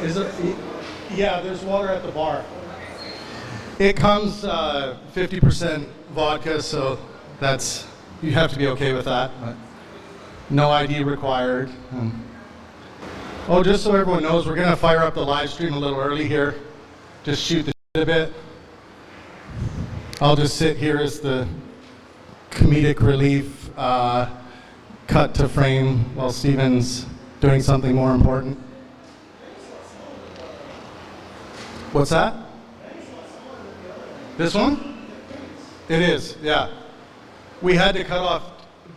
Is it? Yeah, there's water at the bar. It comes 50% vodka, so that's, you have to be okay with that. But no ID required. Oh, just so everyone knows, we're gonna fire up the live stream a little early here. Just shoot the shit a bit. I'll just sit here as the comedic relief, cut to frame while Steven's doing something more important. What's that? This one? It is, yeah. We had to cut off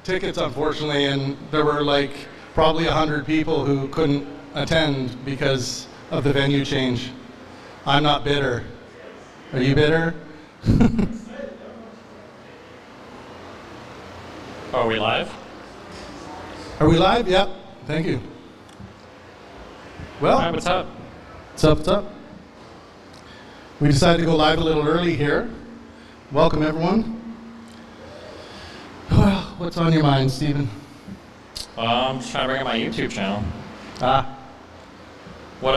tickets, unfortunately, and there were like probably 100 people who couldn't attend because of the venue change. I'm not bitter. Are you bitter? Are we live? Are we live? Yeah, thank you. Well, All right, what's up? What's up, what's up? We decided to go live a little early here. Welcome, everyone. Well, what's on your mind, Stephen? I'm just trying to bring up my YouTube channel. What,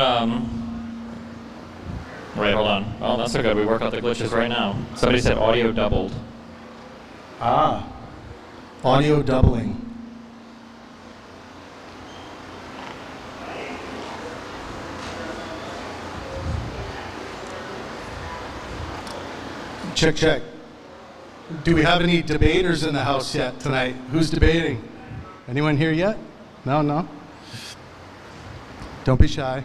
Wait, hold on. Oh, that's so good. We work out the glitches right now. Somebody said audio doubled. Audio doubling. Check, check. Do we have any debaters in the house yet tonight? Who's debating? Anyone here yet? No? Don't be shy.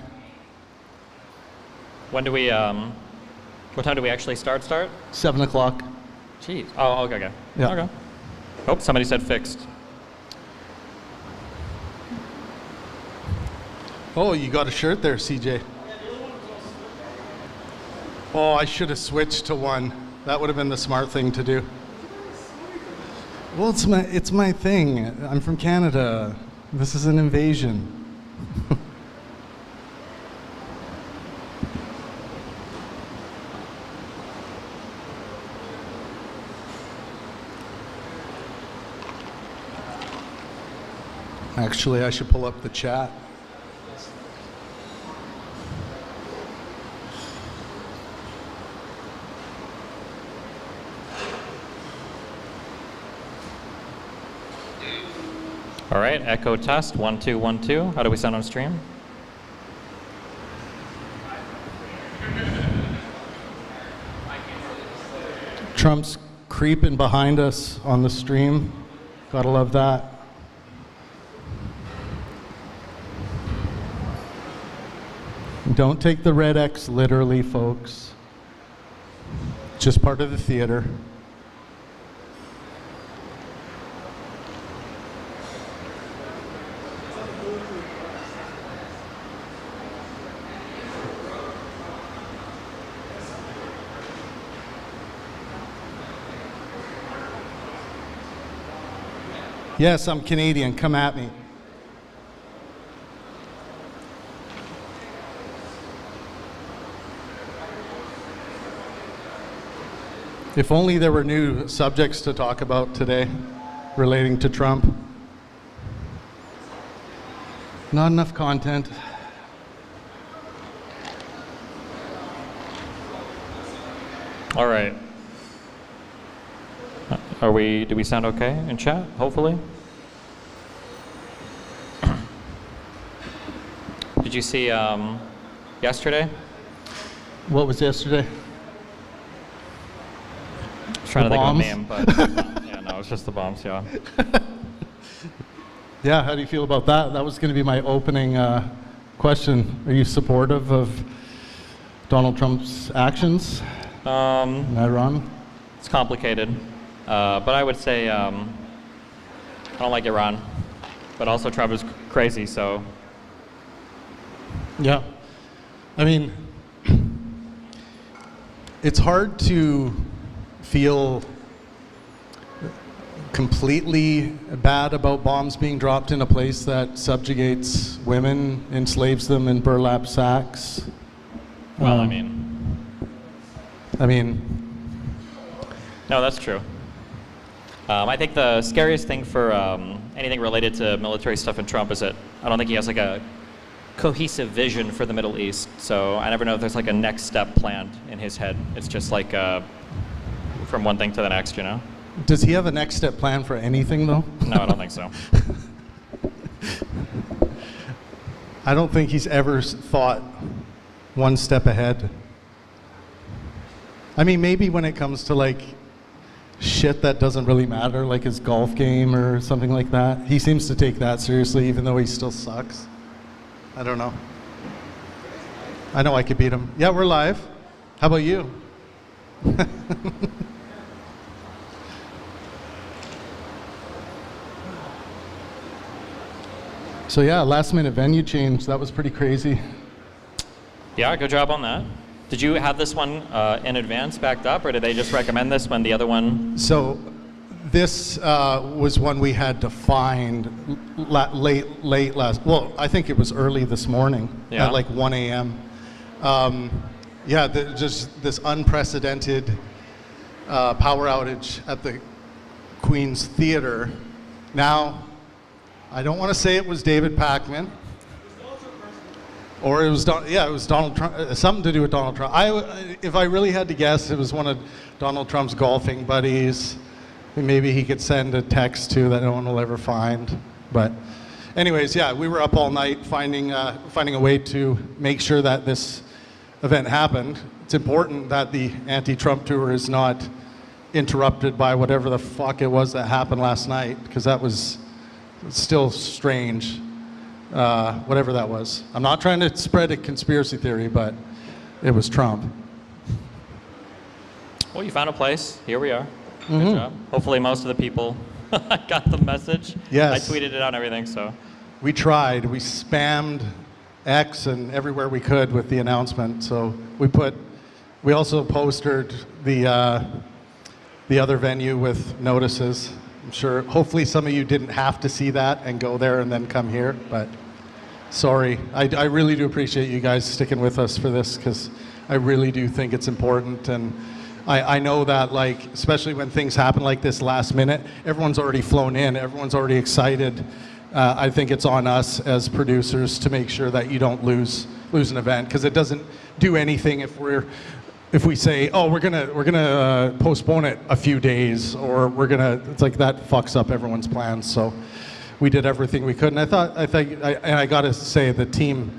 When do we, what time do we actually start? 7 o'clock. Jeez. Oh, okay. Yeah. Okay. Oh, somebody said fixed. Oh, you got a shirt there, CJ. Oh, I should have switched to one. That would have been the smart thing to do. Well, it's my thing. I'm from Canada. This is an invasion. Actually, I should pull up the chat. All right, echo test, 1, 2, 1, 2. How do we sound on stream? Trump's creeping behind us on the stream. Gotta love that. Don't take the red X literally, folks. Just part of the theater. Yes, I'm Canadian. Come at me. If only there were new subjects to talk about today relating to Trump. Not enough content. All right. Do we sound okay in chat, hopefully? Did you see yesterday? What was yesterday? I was trying to think of a meme, but yeah, no, it's just the bombs, yeah. Yeah, how do you feel about that? That was going to be my opening question. Are you supportive of Donald Trump's actions? Am I wrong? It's complicated, but I would say I don't like Iran, but also Trump is crazy, so. Yeah. I mean, it's hard to feel completely bad about bombs being dropped in a place that subjugates women, enslaves them in burlap sacks. Well, I mean. No, that's true. I think the scariest thing for anything related to military stuff in Trump is that I don't think he has like a cohesive vision for the Middle East. So I never know if there's like a next step planned in his head. It's just like from one thing to the next, you know? Does he have a next step plan for anything, though? No, I don't think so. I don't think he's ever thought one step ahead. I mean, maybe when it comes to like shit that doesn't really matter, like his golf game or something like that. He seems to take that seriously, even though he still sucks. I don't know. I know I could beat him. Yeah, we're live. How about you? So yeah, last minute venue change. That was pretty crazy. Yeah, good job on that. Did you have this one in advance backed up, or did they just recommend this when the other one? So this was one we had to find late last, well, I think it was early this morning at like 1 a.m. Yeah, just this unprecedented power outage at the Queen's Theatre. Now, I don't want to say it was David Pakman. Or it was, it was Donald Trump, something to do with Donald Trump. If I really had to guess, it was one of Donald Trump's golfing buddies. Maybe he could send a text to that no one will ever find. But anyways, yeah, we were up all night finding a way to make sure that this event happened. It's important that the anti-Trump tour is not interrupted by whatever the fuck it was that happened last night, because that was still strange. Whatever that was. I'm not trying to spread a conspiracy theory, but it was Trump. Well, you found a place. Here we are. Good job. Hopefully most of the people got the message. Yes. I tweeted it out and everything, so. We tried. We spammed X and everywhere we could with the announcement. So we also posted the other venue with notices. I'm sure, hopefully some of you didn't have to see that and go there and then come here, but sorry. I really do appreciate you guys sticking with us for this, because I really do think it's important. And I know that, like, especially when things happen like this last minute, everyone's already flown in, everyone's already excited. I think it's on us as producers to make sure that you don't lose an event, because it doesn't do anything if we say, oh, we're gonna postpone it a few days, or it's like that fucks up everyone's plans. So we did everything we could, and I gotta say the team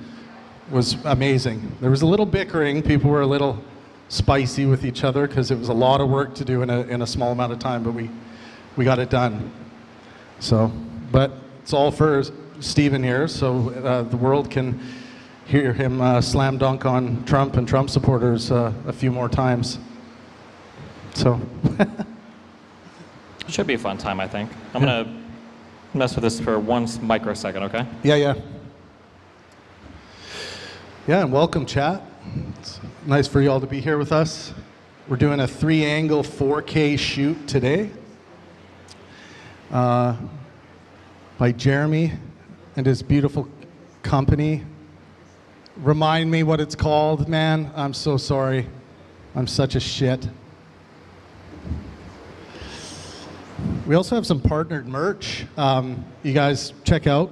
was amazing. There was a little bickering, people were a little spicy with each other because it was a lot of work to do in a small amount of time, but we got it done. So, but it's all for Stephen here, so the world can hear him slam dunk on Trump and Trump supporters a few more times. So. It should be a fun time, I think. I'm going to mess with this for 1 microsecond, okay? Yeah. Yeah, and welcome, chat. It's nice for you all to be here with us. We're doing a 3-angle 4K shoot today by Jeremy and his beautiful company. Remind me what it's called, man. I'm so sorry. I'm such a shit. We also have some partnered merch. You guys check out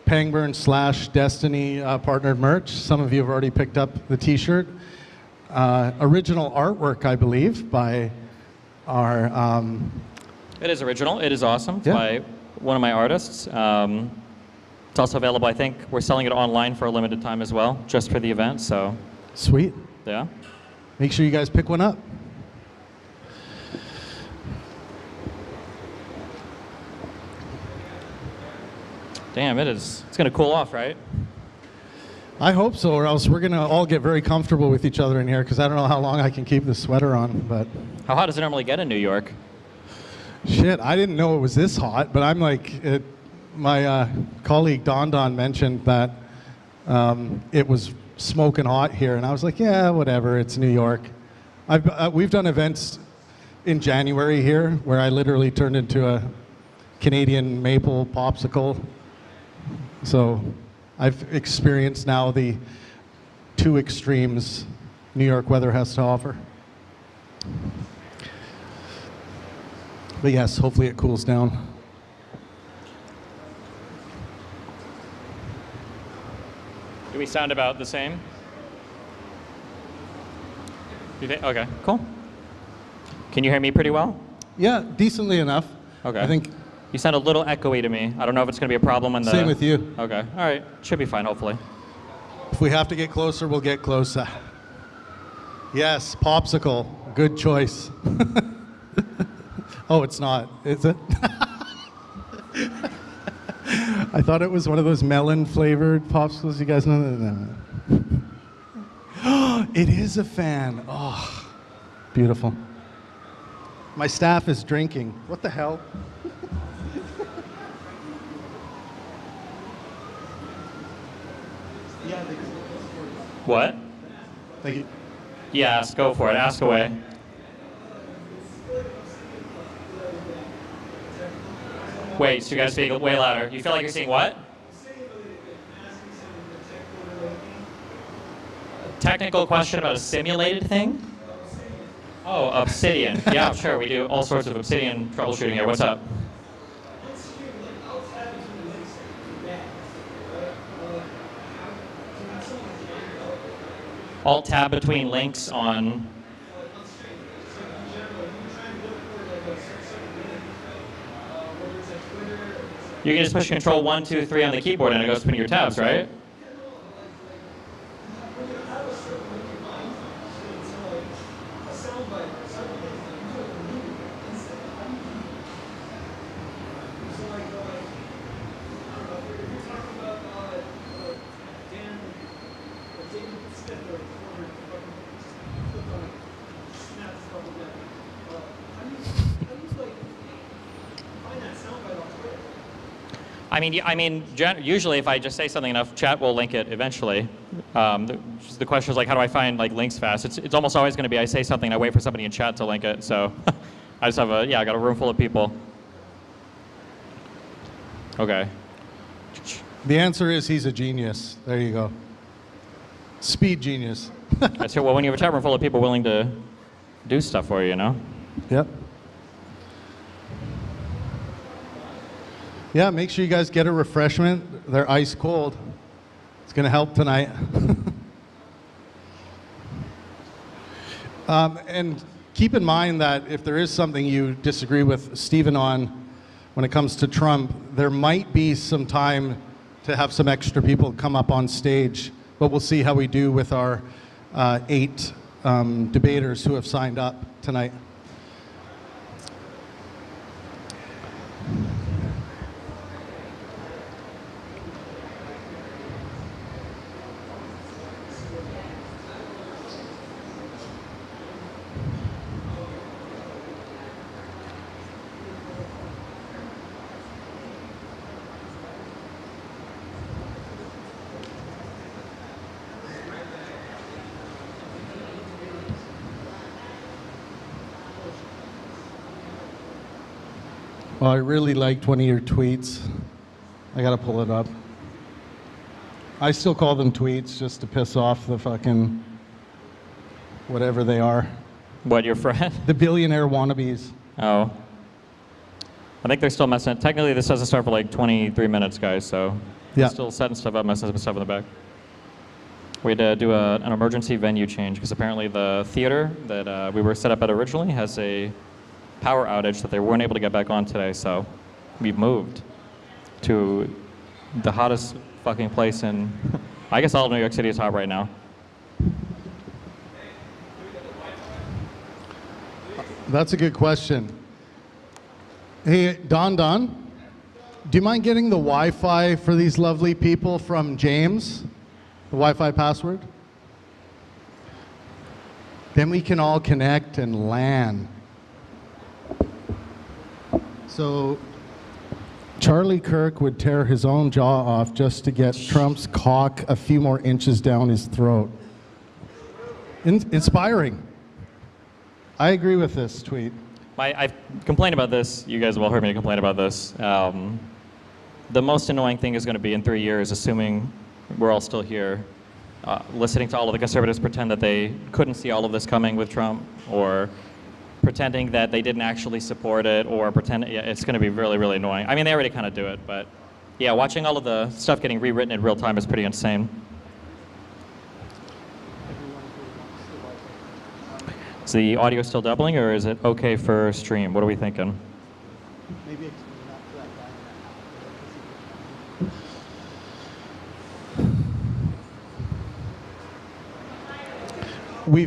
Pangburn/Destiny partnered merch. Some of you have already picked up the t-shirt. Original artwork, I believe, by our... It is original. It is awesome. It's by one of my artists. It's also available, I think, we're selling it online for a limited time as well, just for the event, so. Sweet. Yeah. Make sure you guys pick one up. Damn, it's gonna cool off, right? I hope so, or else we're gonna all get very comfortable with each other in here, because I don't know how long I can keep this sweater on, but. How hot does it normally get in New York? Shit, I didn't know it was this hot, but I'm like, my colleague Don mentioned that it was smoking hot here, and I was like, yeah, whatever, it's New York. We've done events in January here where I literally turned into a Canadian maple popsicle. So I've experienced now the 2 extremes New York weather has to offer. But yes, hopefully it cools down. Do we sound about the same? You think? Okay, cool. Can you hear me pretty well? Yeah, decently enough. Okay. I think. You sound a little echoey to me. I don't know if it's going to be a problem when the... Same with you. Okay. All right. Should be fine, hopefully. If we have to get closer, we'll get closer. Yes, popsicle. Good choice. Oh, it's not, is it? I thought it was one of those melon-flavored popsicles. You guys know that? It is a fan. Oh, beautiful. My staff is drinking. What the hell? What? Thank you. Yes, go for it. Ask away. Wait, so you guys speak way louder. You feel like you're seeing what? Technical question about a simulated thing? Oh, obsidian. Yeah, sure, we do all sorts of obsidian troubleshooting here. What's up? Alt-tab between links on... You can just push Control 1, 2, 3 on the keyboard and it goes between your tabs, right? Usually if I just say something enough, chat will link it eventually. The question is like, how do I find like links fast? It's almost always going to be I say something and I wait for somebody in chat to link it. So I just have I got a room full of people. Okay. The answer is he's a genius. There you go. Speed genius. That's it. Well, when you have a chat room full of people willing to do stuff for you, you know? Yep. Yeah, make sure you guys get a refreshment. They're ice cold. It's going to help tonight. And keep in mind that if there is something you disagree with Stephen on when it comes to Trump, there might be some time to have some extra people come up on stage. But we'll see how we do with our 8 debaters who have signed up tonight. Well, I really liked one of your tweets. I gotta pull it up. I still call them tweets just to piss off the fucking whatever they are. What, your friend? The billionaire wannabes. Oh. I think they're still messing. Technically, this doesn't start for like 23 minutes, guys, so yeah. They're still setting stuff up, messing up stuff in the back. We had to do an emergency venue change because apparently the theater that we were set up at originally has a power outage that they weren't able to get back on today, so we've moved to the hottest fucking place in, I guess all of New York City is hot right now. That's a good question. Hey, Don, do you mind getting the Wi-Fi for these lovely people from James? The Wi-Fi password? Then we can all connect and LAN. So Charlie Kirk would tear his own jaw off just to get Trump's cock a few more inches down his throat. Inspiring. I agree with this tweet. I've complained about this. You guys have all heard me complain about this. The most annoying thing is going to be in 3 years, assuming we're all still here, listening to all of the conservatives pretend that they couldn't see all of this coming with Trump, or pretending that they didn't actually support it, or it's going to be really, really annoying. I mean, they already kind of do it, but yeah, watching all of the stuff getting rewritten in real time is pretty insane. Is the audio still doubling, or is it okay for stream? What are we thinking? Maybe it's not for that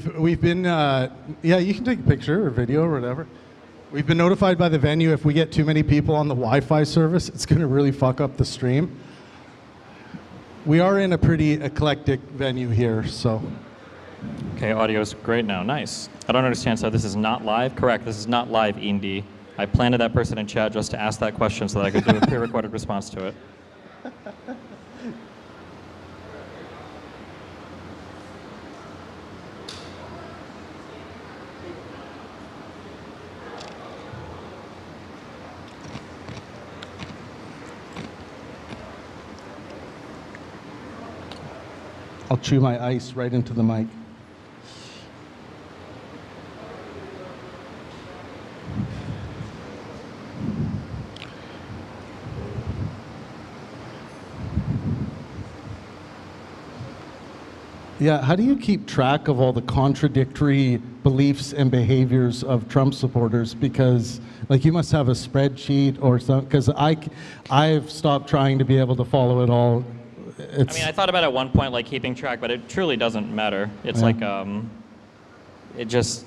guy. We've been yeah, you can take a picture or video or whatever. We've been notified by the venue if we get too many people on the Wi-Fi service, it's going to really fuck up the stream. We are in a pretty eclectic venue here, so. Okay, audio's great now. Nice. I don't understand. So this is not live? Correct. This is not live, Indy. I planted that person in chat just to ask that question so that I could do a pre-recorded response to it. I'll chew my ice right into the mic. Yeah, how do you keep track of all the contradictory beliefs and behaviors of Trump supporters? Because, like, you must have a spreadsheet or something. Because I've stopped trying to be able to follow it all. I mean, I thought about at one point like keeping track, but it truly doesn't matter. It's like it just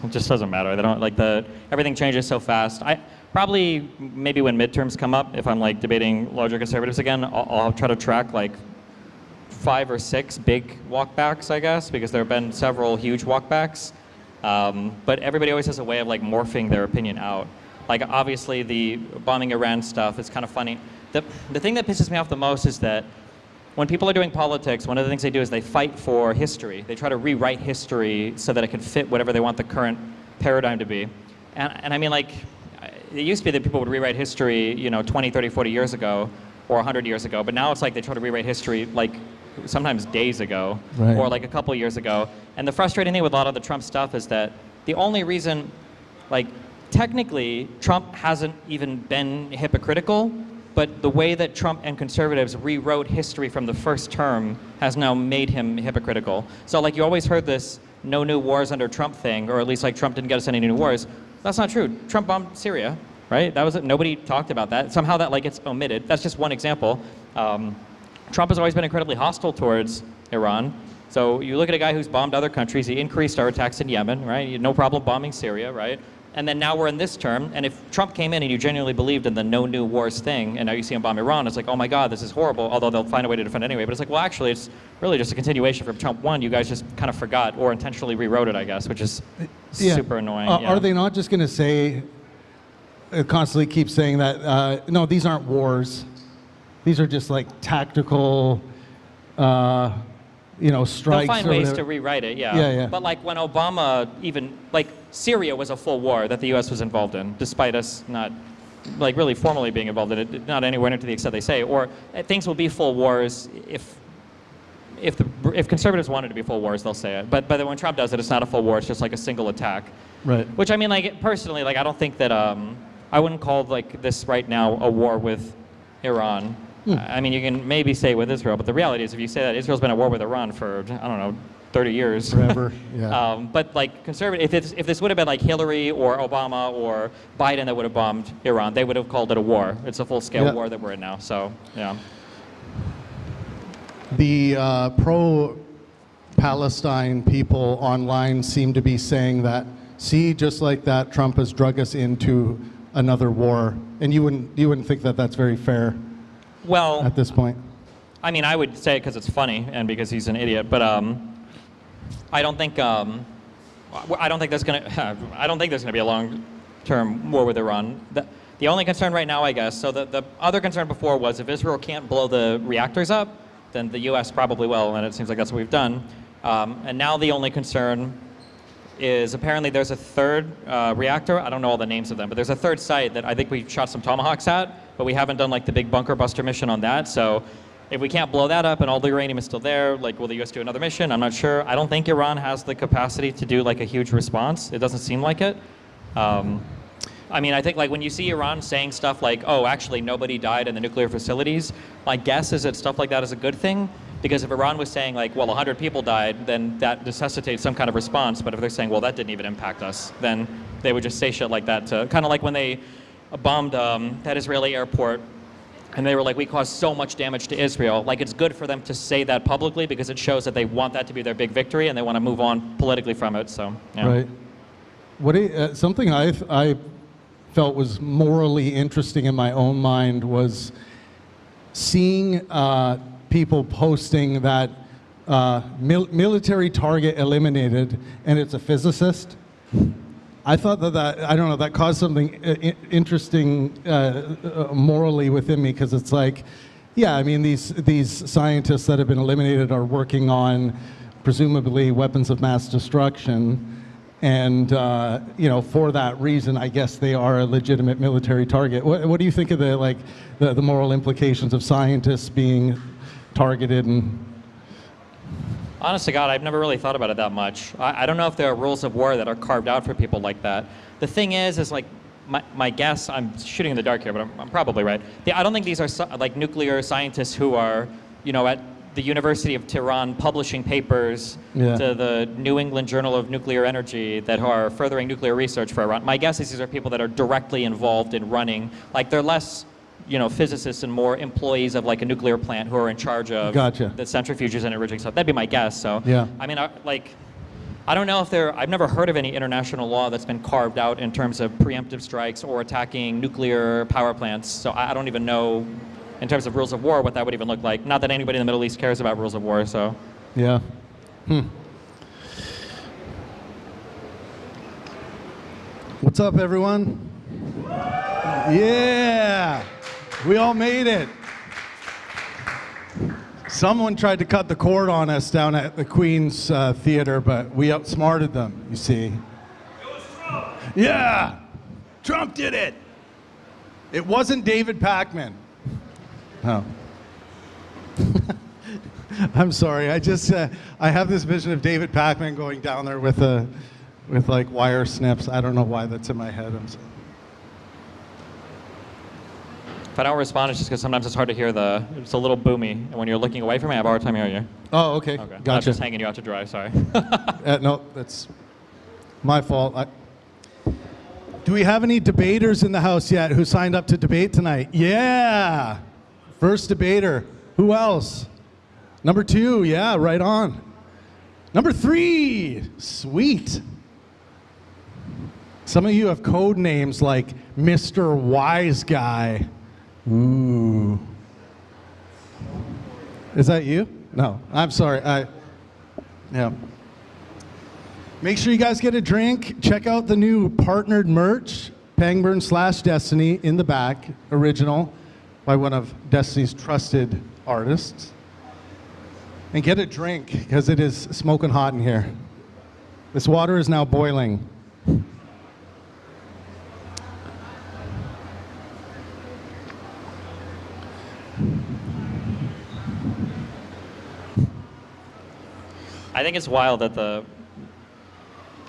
doesn't matter. They don't everything changes so fast. I probably maybe when midterms come up, if I'm like debating larger conservatives again, I'll try to track like 5 or 6 big walkbacks, I guess, because there have been several huge walkbacks. But everybody always has a way of like morphing their opinion out. Like obviously the bombing Iran stuff is kind of funny. The thing that pisses me off the most is that when people are doing politics, one of the things they do is they fight for history. They try to rewrite history so that it can fit whatever they want the current paradigm to be. And I mean, like, it used to be that people would rewrite history, 20, 30, 40 years ago, or 100 years ago, but now it's like they try to rewrite history like sometimes days ago, right, or like a couple years ago. And the frustrating thing with a lot of the Trump stuff is that the only reason, like, technically, Trump hasn't even been hypocritical, but the way that Trump and conservatives rewrote history from the first term has now made him hypocritical. So like you always heard this no new wars under Trump thing, or at least like Trump didn't get us any new wars. That's not true. Trump bombed Syria, right? That was it. Nobody talked about that. Somehow that like gets omitted. That's just one example. Trump has always been incredibly hostile towards Iran. So you look at a guy who's bombed other countries. He increased our attacks in Yemen, right? He had no problem bombing Syria, right? And then now we're in this term, and if Trump came in and you genuinely believed in the no new wars thing, and now you see him bomb Iran, it's like, oh my God, this is horrible, although they'll find a way to defend anyway. But it's like, well, actually, it's really just a continuation from Trump 1. You guys just kind of forgot or intentionally rewrote it, I guess, which is super annoying. Are they not just going to say, constantly keep saying that, no, these aren't wars. These are just like tactical, strikes. They'll find ways to rewrite it, yeah. But like when Obama like Syria was a full war that the U.S. was involved in, despite us not like really formally being involved in it, not anywhere near to the extent they say. Or things will be full wars if conservatives wanted to be full wars, they'll say it. But when Trump does it, it's not a full war. It's just like a single attack. Right. Which I mean, like personally, like I don't think that I wouldn't call like this right now a war with Iran. I mean, you can maybe say with Israel, but the reality is if you say that Israel's been at war with Iran for, I don't know, 30 years. Forever, yeah. But like conservative, if this would have been like Hillary or Obama or Biden that would have bombed Iran, they would have called it a war. It's a full-scale war that we're in now, so yeah. The pro-Palestine people online seem to be saying that, see, just like that, Trump has drug us into another war. And you wouldn't think that that's very fair. Well, at this point, I mean, I would say it because it's funny and because he's an idiot, but I don't think there's gonna be a long-term war with Iran. The only concern right now, I guess, so the other concern before was if Israel can't blow the reactors up, then the U.S. probably will, and it seems like that's what we've done. And now the only concern is apparently there's a third reactor. I don't know all the names of them, but there's a third site that I think we shot some Tomahawks at, but we haven't done like the big bunker buster mission on that. So if we can't blow that up and all the uranium is still there, like will the U.S. do another mission? I'm not sure. I don't think Iran has the capacity to do like a huge response. It doesn't seem like it. I mean, I think like when you see Iran saying stuff like, oh, actually nobody died in the nuclear facilities, my guess is that stuff like that is a good thing. Because if Iran was saying like, well, 100 people died, then that necessitates some kind of response. But if they're saying, well, that didn't even impact us, then they would just say shit like that to kind of like when they bombed that Israeli airport. And they were like, we caused so much damage to Israel. Like, it's good for them to say that publicly because it shows that they want that to be their big victory and they want to move on politically from it. So, yeah. Right. Something I felt was morally interesting in my own mind was seeing people posting that military target eliminated, and it's a physicist. I thought that I don't know, that caused something interesting morally within me, because it's like, yeah, I mean, these scientists that have been eliminated are working on presumably weapons of mass destruction, and you know, for that reason, I guess they are a legitimate military target. What do you think of the moral implications of scientists being targeted? And honest to God, I've never really thought about it that much. I don't know if there are rules of war that are carved out for people like that. The thing is like, my guess, I'm shooting in the dark here, but I'm probably right. I don't think these are like nuclear scientists who are, you know, at the University of Tehran publishing papers to the New England Journal of Nuclear Energy that are furthering nuclear research for Iran. My guess is these are people that are directly involved in running, like they're less, you know, physicists and more employees of like a nuclear plant who are in charge of the centrifuges and enriching stuff. That'd be my guess. So, I mean, I don't know if I've never heard of any international law that's been carved out in terms of preemptive strikes or attacking nuclear power plants. So I don't even know, in terms of rules of war, what that would even look like. Not that anybody in the Middle East cares about rules of war, so. Yeah. What's up, everyone? Yeah. We all made it. Someone tried to cut the cord on us down at the Queen's Theater, but we outsmarted them, you see. It was Trump. Yeah, Trump did it. It wasn't David Pacman. Oh. I'm sorry. I have this vision of David Pacman going down there with like wire snips. I don't know why that's in my head. I'm sorry. If I don't respond, it's just because sometimes it's hard to hear it's a little boomy. And when you're looking away from me, I have a hard time hearing you. Oh, okay. Gotcha. I'm just hanging you out to dry, sorry. No, that's my fault. Do we have any debaters in the house yet who signed up to debate tonight? Yeah. First debater. Who else? Number 2, yeah, right on. Number 3, sweet. Some of you have code names like Mr. Wise Guy. Ooh. Is that you? No, I'm sorry. Yeah. Make sure you guys get a drink. Check out the new partnered merch, Pangburn / Destiny, in the back, original, by one of Destiny's trusted artists. And get a drink, because it is smoking hot in here. This water is now boiling. I think it's wild that the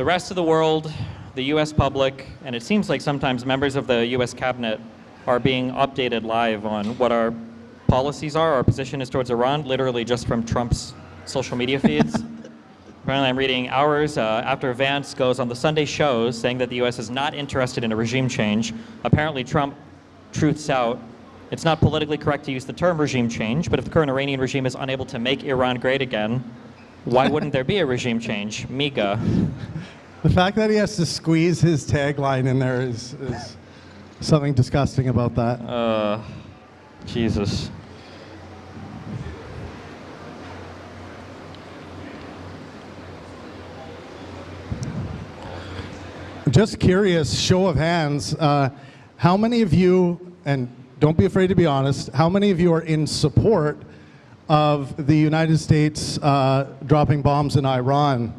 rest of the world, the U.S. public, and it seems like sometimes members of the U.S. cabinet are being updated live on what our policies are, our position is towards Iran, literally just from Trump's social media feeds. Apparently I'm reading hours after Vance goes on the Sunday shows saying that the U.S. is not interested in a regime change. Apparently Trump truths out, it's not politically correct to use the term regime change, but if the current Iranian regime is unable to make Iran great again, why wouldn't there be a regime change? Miga. The fact that he has to squeeze his tagline in there is something disgusting about that. Jesus. Just curious, show of hands, how many of you, and don't be afraid to be honest, how many of you are in support of the United States dropping bombs in Iran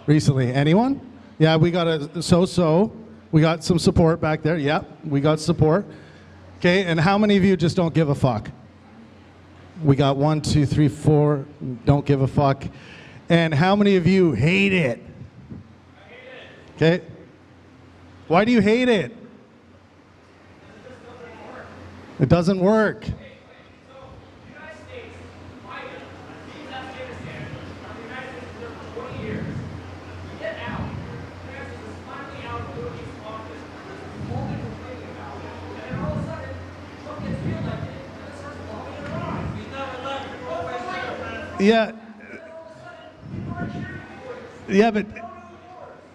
recently? Anyone? Yeah, we got a so-so. We got some support back there. Yep, we got support. Okay, and how many of you just don't give a fuck? We got 1, 2, 3, 4, don't give a fuck. And how many of you hate it? I hate it. Okay. Why do you hate it? It just doesn't work. It doesn't work. Okay, so the United States, Biden, Yeah. Yeah, but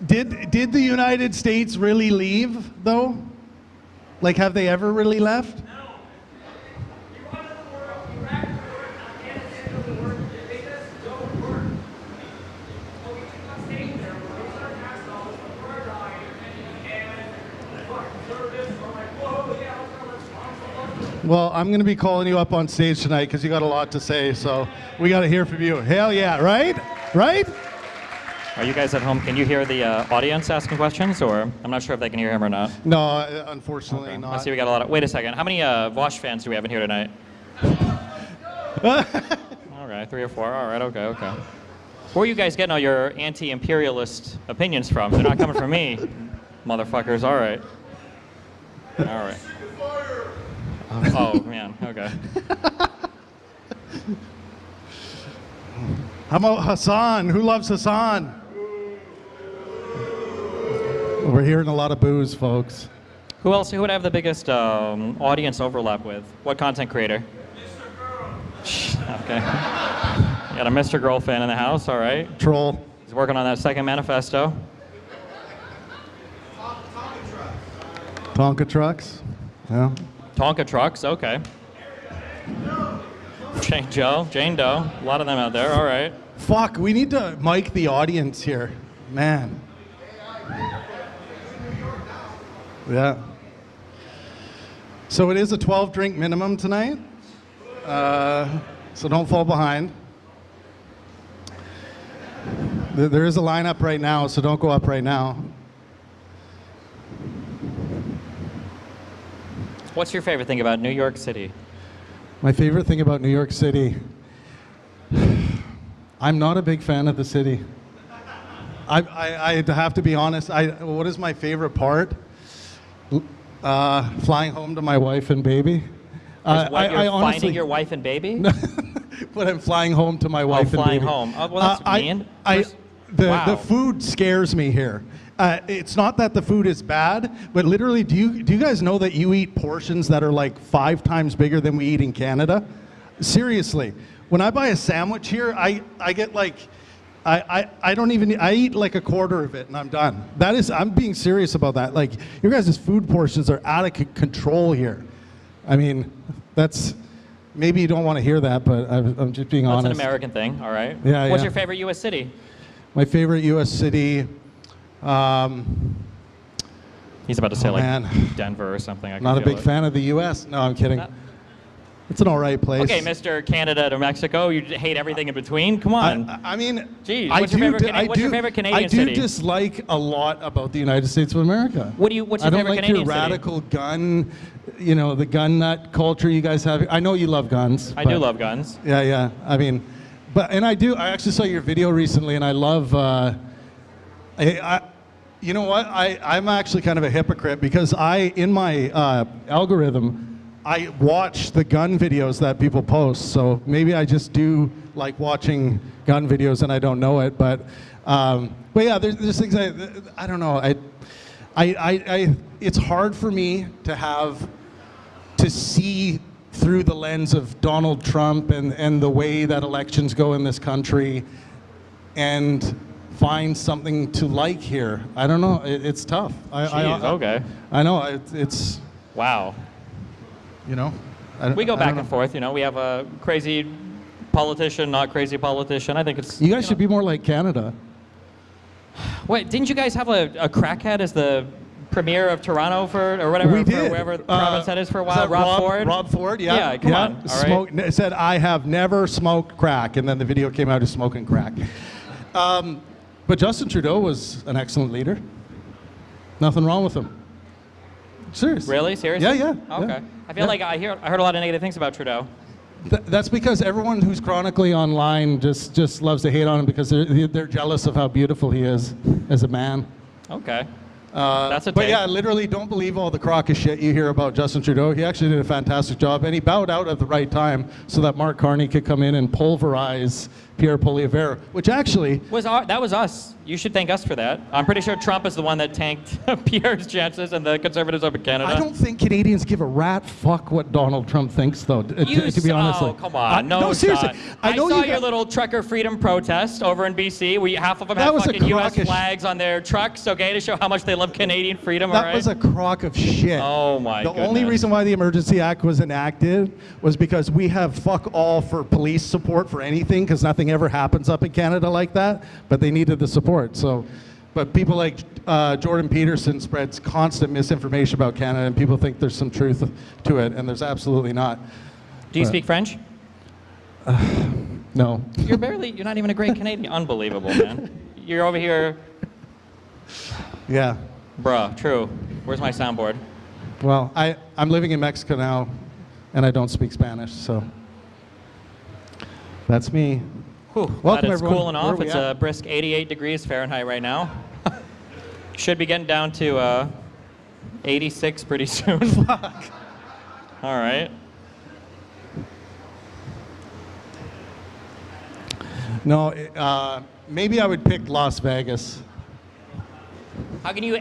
did the United States really leave, though? Like, have they ever really left? No. You want to work, Iraq doesn't work, Afghanistan doesn't work, they just don't work. But we keep on staying there, we're raising our tax dollars, we're dying, and conservatives are like, whoa, yeah, let's go, let's. Well, I'm going to be calling you up on stage tonight because you got a lot to say, so we got to hear from you. Hell yeah, right? Right? Are you guys at home? Can you hear the audience asking questions, or I'm not sure if they can hear him or not? No, unfortunately I not. see we got a lot of. Wait a second. How many Vosh fans do we have in here tonight? All right, 3 or 4. All right, okay. Where are you guys getting all your anti-imperialist opinions from? They're not coming from me, motherfuckers. All right. Oh man. Okay. How about Hassan? Who loves Hassan? We're hearing a lot of boos, folks. Who else? Who would I have the biggest audience overlap with? What content creator? Mr. Girl. Okay. You got a Mr. Girl fan in the house. All right. Troll. He's working on that second manifesto. Tonka trucks. Yeah. Tonka trucks. Okay. Jane Doe. A lot of them out there. All right. Fuck, we need to mic the audience here. Man. Yeah. So it is a 12 drink minimum tonight. So don't fall behind. There is a lineup right now, so don't go up right now. What's your favorite thing about New York City? My favorite thing about New York City, I'm not a big fan of the city. I have to be honest. What is my favorite part? Flying home to my wife and baby. You're finding your wife and baby? But I'm flying home to my wife and baby. Flying home. Oh, well, that's mean. The Wow. food scares me here. It's not that the food is bad, but literally, do you guys know that you eat portions that are like 5 times bigger than we eat in Canada? Seriously, when I buy a sandwich here, I get like, I don't even, I eat like a quarter of it and I'm done. I'm being serious about that. Like, your guys' food portions are out of control here. I mean, maybe you don't want to hear that, but I'm just being honest. That's an American thing, all right. Yeah, What's yeah. your favorite U.S. city? My favorite U.S. city, He's about to say man. Denver or something. I can not a feel big it. fan of the U.S. No, I'm kidding. It's an all right place. Okay, Mr. Canada to Mexico, you hate everything in between? Come on. I mean, Jeez, what's your favorite Canadian city? I do dislike a lot about the United States of America. What's your I don't favorite like Canadian your city? radical gun, the gun nut culture you guys have. I know you love guns. I do love guns. Yeah. I mean, I actually saw your video recently, and I love. You know what? I'm actually kind of a hypocrite because in my algorithm, I watch the gun videos that people post. So maybe I just do like watching gun videos and I don't know it. But yeah, there's things I don't know. It's hard for me to see through the lens of Donald Trump and the way that elections go in this country and find something to like here. I don't know. It's tough. Okay. I know. It's wow. We go back and forth. We have a crazy politician, not crazy politician. I think it's. You guys should be more like Canada. Wait, didn't you guys have a crackhead as the premier of Toronto or whatever? We did. For wherever province that is for a while. Rob Ford. Rob Ford. Yeah. Yeah. Come on. All right. It said, "I have never smoked crack," and then the video came out as smoking crack. But Justin Trudeau was an excellent leader. Nothing wrong with him. Seriously. Really? Seriously? Yeah. Okay. Yeah. I feel like I heard a lot of negative things about Trudeau. That's because everyone who's chronically online just loves to hate on him because they're jealous of how beautiful he is as a man. Okay. That's a But take. yeah, literally don't believe all the crocus shit you hear about Justin Trudeau. He actually did a fantastic job, and he bowed out at the right time so that Mark Carney could come in and pulverize Pierre Poilievre, which actually That was us. You should thank us for that. I'm pretty sure Trump is the one that tanked Pierre's chances and the Conservatives up in Canada. I don't think Canadians give a rat fuck what Donald Trump thinks, though. To be honest, oh, come on, no seriously. shot. I know saw you your little trucker freedom protest over in BC. Half of them That had was a fucking U.S. crock of flags on their trucks, okay, to show how much they love Canadian freedom. That all right? was a crock of shit. Oh my The goodness. only reason why the Emergency Act was enacted was because we have fuck all for police support for anything, because nothing ever happens up in Canada like that, but they needed the support. So, but people like Jordan Peterson spreads constant misinformation about Canada, and people think there's some truth to it, and there's absolutely not. Do you speak French? No. You're not even a great Canadian. Unbelievable, man. You're over here, Yeah. bruh, true. Where's my soundboard? Well, I'm living in Mexico now, and I don't speak Spanish, so that's me. Whew, Welcome, glad it's everyone. cooling Where off. are we It's at? a brisk 88 degrees Fahrenheit right now. Should be getting down to 86 pretty soon. Fuck. All right. No, maybe I would pick Las Vegas. How can you?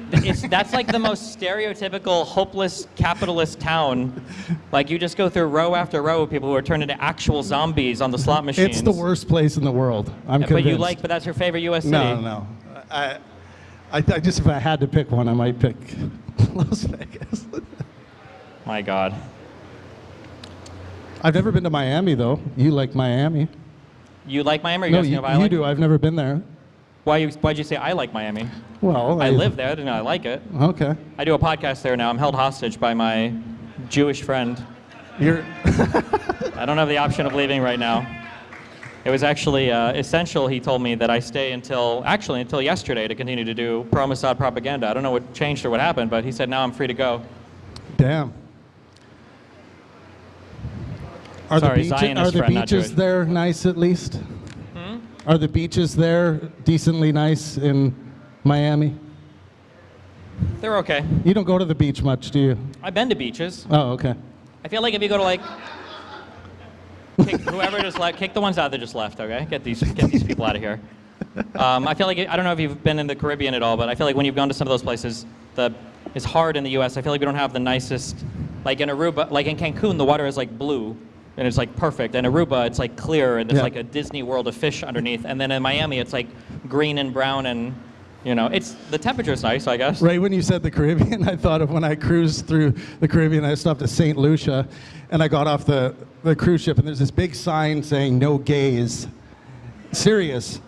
That's like the most stereotypical hopeless capitalist town. Like you just go through row after row of people who are turned into actual zombies on the slot machines. It's the worst place in the world. I'm convinced. But that's your favorite U.S. city. No. I just, if I had to pick one, I might pick Las Vegas. My God. I've never been to Miami, though. You like Miami? You like Miami? Or you No, asking you if I like? do. I've never been there. Why'd you say I like Miami? Well, I live there, and I like it. Okay. I do a podcast there now. I'm held hostage by my Jewish friend. You're. I don't have the option of leaving right now. It was actually essential, he told me, that I stay until yesterday to continue to do pro-Mossad propaganda. I don't know what changed or what happened, but he said now I'm free to go. Damn. Are Sorry, the Zionist friend, not beaches Jewish. there nice at least? Are the beaches there decently nice in Miami? They're okay. You don't go to the beach much, do you? I've been to beaches. Oh, okay. I feel like if you go to kick the ones out that just left, okay? Get these people out of here. I feel like, I don't know if you've been in the Caribbean at all, but I feel like when you've gone to some of those places, it's hard in the U.S. I feel like we don't have the nicest, like in Aruba, like in Cancun, the water is like blue, and it's like perfect. In Aruba, it's like clear, and there's like a Disney world of fish underneath. And then in Miami, it's like green and brown, and the temperature's nice, I guess. Right when you said the Caribbean, I thought of when I cruised through the Caribbean. I stopped at St. Lucia, and I got off the cruise ship, and there's this big sign saying "No gays." Serious.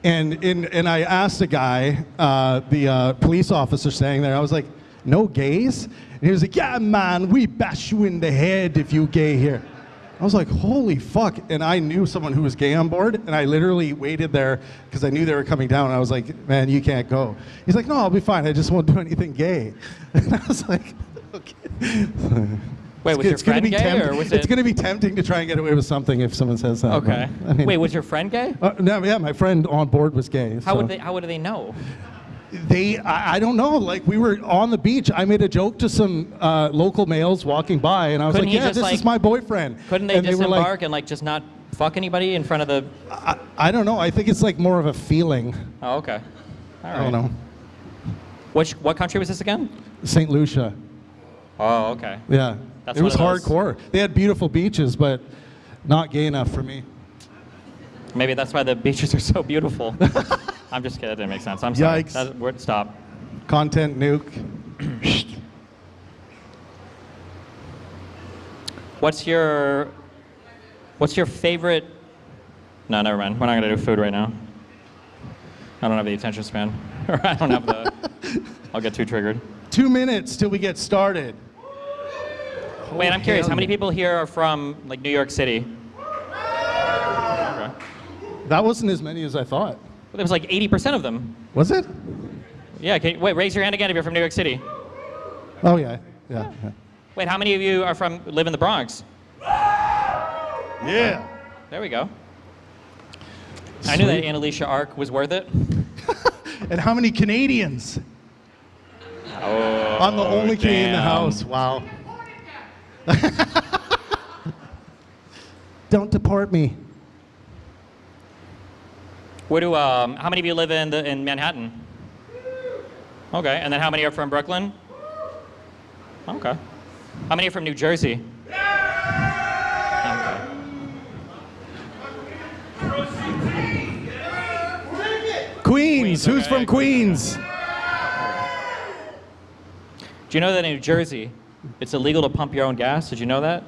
And I asked a guy, the police officer staying there, I was like, "No gays?" And he was like, "Yeah, man, we bash you in the head if you gay here." I was like, holy fuck. And I knew someone who was gay on board, and I literally waited there because I knew they were coming down. And I was like, man, you can't go. He's like, no, I'll be fine. I just won't do anything gay. And I was like, okay. Wait, was your friend gay, or was it? It's going to be tempting to try and get away with something if someone says that. Okay. But, I mean, wait, was your friend gay? No, yeah, my friend on board was gay. How so. would they know? I don't know, like we were on the beach. I made a joke to some local males walking by, and I was Couldn't like, he yeah, just, this like- is my boyfriend. Couldn't they and disembark and just not fuck anybody in front of the? I don't know. I think it's like more of a feeling. Oh, okay. All right. I don't know. What country was this again? St. Lucia. Oh, okay. Yeah. That's it was one of those- hardcore. They had beautiful beaches, but not gay enough for me. Maybe that's why the beaches are so beautiful. I'm just kidding. That didn't make sense. I'm sorry. Yikes. Stop. Content nuke. What's your favorite? No, never mind. We're not gonna do food right now. I don't have the attention span. Or I don't have the. I'll get too triggered. 2 minutes till we get started. Wait, I'm curious. hell How many yeah. people here are from like New York City? Okay. That wasn't as many as I thought. Well, there was like 80% of them. Was it? Yeah. Wait, raise your hand again if you're from New York City. Oh, yeah. Yeah. Wait, how many of you live in the Bronx? Yeah. There we go. I knew that Annalisa Arc was worth it. And how many Canadians? Oh, I'm the only Canadian in the damn. house. Wow. Don't deport me. How many of you live in Manhattan? Okay, and then how many are from Brooklyn? Okay. How many are from New Jersey? Okay. Queens. Who's from Queens? Do you know that in New Jersey, it's illegal to pump your own gas? Did you know that?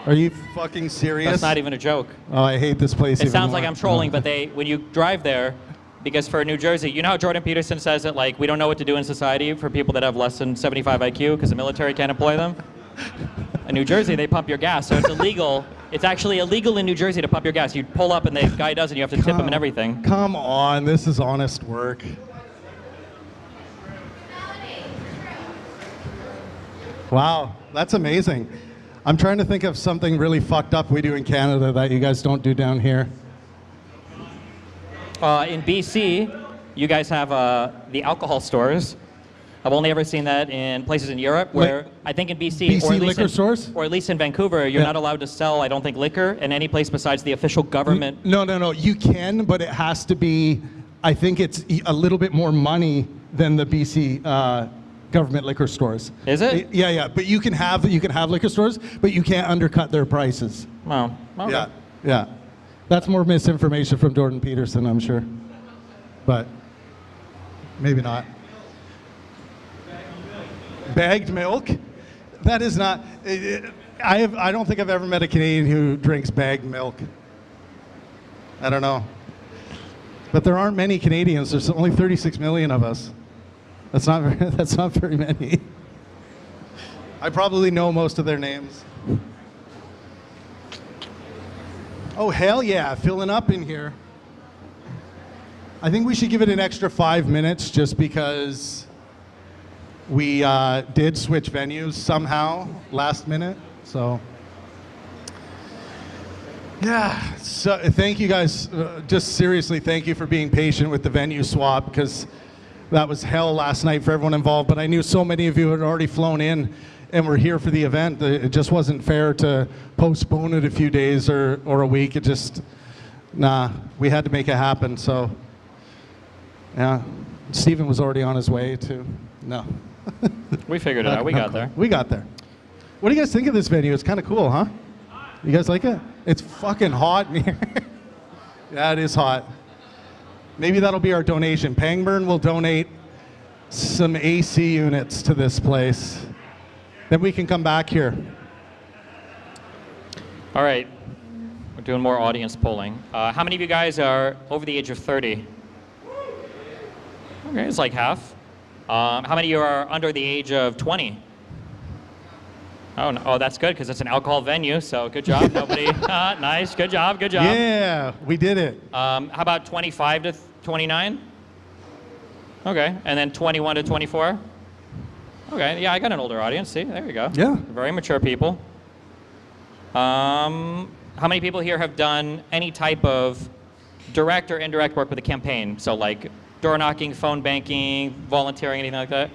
Are you fucking serious? That's not even a joke. Oh, I hate this place. It sounds like I'm trolling, but when you drive there, because for New Jersey, you know how Jordan Peterson says that, like, we don't know what to do in society for people that have less than 75 IQ because the military can't employ them? In New Jersey, they pump your gas, so it's illegal. It's actually illegal in New Jersey to pump your gas. You pull up and the guy does, and you have to tip him and everything. Come on, this is honest work. Wow, that's amazing. I'm trying to think of something really fucked up we do in Canada that you guys don't do down here. In BC, you guys have the alcohol stores. I've only ever seen that in places in Europe where I think in BC, BC or at least liquor in, stores? or at least in Vancouver, you're Yeah. not allowed to sell, I don't think, liquor in any place besides the official government. No. You can, but it has to be, I think it's a little bit more money than the BC government liquor stores. Is it? Yeah. But you can have liquor stores, but you can't undercut their prices. Oh, okay. Yeah. That's more misinformation from Jordan Peterson, I'm sure. But maybe not. Bagged milk? That is not. I don't think I've ever met a Canadian who drinks bagged milk. I don't know. But there aren't many Canadians. There's only 36 million of us. That's not very many. I probably know most of their names. Oh, hell yeah, filling up in here. I think we should give it an extra 5 minutes just because we did switch venues somehow last minute. So, yeah, so thank you guys. Just seriously, thank you for being patient with the venue swap because that was hell last night for everyone involved. But I knew so many of you had already flown in and were here for the event. It just wasn't fair to postpone it a few days or a week. It just, we had to make it happen. So, yeah, Stephen was already on his way to, no. We figured it out. We got there. We got there. What do you guys think of this venue? It's kind of cool, huh? You guys like it? It's fucking hot in here. Yeah, it is hot. Maybe that'll be our donation. Pangburn will donate some AC units to this place. Then we can come back here. All right. We're doing more audience polling. How many of you guys are over the age of 30? Okay, it's like half. How many of you are under the age of 20? Oh, no. Oh, that's good because it's an alcohol venue, so good job. Nobody. Nice. Good job. Good job. Yeah, we did it. How about 25 to 29? Okay. And then 21 to 24? Okay. Yeah, I got an older audience. See, there you go. Yeah. Very mature people. How many people here have done any type of direct or indirect work with a campaign? So like door knocking, phone banking, volunteering, anything like that?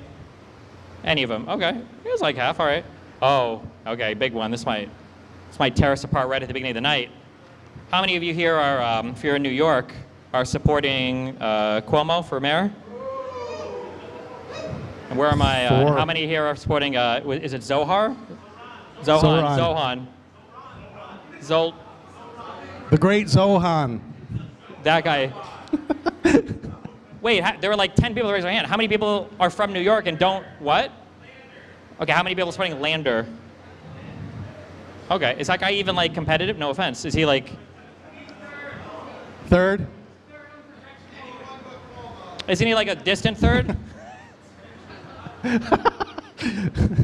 Any of them? Okay. It was like half. All right. Oh, okay. Big one. This might tear us apart right at the beginning of the night. How many of you here are, if you're in New York, are supporting Cuomo for mayor? And where am I? How many here are supporting, is it Zohar? Zohan. The great Zohan. That guy. Wait, there were like 10 people that raised their hand. How many people are from New York and don't, what? Okay, how many people are supporting Lander? Okay, is that guy even like competitive? No offense. Is he like? Third? Isn't he like a distant third? Well,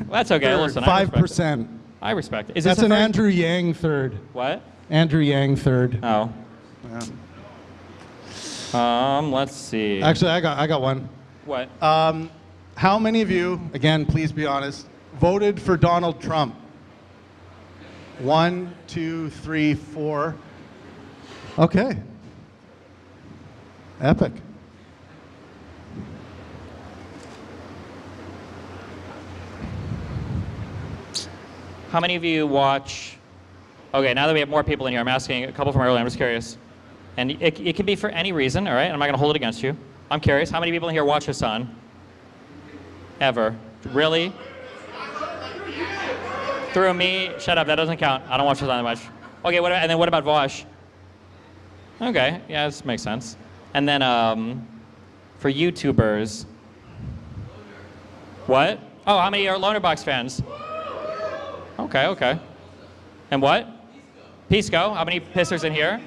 that's okay. Third, Listen, 5%. I respect it. Is That's this an a first? Andrew Yang third. What? Andrew Yang third. Oh. Yeah. Let's see. Actually, I got one. What? How many of you, again, please be honest, voted for Donald Trump? 1, 2, 3, 4. Okay. Epic. How many of you watch? Okay, now that we have more people in here, I'm asking a couple from earlier. I'm just curious. And it can be for any reason, all right? I'm not going to hold it against you. I'm curious, how many people in here watch Hassan? Ever? Really? Through me? Shut up, that doesn't count. I don't watch Hassan that much. Okay, and then what about Vosh? Okay, yeah, this makes sense. And then for YouTubers, what? Oh, how many are Lonerbox fans? Okay, okay. And what? Pisco. How many pissers in here?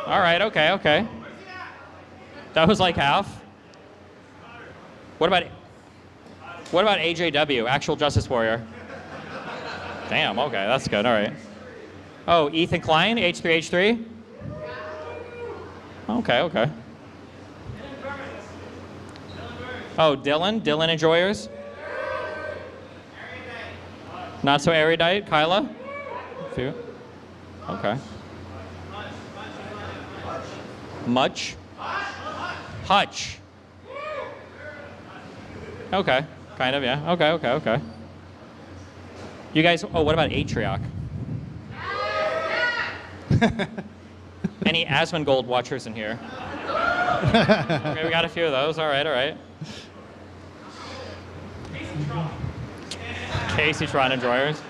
All right, okay, okay. That was like half. What about AJW, Actual Justice Warrior? Damn, okay, that's good, all right. Oh, Ethan Klein, H3H3? Okay, okay. Oh, Dylan enjoyers? Not so erudite, Kyla? A few. Okay. Much? Hutch. Okay, kind of, yeah. Okay, okay, okay. You guys, oh, what about Atrioc? Any Asmongold watchers in here? Okay, we got a few of those. All right, all right. Casey Tron enjoyers.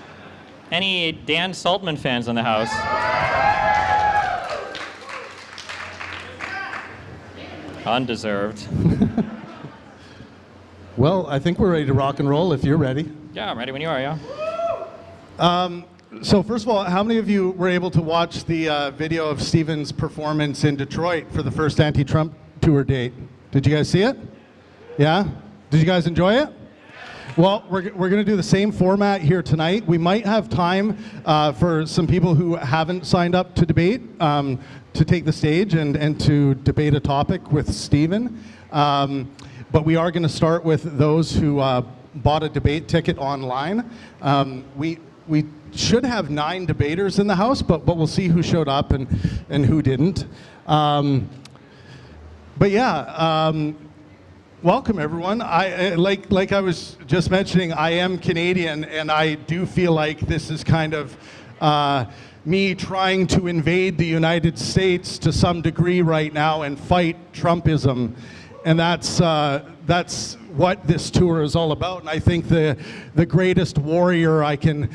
Any Dan Saltman fans in the house? Undeserved. Well, I think we're ready to rock and roll if you're ready. Yeah, I'm ready when you are, yeah. So first of all, how many of you were able to watch the video of Stephen's performance in Detroit for the first anti-Trump tour date? Did you guys see it? Yeah? Did you guys enjoy it? Well, we're going to do the same format here tonight. We might have time for some people who haven't signed up to debate to take the stage and to debate a topic with Stephen. But we are going to start with those who bought a debate ticket online. We should have 9 debaters in the house, but we'll see who showed up and who didn't. But yeah, welcome everyone. Like I was just mentioning, I am Canadian, and I do feel like this is kind of me trying to invade the United States to some degree right now and fight Trumpism. And that's what this tour is all about. And I think the greatest warrior I can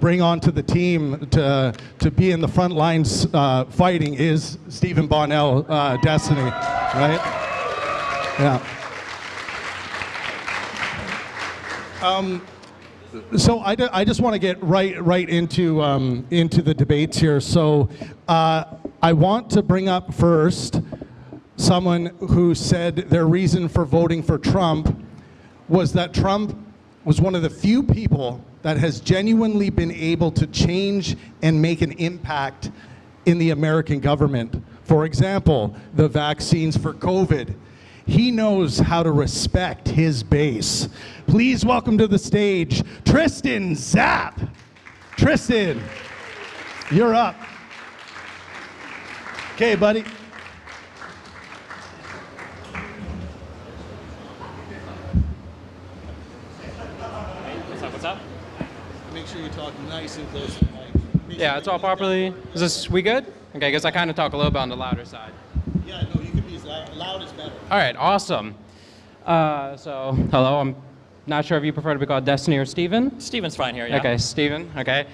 bring onto the team to be in the front lines fighting is Stephen Bonnell, Destiny, right? Yeah. So I just want to get right into the debates here. So I want to bring up first someone who said their reason for voting for Trump was that Trump was one of the few people that has genuinely been able to change and make an impact in the American government. For example, the vaccines for COVID. He knows how to respect his base. Please welcome to the stage, Tristan Zapp. Tristan, you're up. Okay, buddy. What's up? Make sure you talk nice and close to the mic. Yeah, it's all properly. We good? Okay, I guess I kind of talk a little bit on the louder side. Yeah, no, you can be as loud as better. All right, awesome. So, hello, I'm not sure if you prefer to be called Destiny or Steven. Steven's fine here, yeah. Okay, Steven, okay.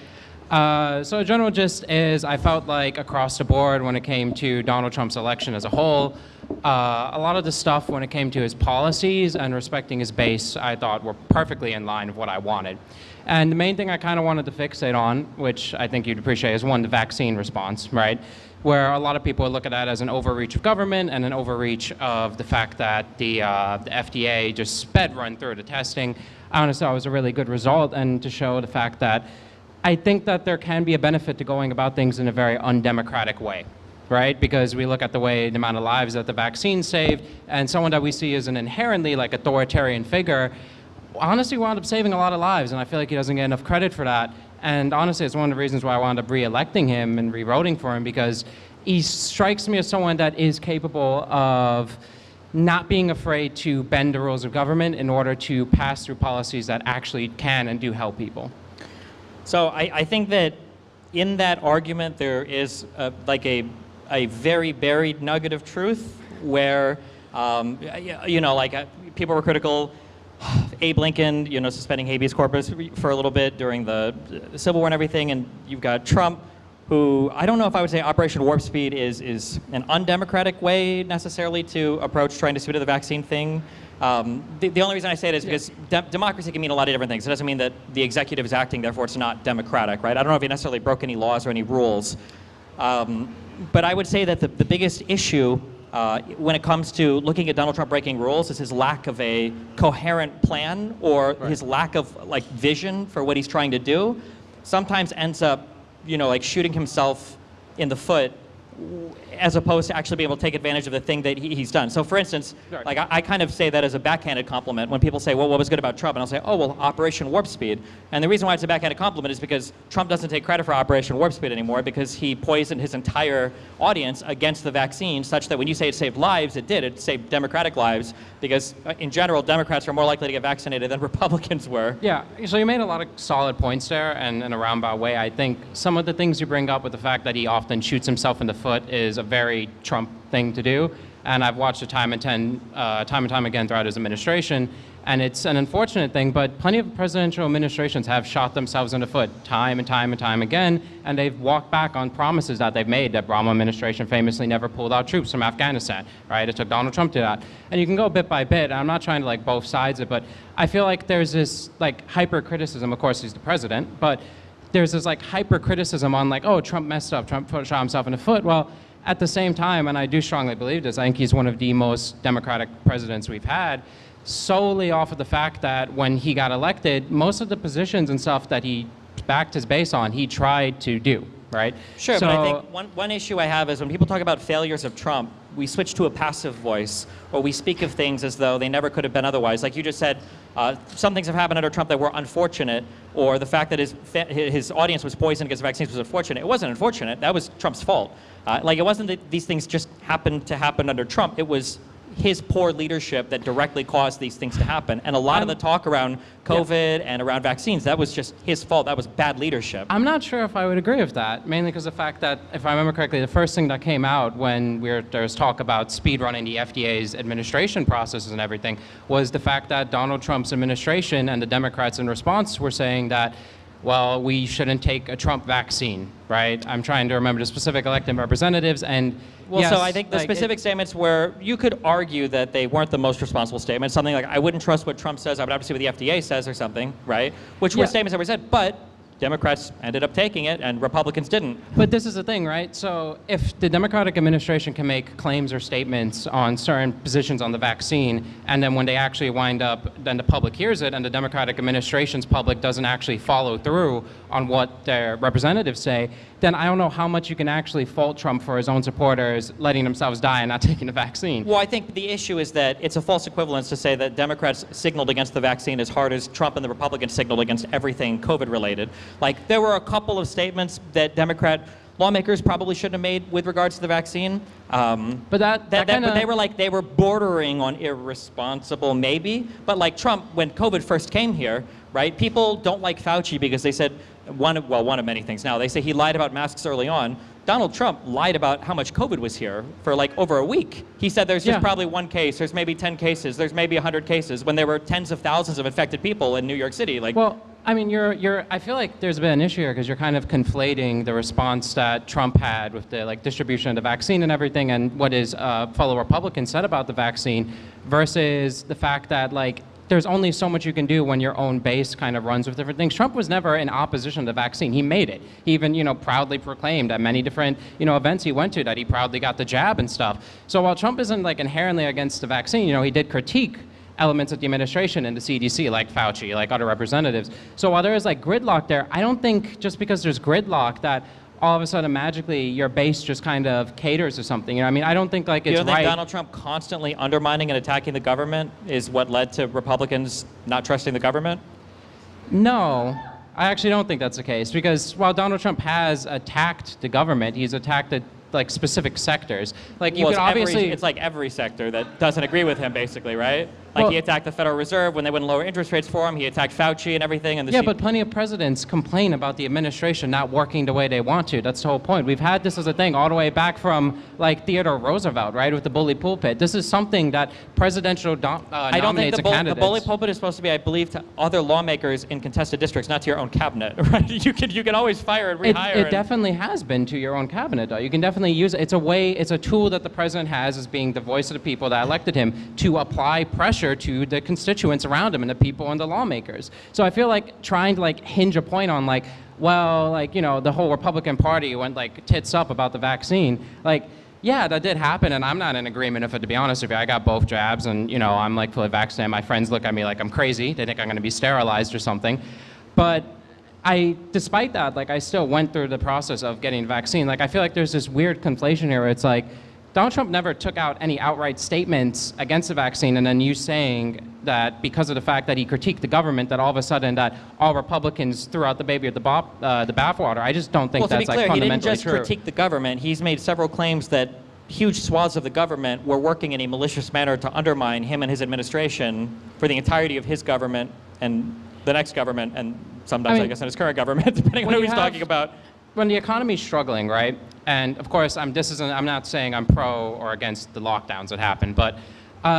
So general gist is I felt like across the board when it came to Donald Trump's election as a whole, a lot of the stuff when it came to his policies and respecting his base, I thought were perfectly in line with what I wanted. And the main thing I kind of wanted to fixate on, which I think you'd appreciate, is one, the vaccine response, right? Where a lot of people look at that as an overreach of government and an overreach of the fact that the FDA just sped run through the testing. I honestly thought it was a really good result, and to show the fact that I think that there can be a benefit to going about things in a very undemocratic way, right? Because we look at the amount of lives that the vaccine saved, and someone that we see as an inherently like authoritarian figure, honestly wound up saving a lot of lives, and I feel like he doesn't get enough credit for that. And honestly, it's one of the reasons why I wound up re-electing him and re-voting for him, because he strikes me as someone that is capable of not being afraid to bend the rules of government in order to pass through policies that actually can and do help people. So I think that in that argument there is like a a very buried nugget of truth where, people were critical. Abe Lincoln, suspending habeas corpus for a little bit during the Civil War and everything, and you've got Trump, who I don't know if I would say Operation Warp Speed is an undemocratic way necessarily to approach trying to speed to the vaccine thing. The only reason I say it is because democracy can mean a lot of different things. It doesn't mean that the executive is acting, therefore it's not democratic, right? I don't know if he necessarily broke any laws or any rules. But I would say that the biggest issue when it comes to looking at Donald Trump breaking rules is his lack of a coherent plan or his lack of vision for what he's trying to do. Sometimes ends up, shooting himself in the foot as opposed to actually being able to take advantage of the thing that he's done. So for instance, I kind of say that as a backhanded compliment when people say, well, what was good about Trump? And I'll say, oh, well, Operation Warp Speed. And the reason why it's a backhanded compliment is because Trump doesn't take credit for Operation Warp Speed anymore because he poisoned his entire audience against the vaccine such that when you say it saved lives, it did. It saved Democratic lives because in general, Democrats are more likely to get vaccinated than Republicans were. Yeah, so you made a lot of solid points there, and in a roundabout way, I think some of the things you bring up with the fact that he often shoots himself in the foot is a very Trump thing to do, and I've watched it time and time again throughout his administration, and it's an unfortunate thing, but plenty of presidential administrations have shot themselves in the foot time and time again, and they've walked back on promises that they've made. The Obama administration famously never pulled out troops from Afghanistan, right? It took Donald Trump to that. And you can go bit by bit, and I'm not trying to both sides it, but I feel like there's this hyper-criticism. Of course, he's the president, but there's this hyper-criticism on oh, Trump messed up, Trump shot himself in the foot. Well, at the same time, and I do strongly believe this, I think he's one of the most democratic presidents we've had, solely off of the fact that when he got elected, most of the positions and stuff that he backed his base on, he tried to do, right? Sure, but I think one issue I have is when people talk about failures of Trump, we switch to a passive voice, or we speak of things as though they never could have been otherwise. Like you just said, some things have happened under Trump that were unfortunate, or the fact that his audience was poisoned against vaccines was unfortunate. It wasn't unfortunate. That was Trump's fault. It wasn't that these things just happened to happen under Trump. It was his poor leadership that directly caused these things to happen. And a lot of the talk around COVID and around vaccines, that was just his fault. That was bad leadership. I'm not sure if I would agree with that, mainly because of the fact that, if I remember correctly, the first thing that came out when there was talk about speed running the FDA's administration processes and everything was the fact that Donald Trump's administration and the Democrats in response were saying that, well, we shouldn't take a Trump vaccine, right? I'm trying to remember the specific elected representatives, and well, yes, so I think the specific statements where you could argue that they weren't the most responsible statements, something like, I wouldn't trust what Trump says, I would have to see what the FDA says or something, right? Which were statements that were said, but Democrats ended up taking it and Republicans didn't. But this is the thing, right? So if the Democratic administration can make claims or statements on certain positions on the vaccine, and then when they actually wind up, then the public hears it, and the Democratic administration's public doesn't actually follow through on what their representatives say, then I don't know how much you can actually fault Trump for his own supporters letting themselves die and not taking the vaccine. Well, I think the issue is that it's a false equivalence to say that Democrats signaled against the vaccine as hard as Trump and the Republicans signaled against everything COVID-related. There were a couple of statements that Democrat lawmakers probably shouldn't have made with regards to the vaccine. But they were bordering on irresponsible, maybe. But Trump, when COVID first came here, right? People don't like Fauci because they said one of many things. Now they say he lied about masks early on. Donald Trump lied about how much COVID was here for over a week. He said there's just probably one case, there's maybe 10 cases, there's maybe 100 cases, when there were tens of thousands of infected people in New York City. Well, I mean, I feel like there's been an issue here because you're kind of conflating the response that Trump had with the distribution of the vaccine and everything, and what his fellow Republicans said about the vaccine, versus the fact that there's only so much you can do when your own base kind of runs with different things. Trump was never in opposition to the vaccine. He made it. He even, proudly proclaimed at many different, events he went to that he proudly got the jab and stuff. So while Trump isn't inherently against the vaccine, he did critique elements of the administration and the CDC, like Fauci, like other representatives. So while there is gridlock there, I don't think just because there's gridlock that all of a sudden magically your base just kind of caters or something. I don't think it's right. You don't think Donald Trump constantly undermining and attacking the government is what led to Republicans not trusting the government? No, I actually don't think that's the case, because while Donald Trump has attacked the government, he's attacked it specific sectors. It's like every sector that doesn't agree with him, basically, right? Like Well- he attacked the Federal Reserve when they wouldn't lower interest rates for him. He attacked Fauci and everything. And Yeah, but plenty of presidents complain about the administration not working the way they want to. That's the whole point. We've had this as a thing all the way back from like Theodore Roosevelt, right, with the bully pulpit. This is something that presidential I don't think nominates the bully candidates. pulpit is supposed to be, I believe, to other lawmakers in contested districts, not to your own cabinet. Right? You can always fire and rehire. It definitely has been to your own cabinet, though. You can definitely use it. It's a way, it's a tool that the president has as being the voice of the people that elected him to apply pressure to the constituents around him and the people and the lawmakers. So I feel like trying to like hinge a point on like, well, like, you know, the whole Republican Party went like tits up about the vaccine. Like, yeah, that did happen, and I'm not in agreement with it, to be honest with you. I got both jabs, and, you know, I'm like fully vaccinated. My friends look at me like I'm crazy. They think I'm going to be sterilized or something. But despite that, like, I still went through the process of getting the vaccine. Like, I feel like there's this weird conflation here where it's like, Donald Trump never took out any outright statements against the vaccine, and then you saying that because of the fact that he critiqued the government, that all of a sudden that all Republicans threw out the baby with the bathwater. I just don't think Well, to be that's clear, like he didn't fundamentally just true. critique the government. He's made several claims that huge swaths of the government were working in a malicious manner to undermine him and his administration for the entirety of his government and the next government, and sometimes, I guess, in his current government, depending on who he's talking about. When the economy's struggling, right? And of course, I'm not saying I'm pro or against the lockdowns that happen, but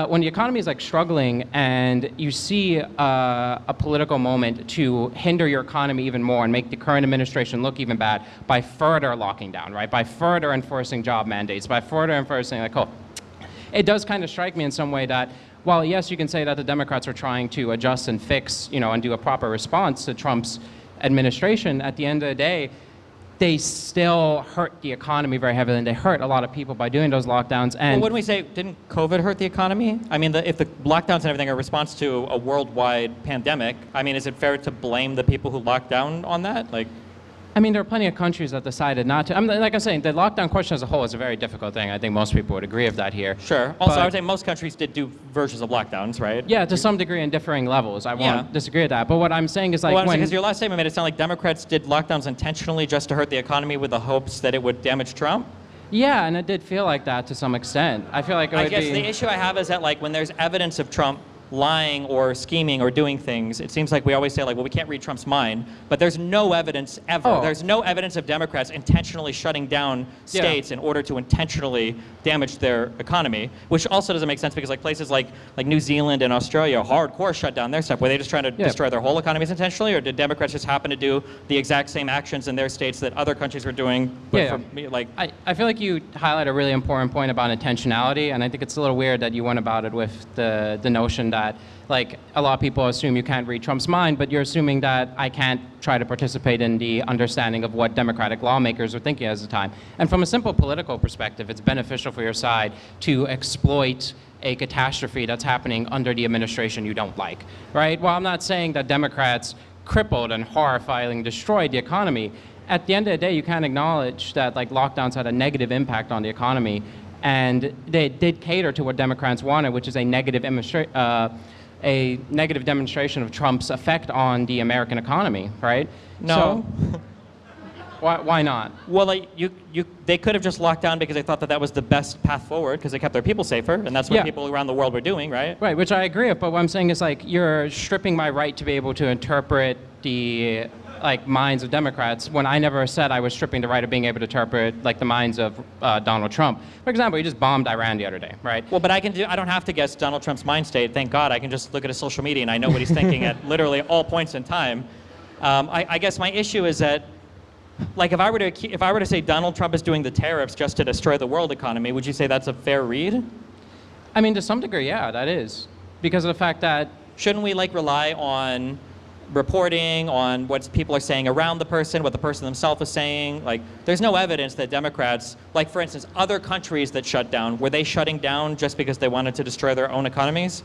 when the economy is like struggling and you see a political moment to hinder your economy even more and make the current administration look even bad by further locking down, right? By further enforcing job mandates, by further enforcing like, oh, it does kind of strike me in some way that while yes, you can say that the Democrats are trying to adjust and fix, you know, and do a proper response to Trump's administration, at the end of the day, they still hurt the economy very heavily, and they hurt a lot of people by doing those lockdowns. And Well, wouldn't we say, didn't COVID hurt the economy? I mean, if the lockdowns and everything are a response to a worldwide pandemic, I mean, is it fair to blame the people who locked down on that? Like, I mean, there are plenty of countries that decided not to. I mean, like I'm saying, the lockdown question as a whole is a very difficult thing. I think most people would agree with that here. sure. Also, But- I would say most countries did do versions of lockdowns, right? Yeah, to some degree in differing levels. I Yeah. won't disagree with that. But what I'm saying is like Well, when... because your last statement made it sound like Democrats did lockdowns intentionally just to hurt the economy with the hopes that it would damage Trump. Yeah, and it did feel like that to some extent. I feel like it I would guess be... the issue I have is that, like, when there's evidence of Trump lying or scheming or doing things, it seems like we always say, like, well, we can't read Trump's mind, but there's no evidence ever. Oh. There's no evidence of Democrats intentionally shutting down states in order to intentionally damage their economy, which also doesn't make sense because, like, places like New Zealand and Australia hardcore shut down their stuff. Were they just trying to destroy their whole economies intentionally, or did Democrats just happen to do the exact same actions in their states that other countries were doing? But Yeah. like, I feel like you highlight a really important point about intentionality, and I think it's a little weird that you went about it with the notion that, like, a lot of people assume you can't read Trump's mind, but you're assuming that I can't try to participate in the understanding of what Democratic lawmakers were thinking at the time. And from a simple political perspective, it's beneficial for your side to exploit a catastrophe that's happening under the administration you don't like, right? Well, I'm not saying that Democrats crippled and horrifyingly destroyed the economy. At the end of the day, you can't acknowledge that, like, lockdowns had a negative impact on the economy, and they did cater to what Democrats wanted, which is a negative demonstration of Trump's effect on the American economy, right? No. So, why not? well, like, they could have just locked down because they thought that that was the best path forward because they kept their people safer, and that's what Yeah. people around the world were doing, right? Right, which I agree with, but what I'm saying is, like, you're stripping my right to be able to interpret the, like, minds of Democrats when I never said I was stripping the right of being able to interpret, like, the minds of Donald Trump. For example, he just bombed Iran the other day, right? Well, but I don't have to guess Donald Trump's mind state. Thank God, I can just look at his social media and I know what he's thinking at literally all points in time. I guess my issue is that, like, if I were to say Donald Trump is doing the tariffs just to destroy the world economy, would you say that's a fair read? I mean, to some degree, yeah, that is. Because of the fact that Shouldn't we, like, rely on reporting on what people are saying around the person, what the person themselves is saying? Like, there's no evidence that Democrats, like, for instance, other countries that shut down, were they shutting down just because they wanted to destroy their own economies?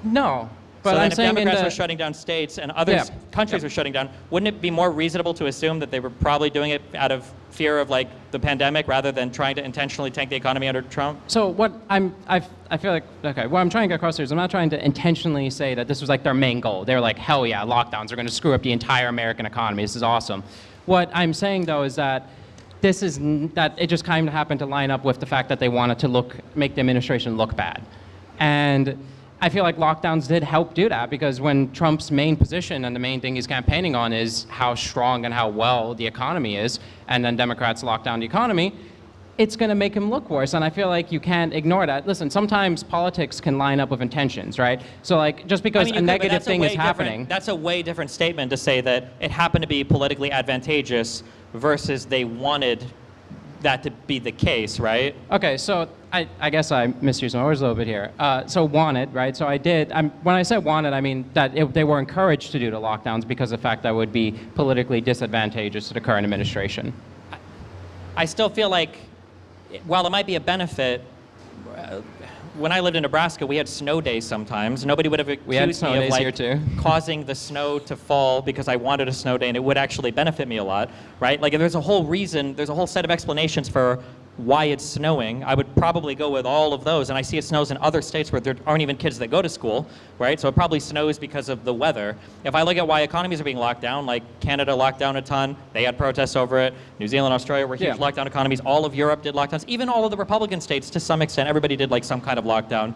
no. But So then I'm if saying Democrats were shutting down states and other countries were shutting down, wouldn't it be more reasonable to assume that they were probably doing it out of fear of, like, the pandemic rather than trying to intentionally tank the economy under Trump? So what I feel like, okay, what I'm trying to get across here is I'm not trying to intentionally say that this was, like, their main goal. They were like, hell yeah, lockdowns are going to screw up the entire American economy. This is awesome. What I'm saying, though, is that that it just kind of happened to line up with the fact that they wanted to make the administration look bad. And I feel like lockdowns did help do that, because when Trump's main position and the main thing he's campaigning on is how strong and how well the economy is, and then Democrats lock down the economy, it's going to make him look worse. And I feel like you can't ignore that. Listen, sometimes politics can line up with intentions, right? So like, just because you a could, but negative that's thing is different- happening. That's a way different statement to say that it happened to be politically advantageous versus they wanted that to be the case, right? Okay, so I guess I misused my words a little bit here. So wanted, right? So I did, when I said wanted, I mean that they were encouraged to do the lockdowns because of the fact that would be politically disadvantageous to the current administration. I still feel like, while it might be a benefit, when I lived in Nebraska, we had snow days sometimes. Nobody would have We had accused snow me of days here like too. causing the snow to fall because I wanted a snow day, and it would actually benefit me a lot, right? Like, if there's a whole reason, there's a whole set of explanations for why it's snowing, I would probably go with all of those. And I see it snows in other states where there aren't even kids that go to school, right? So it probably snows because of the weather. If I look at why economies are being locked down, like Canada locked down a ton, they had protests over it. New Zealand, Australia were huge lockdown economies. All of Europe did lockdowns. Even all of the Republican states, to some extent, everybody did like some kind of lockdown.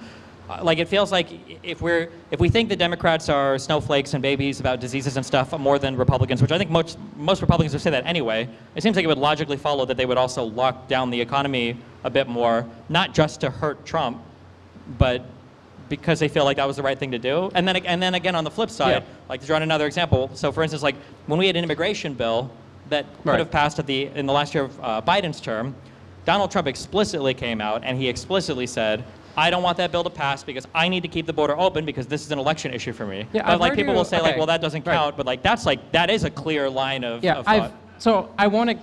Like, it feels like if we think the Democrats are snowflakes and babies about diseases and stuff more than Republicans, which I think most Republicans would say that anyway, it seems like it would logically follow that they would also lock down the economy a bit more, not just to hurt Trump, but because they feel like that was the right thing to do. And then again, on the flip side, like, to draw another example, so for instance, like when we had an immigration bill that could have passed in the last year of Biden's term, Donald Trump explicitly came out and he explicitly said, I don't want that bill to pass because I need to keep the border open because this is an election issue for me. Yeah, but I've like heard people you- will say okay, like, well, that doesn't right. count. But like that is a clear line of thought. So I want to.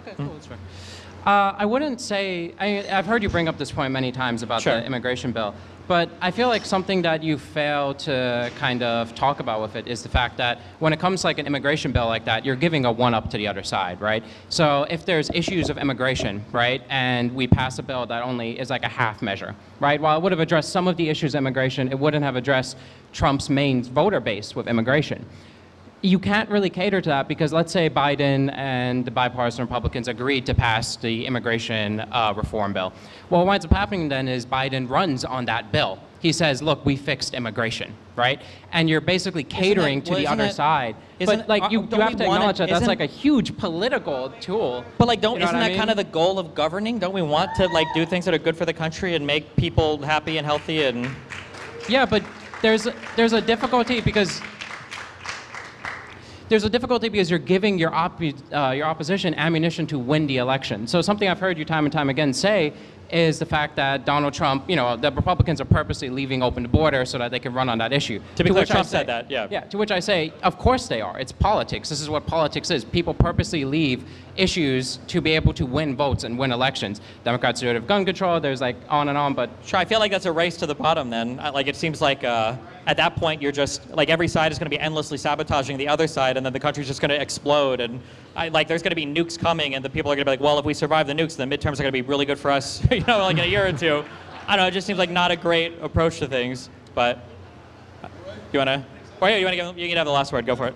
Okay, cool, that's fair. I wouldn't say. I've heard you bring up this point many times about Sure. the immigration bill, but I feel like something that you fail to kind of talk about with it is the fact that when it comes to like an immigration bill like that, you're giving a one-up to the other side, right? So if there's issues of immigration, right, and we pass a bill that only is like a half measure, right? While it would have addressed some of the issues of immigration, it wouldn't have addressed Trump's main voter base with immigration. You can't really cater to that because let's say Biden and the bipartisan Republicans agreed to pass the immigration reform bill. Well, what winds up happening then is Biden runs on that bill. He says, look, we fixed immigration, right? And you're basically catering to the other side. But like you have to acknowledge that that's like a huge political tool. But like, You know isn't what I that mean? kind of the goal of governing? Don't we want to like do things that are good for the country and make people happy and healthy and? Yeah, but there's a difficulty because you're giving your opposition ammunition to win the election. So something I've heard you time and time again say is the fact that Donald Trump, the Republicans are purposely leaving open the border so that they can run on that issue. To be clear, which I Trump say- said that, yeah. Yeah, to which I say, of course they are. It's politics. This is what politics is. People purposely leave issues to be able to win votes and win elections. Democrats do it with gun control. There's like on and on, but Sure, I feel like that's a race to the bottom then. Like, it seems like at that point you're just, like, every side is going to be endlessly sabotaging the other side, and then the country's just going to explode. And there's going to be nukes coming, and the people are going to be like, well, if we survive the nukes, the midterms are going to be really good for us, like in a year or two. I don't know, it just seems like not a great approach to things. But you want to, you can have the last word, go for it.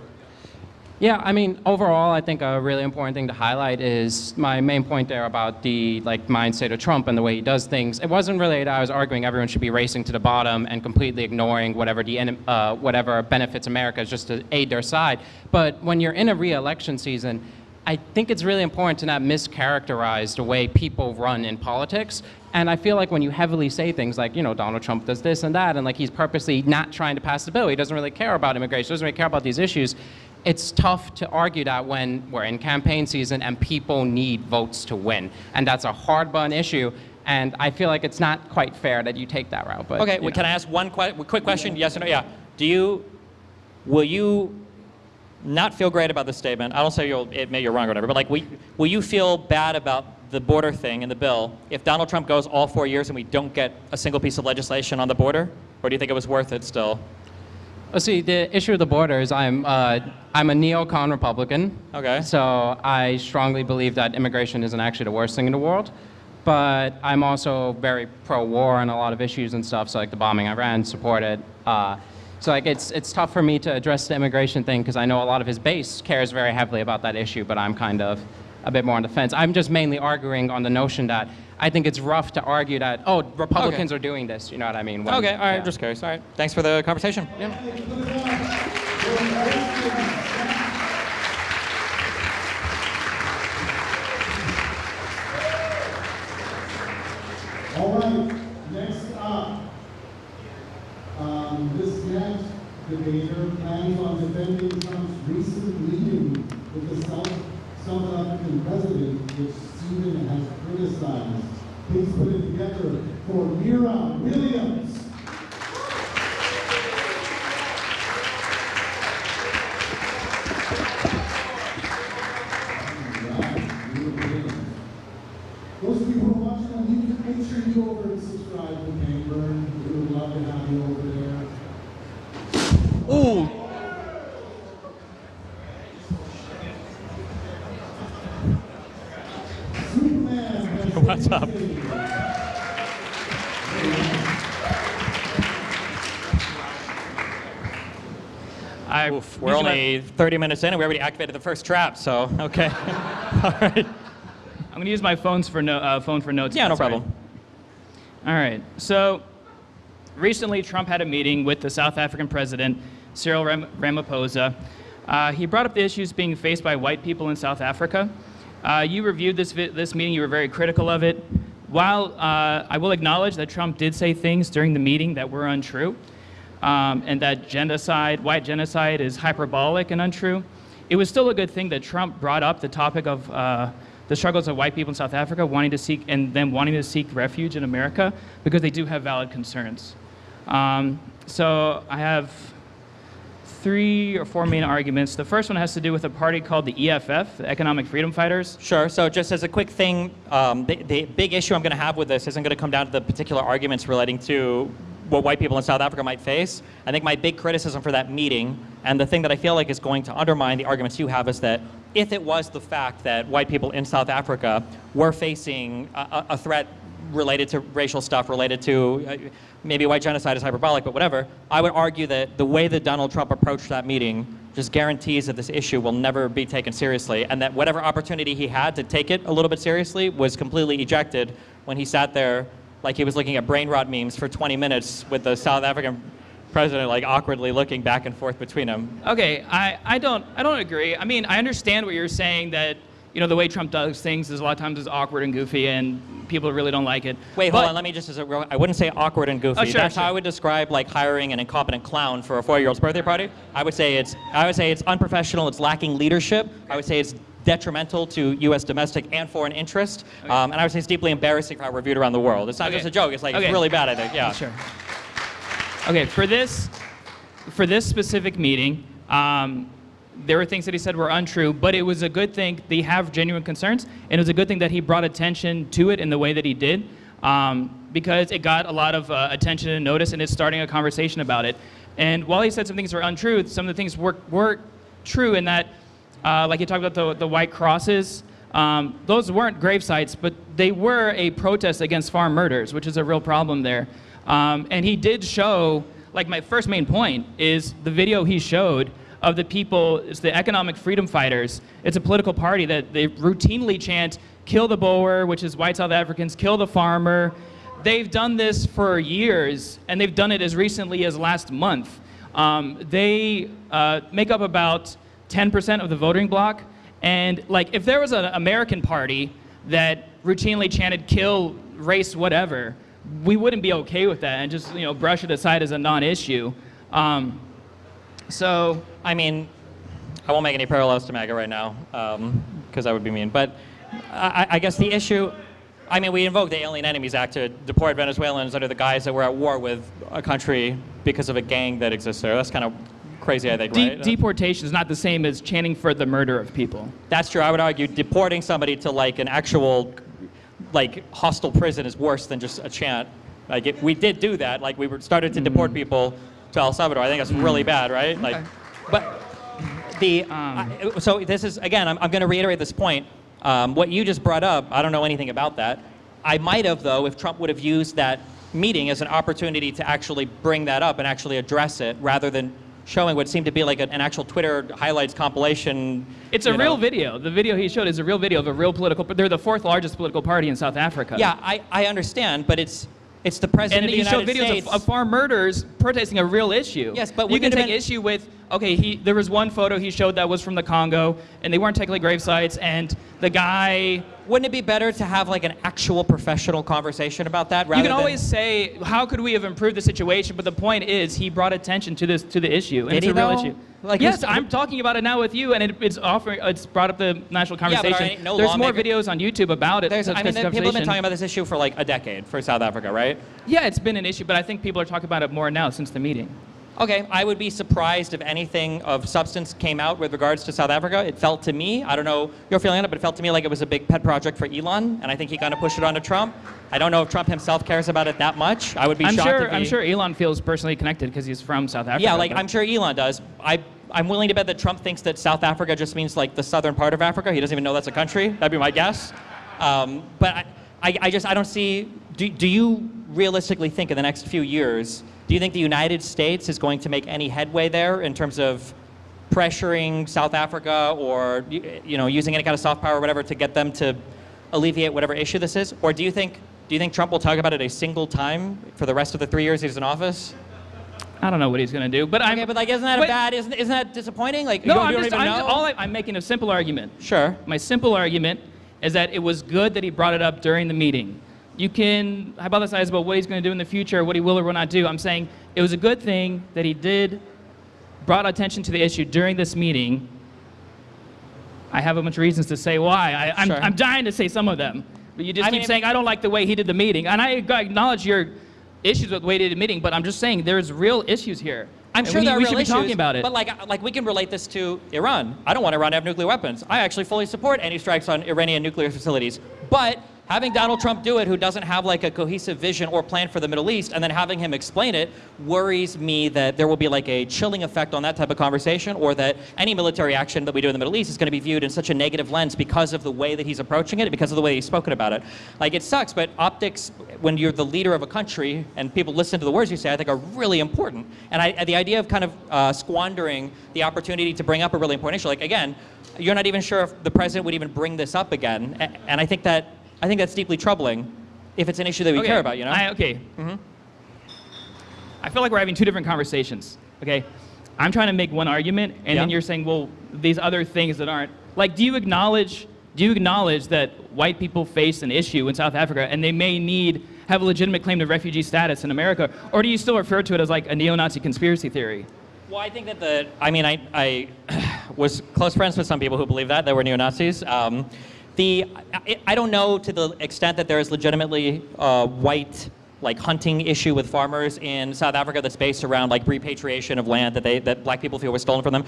yeah, I mean, overall, I think a really important thing to highlight is my main point there about the mindset of Trump and the way he does things. It wasn't really that I was arguing everyone should be racing to the bottom and completely ignoring whatever benefits America just to aid their side. But when you're in a re-election season, I think it's really important to not mischaracterize the way people run in politics. And I feel like when you heavily say things like, Donald Trump does this and that, and like he's purposely not trying to pass the bill, he doesn't really care about immigration, doesn't really care about these issues, it's tough to argue that when we're in campaign season and people need votes to win. And that's a hard-button issue. And I feel like it's not quite fair that you take that route. But, Okay, well, can I ask one quick question? Yes or no? Yeah. Will you not feel great about this statement? I don't say you're wrong or whatever, but like, will you feel bad about the border thing in the bill if Donald Trump goes all 4 years and we don't get a single piece of legislation on the border? Or do you think it was worth it still? Well, see, the issue of the border is I'm a neocon Republican. Okay. So I strongly believe that immigration isn't actually the worst thing in the world. But I'm also very pro-war on a lot of issues and stuff. So like the bombing in Iran, support it. So like it's tough for me to address the immigration thing because I know a lot of his base cares very heavily about that issue, but I'm kind of a bit more on the fence. I'm just mainly arguing on the notion that I think it's rough to argue that, oh, Republicans are doing this, you know what I mean? When- Okay, all right, yeah. just curious. All right, thanks for the conversation. All right, next up, this next debater plans on defending Trump's recent meeting with the South African president, which Stephen has criticized. Please put it together for Mira Williams. Those of you who are watching on YouTube, make sure you go over and subscribe to Cambridge. We would love to have you over there. Ooh. Superman has What's up? Oof, we're only 30 minutes in and we already activated the first trap, so okay. All right. I'm going to use my phone for notes. Yeah, no That's all problem. right. All right. So recently, Trump had a meeting with the South African president, Cyril Ramaphosa. He brought up the issues being faced by white people in South Africa. You reviewed this meeting. You were very critical of it. While I will acknowledge that Trump did say things during the meeting that were untrue, and that white genocide is hyperbolic and untrue, it was still a good thing that Trump brought up the topic of the struggles of white people in South Africa wanting to seek refuge in America because they do have valid concerns. So I have 3 or 4 main arguments. The first one has to do with a party called the EFF, the Economic Freedom Fighters. Sure, so just as a quick thing, the big issue I'm going to have with this isn't going to come down to the particular arguments relating to what white people in South Africa might face. I think my big criticism for that meeting, and the thing that I feel like is going to undermine the arguments you have, is that if it was the fact that white people in South Africa were facing a threat related to racial stuff, related to maybe white genocide is hyperbolic, but whatever, I would argue that the way that Donald Trump approached that meeting just guarantees that this issue will never be taken seriously, and that whatever opportunity he had to take it a little bit seriously was completely ejected when he sat there like he was looking at brain rot memes for 20 minutes with the South African president like awkwardly looking back and forth between them. Okay, I don't agree. I mean, I understand what you're saying, that the way Trump does things is a lot of times is awkward and goofy and people really don't like it. Wait, hold on, let me just, I wouldn't say awkward and goofy. Oh, sure, That's sure. how I would describe like hiring an incompetent clown for a 4-year-old's birthday party. I would say it's unprofessional, it's lacking leadership. I would say it's detrimental to U.S. domestic and foreign interest. Okay. And I would say it's deeply embarrassing for how we're viewed around the world. It's not just a joke, it's like, it's really bad, I think, yeah. Sure. Okay, for this specific meeting, there were things that he said were untrue, but it was a good thing. They have genuine concerns, and it was a good thing that he brought attention to it in the way that he did, because it got a lot of attention and notice, and it's starting a conversation about it. And while he said some things were untrue, some of the things were true in that, like he talked about the white crosses. Those weren't grave sites, but they were a protest against farm murders, which is a real problem there. And he did show, like my first main point is the video he showed of the people, it's the Economic Freedom Fighters. It's a political party that they routinely chant, kill the Boer, which is white South Africans, kill the farmer. They've done this for years, and they've done it as recently as last month. They make up about 10% of the voting bloc, and like if there was an American party that routinely chanted kill race whatever, we wouldn't be okay with that and just brush it aside as a non-issue. So I mean, I won't make any parallels to MAGA right now, because that would be mean. But I guess the issue, I mean, we invoked the Alien Enemies Act to deport Venezuelans under the guise that we're at war with a country because of a gang that exists there. That's kind of crazy, I think, right? Deportation is not the same as chanting for the murder of people. That's true. I would argue deporting somebody to like an actual like hostile prison is worse than just a chant. Like if we did do that, like we started to deport people to El Salvador. I think that's really bad, right? Like, but so this is again. I'm going to reiterate this point. What you just brought up, I don't know anything about that. I might have, though, if Trump would have used that meeting as an opportunity to actually bring that up and actually address it, rather than showing what seemed to be like an actual Twitter highlights compilation. It's a real video. The video he showed is a real video of a real political. They're the fourth largest political party in South Africa. Yeah, I understand, but it's the president And of the he showed United videos States. of farm murders protesting a real issue. Yes, but you wouldn't can it take have issue with, okay, there was one photo he showed that was from the Congo, and they weren't technically grave sites, and the guy... Wouldn't it be better to have like an actual professional conversation about that? Rather You can than, always say, how could we have improved the situation? But the point is, he brought attention to the issue, and Did it's he a real though? issue. Like, yes, who's- I'm talking about it now with you, and it's brought up the national Yeah, but conversation. no There's more lawmaker- videos on YouTube about it. There's, I mean, this people have been conversation. talking about this issue for like a decade for South Africa, right? Yeah, it's been an issue, but I think people are talking about it more now since the meeting. Okay, I would be surprised if anything of substance came out with regards to South Africa. It felt to me, I don't know your feeling on it, but it felt to me like it was a big pet project for Elon, and I think he kind of pushed it onto Trump. I don't know if Trump himself cares about it that much. I would be shocked if he... I'm sure Elon feels personally connected because he's from South Africa. Yeah, like but- I'm sure Elon does. I'm willing to bet that Trump thinks that South Africa just means like the southern part of Africa. He doesn't even know that's a country. That'd be my guess. But I don't see. Do you realistically think in the next few years, do you think the United States is going to make any headway there in terms of pressuring South Africa or using any kind of soft power or whatever to get them to alleviate whatever issue this is? Or do you think Trump will talk about it a single time for the rest of the 3 years he's in office? I don't know what he's going to do, but Okay, but like, isn't that disappointing? Like, No, you don't even know? I'm making a simple argument. Sure. My simple argument is that it was good that he brought it up during the meeting. You can hypothesize about what he's going to do in the future, what he will or will not do. I'm saying it was a good thing that he brought attention to the issue during this meeting. I have a bunch of reasons to say why. Sure. I'm dying to say some of them. But you just I keep mean, saying, I don't like the way he did the meeting. And I acknowledge your issues with the way he did the meeting, but I'm just saying there's real issues here. I'm And sure there are we real should be issues, talking about it. but like we can relate this to Iran. I don't want Iran to have nuclear weapons. I actually fully support any strikes on Iranian nuclear facilities. But having Donald Trump do it, who doesn't have like a cohesive vision or plan for the Middle East, and then having him explain it, worries me that there will be like a chilling effect on that type of conversation, or that any military action that we do in the Middle East is going to be viewed in such a negative lens because of the way that he's approaching it, because of the way he's spoken about it. Like, it sucks, but optics, when you're the leader of a country and people listen to the words you say, I think are really important. And the idea of kind of squandering the opportunity to bring up a really important issue, like, again, you're not even sure if the president would even bring this up again, and I think that's deeply troubling if it's an issue that we care about, you know? Okay. I feel like we're having two different conversations, okay? I'm trying to make one argument, and then you're saying, well, these other things that aren't. Like, do you acknowledge that white people face an issue in South Africa, and they may have a legitimate claim to refugee status in America? Or do you still refer to it as like a neo-Nazi conspiracy theory? Well, I think that I was close friends with some people who believe that were neo-Nazis. I don't know to the extent that there is legitimately white hunting issue with farmers in South Africa that's based around like repatriation of land that black people feel was stolen from them.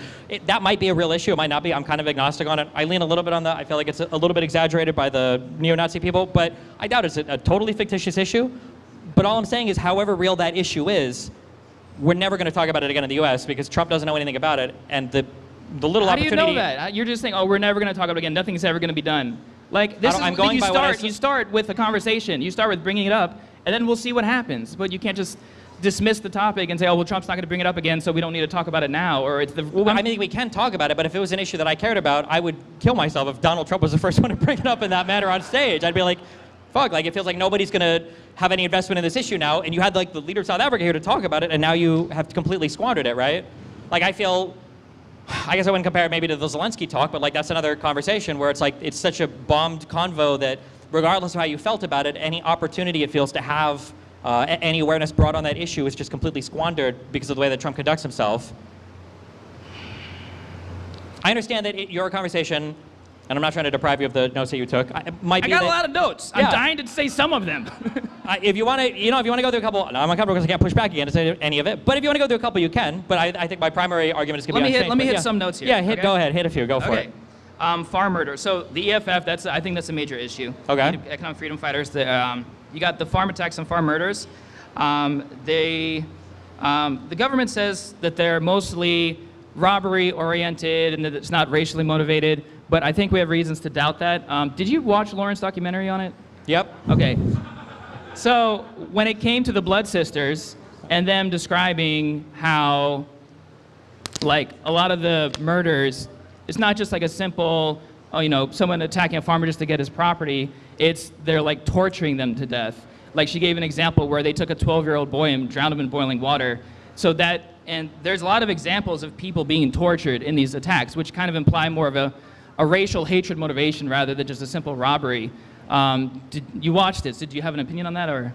That might be a real issue. It might not be. I'm kind of agnostic on it. I lean a little bit on that. I feel like it's a little bit exaggerated by the neo-Nazi people, but I doubt it's a totally fictitious issue. But all I'm saying is, however real that issue is, we're never going to talk about it again in the U.S. because Trump doesn't know anything about it, and the little How do opportunity. you know that? You're just saying, oh, we're never going to talk about it again. Nothing's ever going to be done. Like, this is I'm going you by what I start. You start with a conversation. You start with bringing it up, and then we'll see what happens. But you can't just dismiss the topic and say, oh, well, Trump's not going to bring it up again, so we don't need to talk about it now. Or it's the. Well, I mean, we can talk about it, but if it was an issue that I cared about, I would kill myself if Donald Trump was the first one to bring it up in that manner on stage. I'd be like, fuck, like, it feels like nobody's going to have any investment in this issue now, and you had like the leader of South Africa here to talk about it, and now you have completely squandered it, right? Like, I guess I wouldn't compare it maybe to the Zelensky talk, but like that's another conversation where it's like it's such a bombed convo that regardless of how you felt about it, any opportunity it feels to have any awareness brought on that issue is just completely squandered because of the way that Trump conducts himself. I understand that your conversation, and I'm not trying to deprive you of the notes that you took. I got a lot of notes. I'm dying to say some of them. If you want to, go through a couple, no, I'm uncomfortable because I can't push back again to say any of it. But if you want to go through a couple, you can. But I think my primary argument is going to be on stage. Let me But hit some notes here. Yeah, okay? Go ahead, hit a few, go for it. Farm murder. So the EFF, I think that's a major issue. Okay. Economic freedom fighters. You got the farm attacks and farm murders. The government says that they're mostly robbery oriented and that it's not racially motivated. But I think we have reasons to doubt that. Did you watch Lauren's documentary on it? Yep. Okay. So when it came to the Blood Sisters and them describing how like a lot of the murders, it's not just like a simple, oh, you know, someone attacking a farmer just to get his property. They're like torturing them to death. Like she gave an example where they took a 12-year-old boy and drowned him in boiling water. And there's a lot of examples of people being tortured in these attacks, which kind of imply more of a racial hatred motivation rather than just a simple robbery. You watched this. Did you have an opinion on that, or?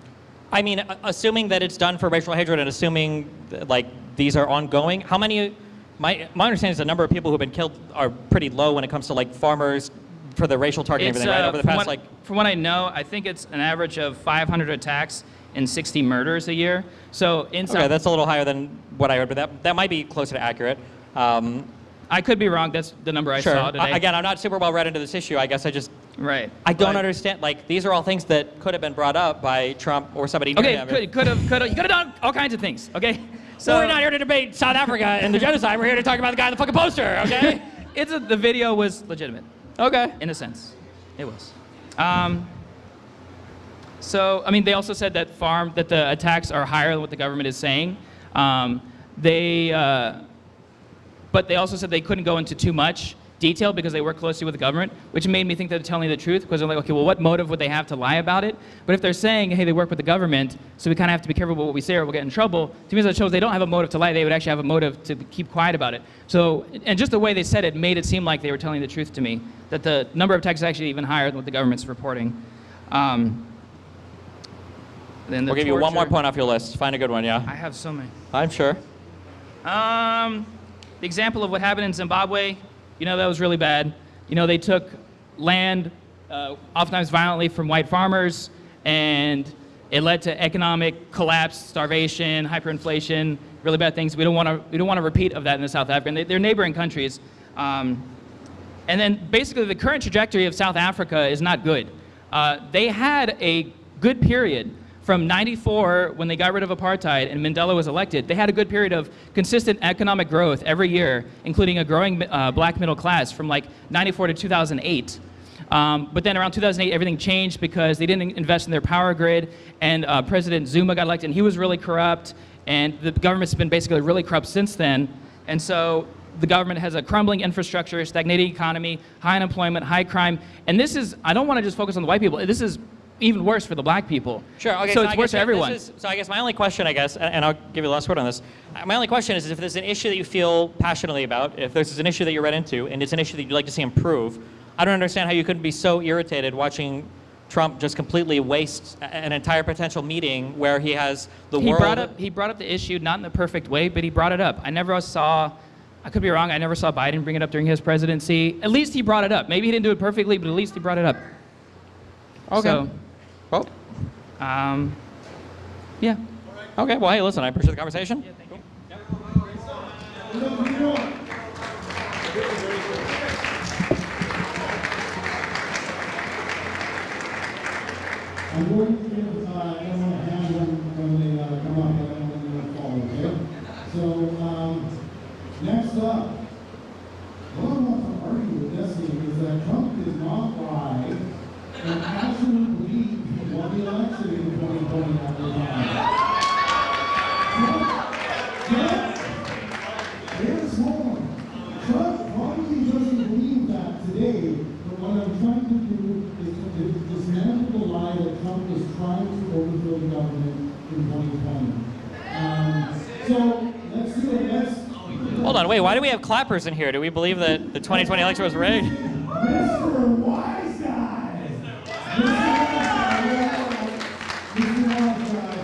I mean, assuming that it's done for racial hatred and assuming like these are ongoing, how many? My understanding is the number of people who've been killed are pretty low when it comes to like farmers for the racial targeting and everything, right? Over the past from what I know, I think it's an average of 500 attacks and 60 murders a year. So okay, that's a little higher than what I heard, but that might be closer to accurate. I could be wrong. That's the number I saw today. Again, I'm not super well read into this issue. I guess I just I don't understand. Like these are all things that could have been brought up by Trump or somebody near him. Okay, could have. You could have done all kinds of things. Okay, so we're not here to debate South Africa and the genocide. We're here to talk about the guy on the fucking poster. Okay, the video was legitimate. Okay, in a sense, it was. So I mean, they also said that the attacks are higher than what the government is saying. But they also said they couldn't go into too much detail because they work closely with the government, which made me think they're telling the truth, because they're like, okay, well, what motive would they have to lie about it? But if they're saying, hey, they work with the government, so we kind of have to be careful about what we say or we'll get in trouble, to me that shows they don't have a motive to lie. They would actually have a motive to keep quiet about it. So, and just the way they said it made it seem like they were telling the truth to me, that the number of attacks is actually even higher than what the government's reporting. We'll give you one more point off your list. Find a good one, yeah? I have so many. I'm sure. The example of what happened in Zimbabwe, you know, that was really bad. You know, they took land, oftentimes violently, from white farmers, and it led to economic collapse, starvation, hyperinflation, really bad things. We don't want a repeat of that in South Africa. And they're neighboring countries. And then basically the current trajectory of South Africa is not good. They had a good period from 94, when they got rid of apartheid and Mandela was elected. They had a good period of consistent economic growth every year, including a growing black middle class from like 94 to 2008. But then around 2008, everything changed because they didn't invest in their power grid, and President Zuma got elected, and he was really corrupt, and the government's been basically really corrupt since then. And so the government has a crumbling infrastructure, stagnating economy, high unemployment, high crime. And this is, I don't want to just focus on the white people. This is even worse for the black people. Sure, okay. So it's worse for everyone. So I guess my only question, and I'll give you the last word on this. My only question is if there's an issue that you feel passionately about, if there's an issue that you're read into, and it's an issue that you'd like to see improve, I don't understand how you couldn't be so irritated watching Trump just completely waste an entire potential meeting where he has the world. He brought up the issue, not in the perfect way, but he brought it up. I could be wrong, I never saw Biden bring it up during his presidency. At least he brought it up. Maybe he didn't do it perfectly, but at least he brought it up. Okay. So, yeah. Okay, well, hey, listen, I appreciate the conversation. Yeah, thank you. I'm going to give everyone a hand when they come up, and when they fall, okay? So, next up, what I want to argue with this thing is that Trump did not lie and actually believe he won the election in 2020 at the time. Here's more. Trump probably doesn't believe that today, but what I'm trying to do is to dismantle the lie that Trump was trying to overthrow the government in 2020. So let's do it. Hold on, wait, why do we have clappers in here? Do we believe that the 2020 election was rigged? Mr. Wise Guy! Mr. Wise Guy!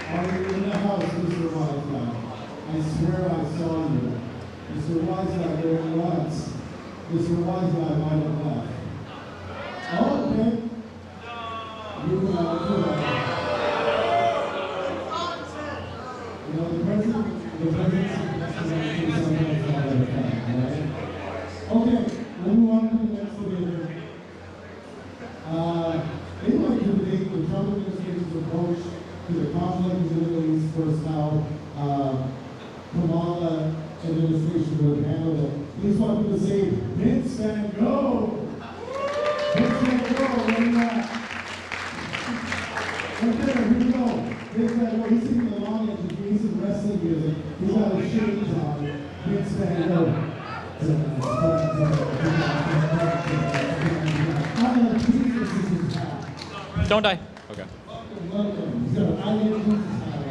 Are you in the house, Mr. Wise Guy? I swear I saw you. Mr. Wise Guy, there he was. Mr. Wise Guy might have left. Oh, okay. You know, the president okay, let me move on to the next debater. They like to debate the Trump administration's approach to the conflict in the Middle East versus how Kamala administration would handle it. These want people to say, Vince Van Gogh! Vince Van Gogh, right now. Okay, here we go. This guy, well, he's sitting along and he's some wrestling music. He's got his shades on. Vince Van Gogh. I'm gonna keep this in his hat. Don't die. Okay. Welcome. He's got an island Jesus hat on.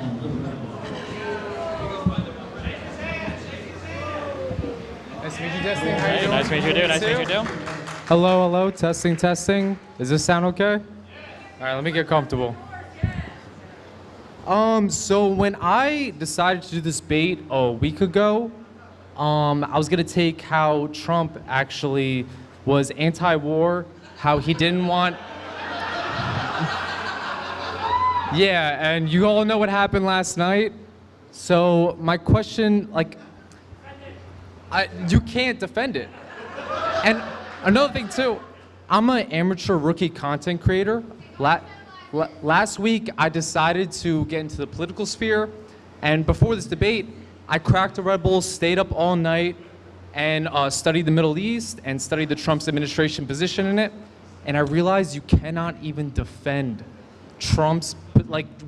Nice to meet you, Destiny. How you Hey, doing? nice to meet you, dude. Nice to meet you, dude. Hello, hello. Testing, testing. Does this sound okay? All right, let me get comfortable. So when I decided to do this debate a week ago, I was gonna take how Trump actually was anti-war, how he didn't want. Yeah, and you all know what happened last night. So my question, like, you can't defend it. And another thing too, I'm an amateur rookie content creator. Last week, I decided to get into the political sphere, and before this debate, I cracked a Red Bull, stayed up all night, and studied the Middle East and studied the Trump's administration position in it, and I realized you cannot even defend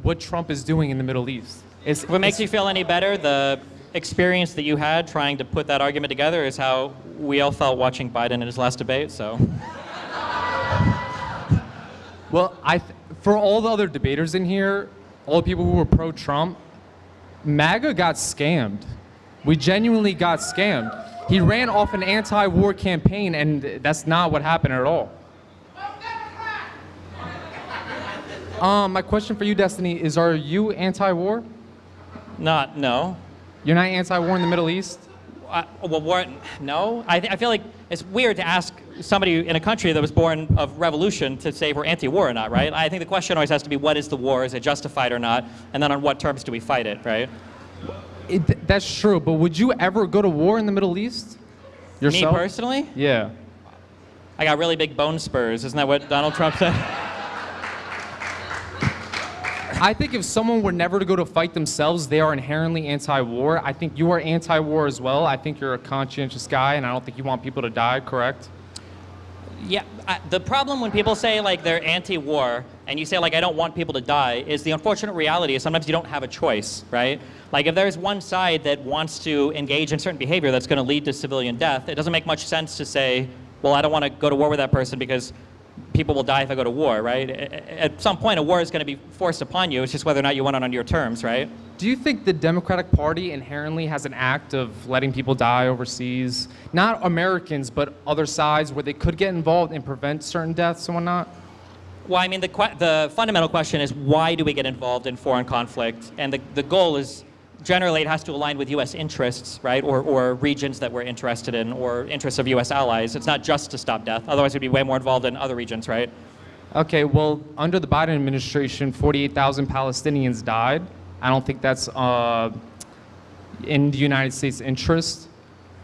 what Trump is doing in the Middle East. If it makes you feel any better, the experience that you had trying to put that argument together is how we all felt watching Biden in his last debate, so. Well, for all the other debaters in here, all the people who were pro-Trump, MAGA got scammed. We genuinely got scammed. He ran off an anti-war campaign, and that's not what happened at all. My question for you, Destiny, is are you anti-war? No. You're not anti-war in the Middle East? No. I feel like it's weird to ask somebody in a country that was born of revolution to say if we're anti-war or not, right? I think the question always has to be, what is the war? Is it justified or not? And then on what terms do we fight it, right? That's true, but would you ever go to war in the Middle East? Yourself? Me personally? Yeah. I got really big bone spurs. Isn't that what Donald Trump said? I think if someone were never to go to fight themselves, they are inherently anti-war. I think you are anti-war as well. I think you're a conscientious guy, and I don't think you want people to die, correct? Yeah, the problem when people say like they're anti-war and you say like I don't want people to die is the unfortunate reality is sometimes you don't have a choice, right? Like if there's one side that wants to engage in certain behavior that's going to lead to civilian death, it doesn't make much sense to say, well, I don't want to go to war with that person because people will die if I go to war, right? At some point, a war is going to be forced upon you. It's just whether or not you want it on your terms, right? Do you think the Democratic Party inherently has an act of letting people die overseas? Not Americans, but other sides where they could get involved and prevent certain deaths and whatnot? Well, I mean, the fundamental question is why do we get involved in foreign conflict? And the goal is generally it has to align with U.S. interests, right? Or regions that we're interested in, or interests of U.S. allies. It's not just to stop death. Otherwise, we'd be way more involved in other regions, right? Okay, well, under the Biden administration, 48,000 Palestinians died. I don't think that's in the United States' interest,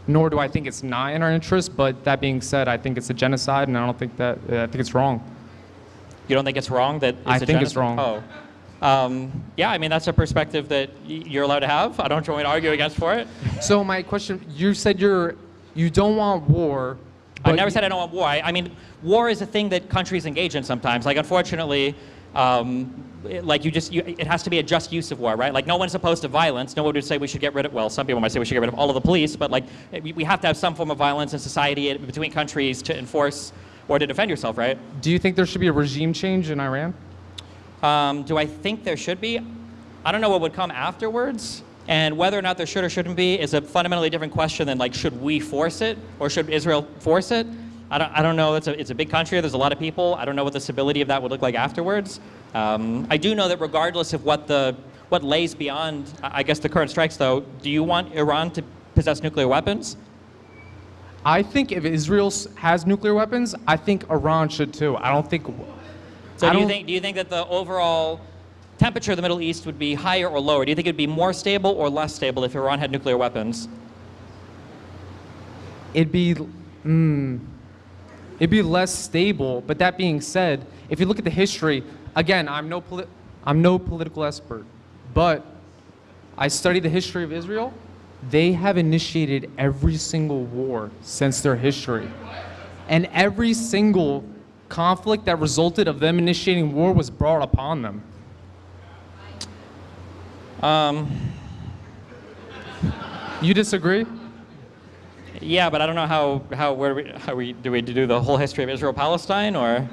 nor do I think it's not in our interest. But that being said, I think it's a genocide, and I don't think that, I think it's wrong. You don't think it's wrong that it's I a think it's genocide? wrong. Oh. Yeah, I mean, that's a perspective that you're allowed to have. I don't want to argue against for it. So my question, you said you don't want war. I never said I don't want war. I mean, war is a thing that countries engage in sometimes. Like, unfortunately, it has to be a just use of war, right? Like, no one's opposed to violence. No one would say we should get rid of, well, some people might say we should get rid of all of the police, but like, we have to have some form of violence in society between countries to enforce or to defend yourself, right? Do you think there should be a regime change in Iran? Do I think there should be? I don't know what would come afterwards. And whether or not there should or shouldn't be is a fundamentally different question than like, should we force it or should Israel force it? I don't know. It's a big country. There's a lot of people. I don't know what the stability of that would look like afterwards. I do know that regardless of what lays beyond, I guess, the current strikes, though, do you want Iran to possess nuclear weapons? I think if Israel has nuclear weapons, I think Iran should too. I don't think. So do you think that the overall temperature of the Middle East would be higher or lower? Do you think it would be more stable or less stable if Iran had nuclear weapons? It'd be less stable. But that being said, if you look at the history, again, I'm no political expert, but I study the history of Israel. They have initiated every single war since their history, and every single conflict that resulted of them initiating war was brought upon them. You disagree? Yeah, but I don't know do we do the whole history of Israel-Palestine, or?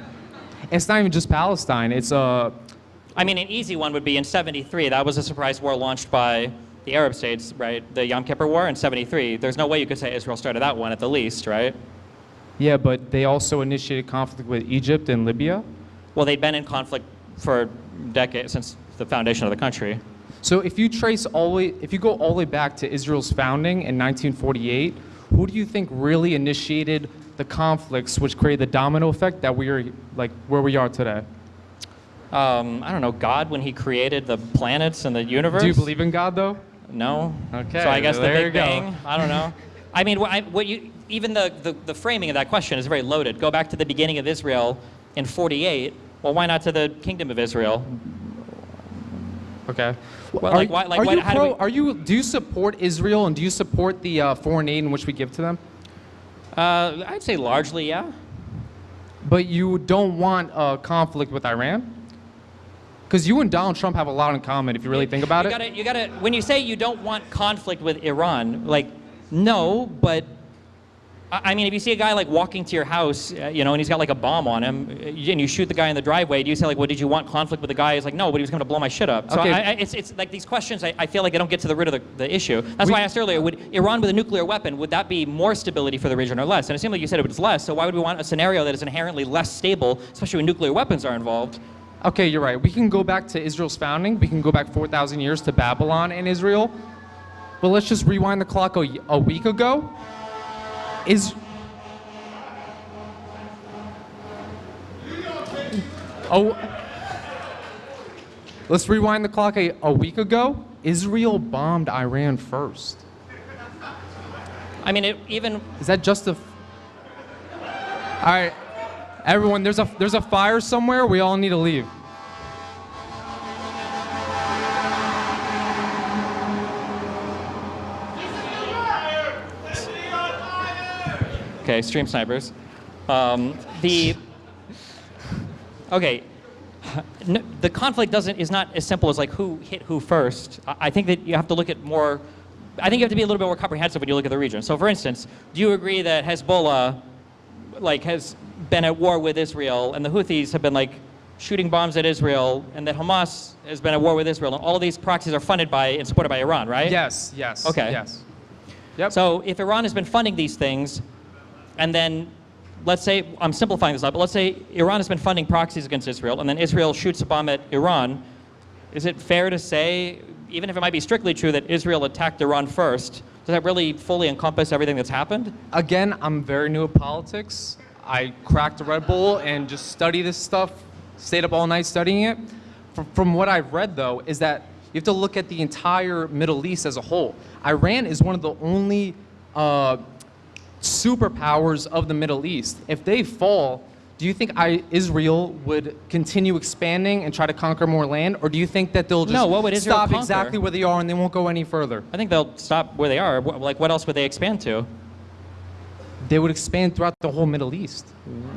It's not even just Palestine. It's I mean, an easy one would be in 73. That was a surprise war launched by the Arab states, right? The Yom Kippur War in 73. There's no way you could say Israel started that one at the least, right? yeah, but they also initiated conflict with Egypt and Libya. Well, they'd been in conflict for decades, since the foundation of the country. So if you go all the way back to Israel's founding in 1948, who do you think really initiated the conflicts which created the domino effect that we are like where we are today? I don't know, God, when he created the planets and the universe? Do you believe in God though? No. Okay, So I guess the there you Big go. Bang? I don't know. I mean, even the framing of that question is very loaded. Go back to the beginning of Israel in 48. Well, why not to the Kingdom of Israel? Okay. Well, like, why- like, are what- you how do we- do you support Israel and do you support the foreign aid in which we give to them? I'd say largely, yeah. But you don't want a conflict with Iran? Because you and Donald Trump have a lot in common if you really think about it. You gotta, when you say you don't want conflict with Iran, like, no, but I mean, if you see a guy like walking to your house, and he's got like a bomb on him, and you shoot the guy in the driveway, do you say like, well, did you want conflict with the guy? He's like, no, but he was going to blow my shit up. So Okay. it's like these questions, I feel like they don't get to the root of the issue. That's why I asked earlier, would Iran with a nuclear weapon, would that be more stability for the region or less? And it seemed like you said it was less, so why would we want a scenario that is inherently less stable, especially when nuclear weapons are involved? Okay, you're right. We can go back to Israel's founding. We can go back 4,000 years to Babylon and Israel. But let's just rewind the clock a week ago. Let's rewind the clock a week ago. Israel bombed Iran first. I mean, Is that just a... All right, everyone, there's a fire somewhere. We all need to leave. Okay, stream snipers. Okay, the conflict is not as simple as like who hit who first. I think that you have to look at more. I think you have to be a little bit more comprehensive when you look at the region. So, for instance, do you agree that Hezbollah, has been at war with Israel, and the Houthis have been shooting bombs at Israel, and that Hamas has been at war with Israel, and all of these proxies are funded by and supported by Iran, right? Yes. Okay. Yes. Yep. So if Iran has been funding these things, and then let's say, I'm simplifying this out, but let's say Iran has been funding proxies against Israel, and then Israel shoots a bomb at Iran, is it fair to say, even if it might be strictly true that Israel attacked Iran first, does that really fully encompass everything that's happened? Again, I'm very new at politics. I cracked a Red Bull and just study this stuff, stayed up all night studying it. From what I've read, though, is that you have to look at the entire Middle East as a whole. Iran is one of the only superpowers of the Middle East. If they fall, do you think Israel would continue expanding and try to conquer more land, or do you think that they'll just No, what would Israel stop conquer? exactly where they are and they won't go any further? I think they'll stop where they are. What else would they expand to? They would expand throughout the whole Middle East.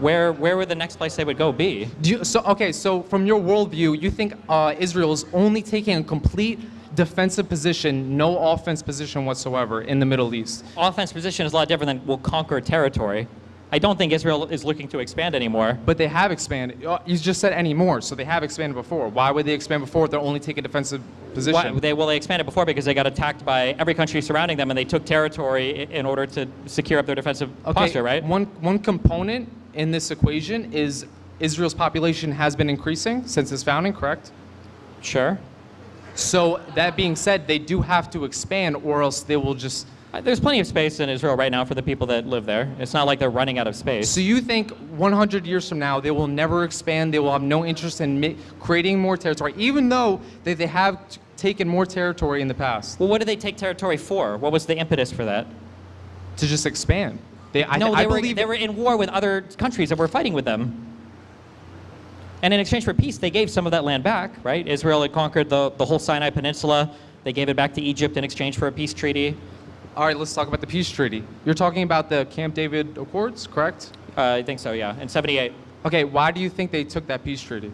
Where would the next place they would go be? So from your worldview, you think Israel is only taking a complete defensive position, no offense position whatsoever in the Middle East? Offense position is a lot different than we'll conquer territory. I don't think Israel is looking to expand anymore. But they have expanded. You just said anymore, so they have expanded before. Why would they expand before if they're only taking a defensive position? They expanded before because they got attacked by every country surrounding them, and they took territory in order to secure up their defensive posture, right? One component in this equation is Israel's population has been increasing since its founding, correct? Sure. So that being said, they do have to expand, or else they will just... There's plenty of space in Israel right now for the people that live there. It's not like they're running out of space. So you think 100 years from now, they will never expand, they will have no interest in creating more territory, even though they have taken more territory in the past? Well, what did they take territory for? What was the impetus for that? To just expand. They were in war with other countries that were fighting with them. And in exchange for peace, they gave some of that land back, right? Israel had conquered the whole Sinai Peninsula. They gave it back to Egypt in exchange for a peace treaty. All right, let's talk about the peace treaty. You're talking about the Camp David Accords, correct? I think so, yeah, in 78. Okay, why do you think they took that peace treaty?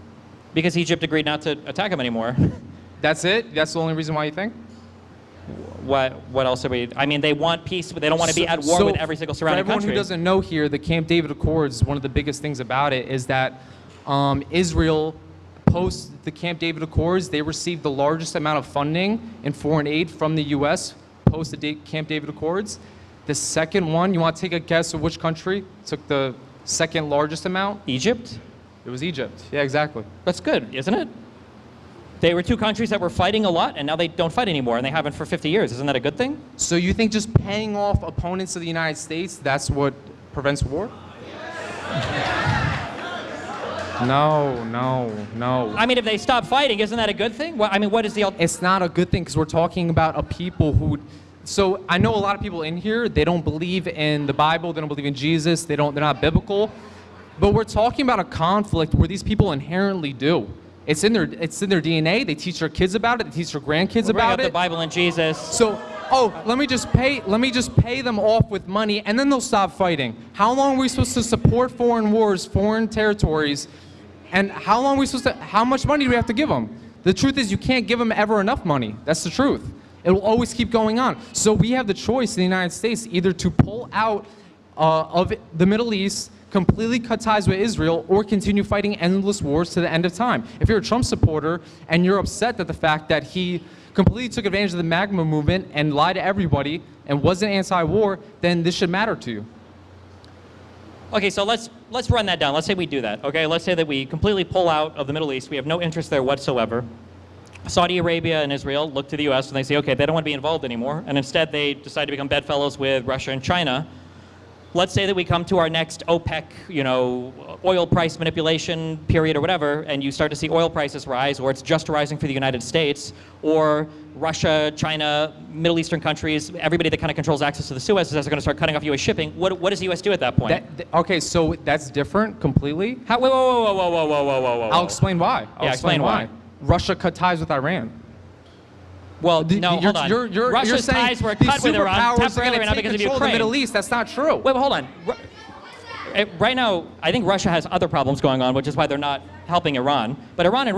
Because Egypt agreed not to attack them anymore. That's it? That's the only reason why you think? What else are we? I mean, they want peace, but they don't want to be at war So, with every single surrounding for everyone country. who doesn't know here, the Camp David Accords, one of the biggest things about it is that Israel, post the Camp David Accords, they received the largest amount of funding in foreign aid from the U.S. post the Camp David Accords. The second one, you want to take a guess of which country took the second largest amount? Egypt? It was Egypt. Yeah, exactly. That's good, isn't it? They were two countries that were fighting a lot, and now they don't fight anymore, and they haven't for 50 years. Isn't that a good thing? So you think just paying off opponents of the United States, that's what prevents war? No. I mean, if they stop fighting, isn't that a good thing? I mean, what is the... It's not a good thing because we're talking about a people who... So I know a lot of people in here, they don't believe in the Bible, they don't believe in Jesus, they're not biblical. But we're talking about a conflict where these people inherently do. It's in their DNA. They teach their kids about it. They teach their grandkids about it. The Bible and Jesus. So, let me just pay them off with money, and then they'll stop fighting. How long are we supposed to support foreign wars, foreign territories, and how much money do we have to give them? The truth is, you can't give them ever enough money. That's the truth. It will always keep going on. So we have the choice in the United States either to pull out of the Middle East, completely cut ties with Israel, or continue fighting endless wars to the end of time. If you're a Trump supporter and you're upset at the fact that he completely took advantage of the MAGA movement and lied to everybody and wasn't anti-war, then this should matter to you. Okay, so let's run that down. Let's say we do that, okay? Let's say that we completely pull out of the Middle East. We have no interest there whatsoever. Saudi Arabia and Israel look to the U.S. and they say, okay, they don't want to be involved anymore, and instead they decide to become bedfellows with Russia and China. Let's say that we come to our next OPEC, oil price manipulation period or whatever, and you start to see oil prices rise, or it's just rising for the United States, or Russia, China, Middle Eastern countries, everybody that kind of controls access to the Suez is going to start cutting off U.S. shipping. What does the U.S. do at that point? Okay, so that's different completely. Whoa. I'll explain why. Explain why. Russia cut ties with Iran. Well, no, hold on. Russia's saying ties were cut with Iran temporarily, not because of Ukraine. The Middle East. That's not true. Wait, but hold on. Right now, I think Russia has other problems going on, which is why they're not helping Iran. But Iran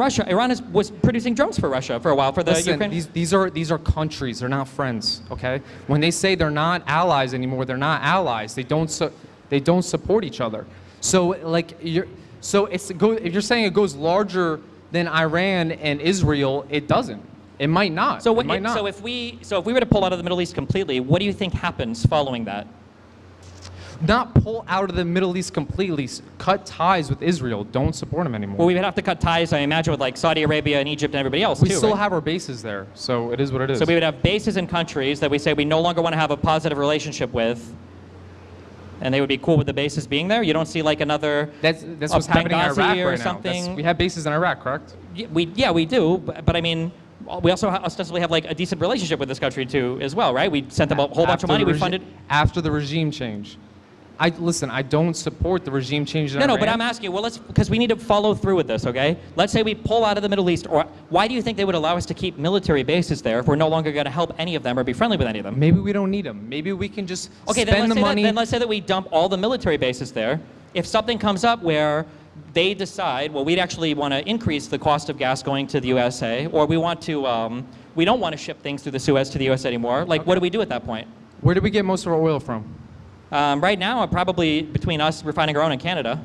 was producing drones for Russia for a while for the Ukraine. These are countries. They're not friends. Okay. When they say they're not allies anymore, they're not allies. They don't support each other. So if you're saying it goes larger than Iran and Israel, it doesn't. It might not. So if we were to pull out of the Middle East completely, what do you think happens following that? Not pull out of the Middle East completely. Cut ties with Israel. Don't support them anymore. Well, we would have to cut ties, I imagine, with like Saudi Arabia and Egypt and everybody else we too. still right? have our bases there, so it is what it is. So we would have bases in countries that we say we no longer want to have a positive relationship with, and they would be cool with the bases being there. You don't see like another. That's what's happening in Benghazi Iraq or right something. now. We have bases in Iraq, correct? We do, but I mean. We also ostensibly have like a decent relationship with this country too, as well, right? We sent them a whole bunch of money. We funded after the regime change. I don't support the regime change in No, Iran. but I'm asking you. Well, because we need to follow through with this, okay? Let's say we pull out of the Middle East, or why do you think they would allow us to keep military bases there if we're no longer going to help any of them or be friendly with any of them? Maybe we don't need them. Maybe we can just spend the money. Then let's say that we dump all the military bases there. If something comes up where they decide, well, we'd actually want to increase the cost of gas going to the USA, or we want to, we don't want to ship things through the Suez to the US anymore. Like, what do we do at that point? Where do we get most of our oil from? Right now, probably between us refining our own in Canada.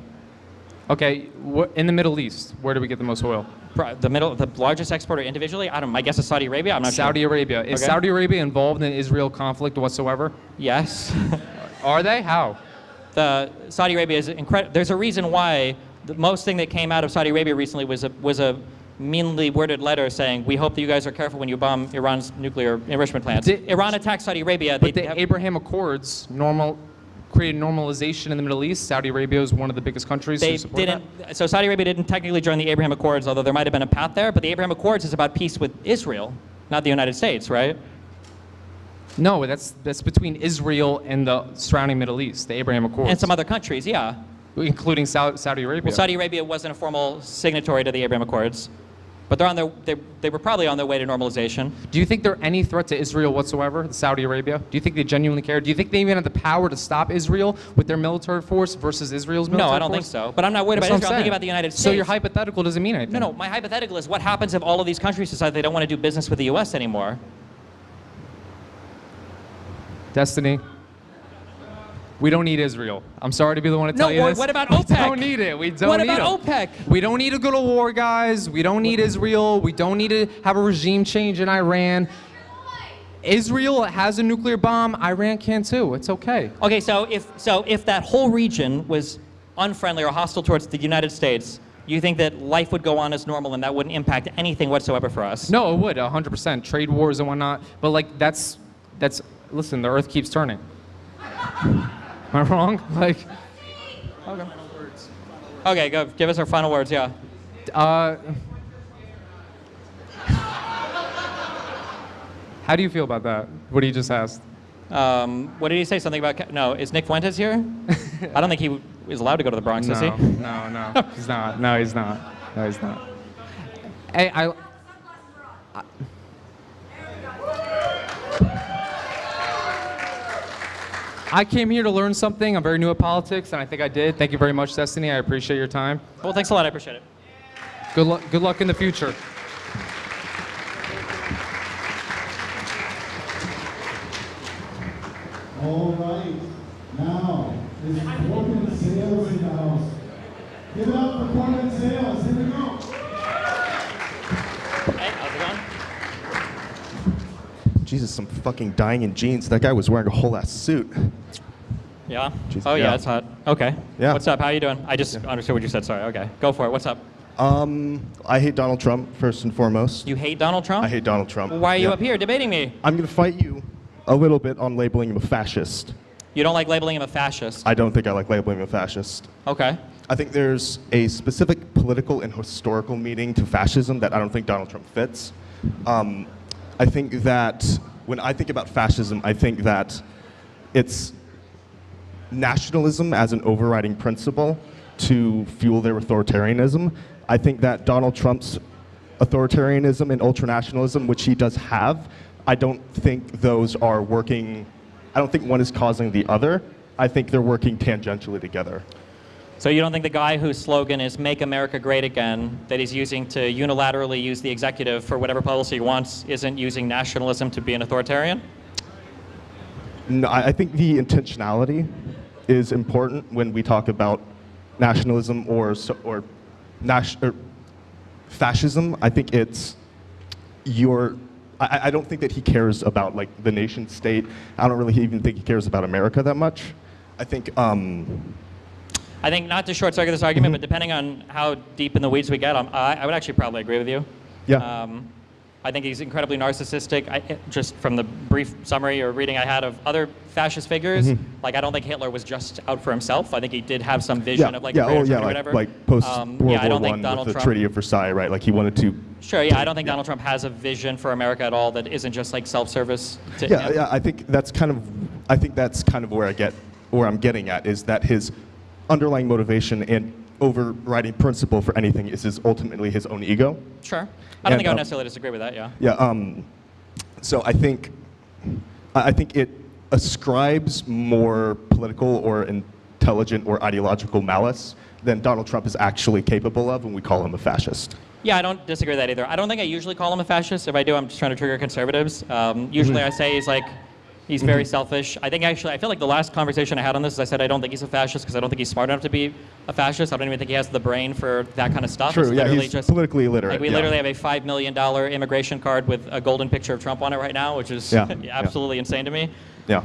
Okay, in the Middle East, where do we get the most oil? The largest exporter individually, my guess is Saudi Arabia. I'm not sure. Saudi Arabia. Is Saudi Arabia involved in the Israel conflict whatsoever? Yes. Are they? How? The Saudi Arabia is incredible. There's a reason why the most thing that came out of Saudi Arabia recently was a meanly worded letter saying, we hope that you guys are careful when you bomb Iran's nuclear enrichment plants. Iran attacked Saudi Arabia. But the Abraham Accords created normalization in the Middle East. Saudi Arabia is one of the biggest countries who support that. So Saudi Arabia didn't technically join the Abraham Accords, although there might have been a path there. But the Abraham Accords is about peace with Israel, not the United States, right? No, that's between Israel and the surrounding Middle East, the Abraham Accords. And some other countries, yeah. Including Saudi Arabia. Well, Saudi Arabia wasn't a formal signatory to the Abraham Accords. But they were probably on their way to normalization. Do you think they're any threat to Israel whatsoever, Saudi Arabia? Do you think they genuinely care? Do you think they even have the power to stop Israel with their military force versus Israel's military No, force? I don't think so. But I'm not worried That's about what Israel. I'm thinking saying. about the United States. So your hypothetical doesn't mean anything. No, my hypothetical is what happens if all of these countries decide they don't want to do business with the U.S. anymore? Destiny. We don't need Israel. I'm sorry to be the one to tell you No, this. what about We OPEC? don't need it. We don't What need about them. OPEC? We don't need to go to war, guys. We don't need Israel. We don't need to have a regime change in Iran. Israel has a nuclear bomb. Iran can too. It's okay. Okay, so if that whole region was unfriendly or hostile towards the United States, you think that life would go on as normal and that wouldn't impact anything whatsoever for us? No, it would 100%. Trade wars and whatnot. But like that's listen. The Earth keeps turning. Am I wrong? Like. Okay, go. Give us our final words. Yeah. How do you feel about that? What he just asked? What did he say? Something about? No, is Nick Fuentes here? I don't think he is allowed to go to the Bronx, is he? No. He's not. No, he's not. No, he's not. Hey, I came here to learn something. I'm very new at politics, and I think I did. Thank you very much, Destiny. I appreciate your time. Well, thanks a lot. I appreciate it. Good luck. Good luck in the future. All right, now, is Corbin Sales in the house. Give it up for Corbin Sales, here we go. Hey, how's it going? Jesus, I'm fucking dying in jeans. That guy was wearing a whole ass suit. Yeah? Jeez, Oh, yeah, yeah. it's hot. Okay. Yeah. What's up? How you doing? I just understood what you said. Sorry. Okay. Go for it. What's up? I hate Donald Trump, first and foremost. You hate Donald Trump? I hate Donald Trump. Why are you Yeah. up here debating me? I'm going to fight you a little bit on labeling him a fascist. You don't like labeling him a fascist? I don't think I like labeling him a fascist. Okay. I think there's a specific political and historical meaning to fascism that I don't think Donald Trump fits. I think that when I think about fascism, I think that it's nationalism as an overriding principle to fuel their authoritarianism. I think that Donald Trump's authoritarianism and ultranationalism, which he does have, I don't think those are working. I don't think one is causing the other. I think they're working tangentially together. So you don't think the guy whose slogan is "Make America Great Again," that he's using to unilaterally use the executive for whatever policy he wants, isn't using nationalism to be an authoritarian? No, I think the intentionality is important when we talk about nationalism or fascism. I think it's I don't think that he cares about like the nation state. I don't really even think he cares about America that much. I think not to short circuit this argument, but depending on how deep in the weeds we get, I would actually probably agree with you. Yeah. I think he's incredibly narcissistic. Just from the brief summary or reading I had of other fascist figures, like I don't think Hitler was just out for himself. I think he did have some vision of like a greater Germany or whatever. like post World War I don't I think Donald with the Trump. Treaty of Versailles, right? Like he wanted to. Sure, yeah, I don't think Donald Trump has a vision for America at all that isn't just like self-service. To him. Yeah, I think that's kind of where I'm getting at is that his underlying motivation and overriding principle for anything is ultimately his own ego. Sure. I don't And, think I would necessarily disagree with that, yeah. Yeah. So I think it ascribes more political or intelligent or ideological malice than Donald Trump is actually capable of when we call him a fascist. Yeah, I don't disagree with that either. I don't think I usually call him a fascist. If I do, I'm just trying to trigger conservatives. Usually I say he's very selfish. I feel like the last conversation I had on this is I said I don't think he's a fascist because I don't think he's smart enough to be a fascist. I don't even think he has the brain for that kind of stuff. True, It's yeah, literally he's politically illiterate. Like we yeah. literally have a $5 million immigration card with a golden picture of Trump on it right now, which is Yeah, absolutely insane to me. Yeah.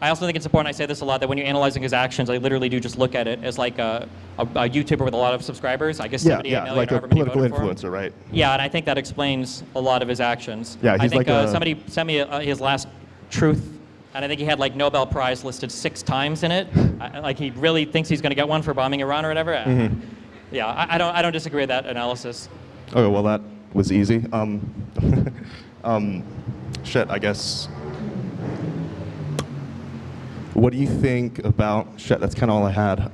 I also think it's important, I say this a lot, that when you're analyzing his actions, I literally do just look at it as like a YouTuber with a lot of subscribers. I guess 78 million like or a however many political voted for him. influencer, right? Yeah, and I think that explains a lot of his actions. Yeah, I he's think like a- somebody sent me his last truth, and I think he had like Nobel Prize listed 6 times in it. Like he really thinks he's going to get one for bombing Iran or whatever. Yeah, I don't disagree with that analysis. Okay, well that was easy. Shit, I guess. What do you think about shit? That's kind of all I had.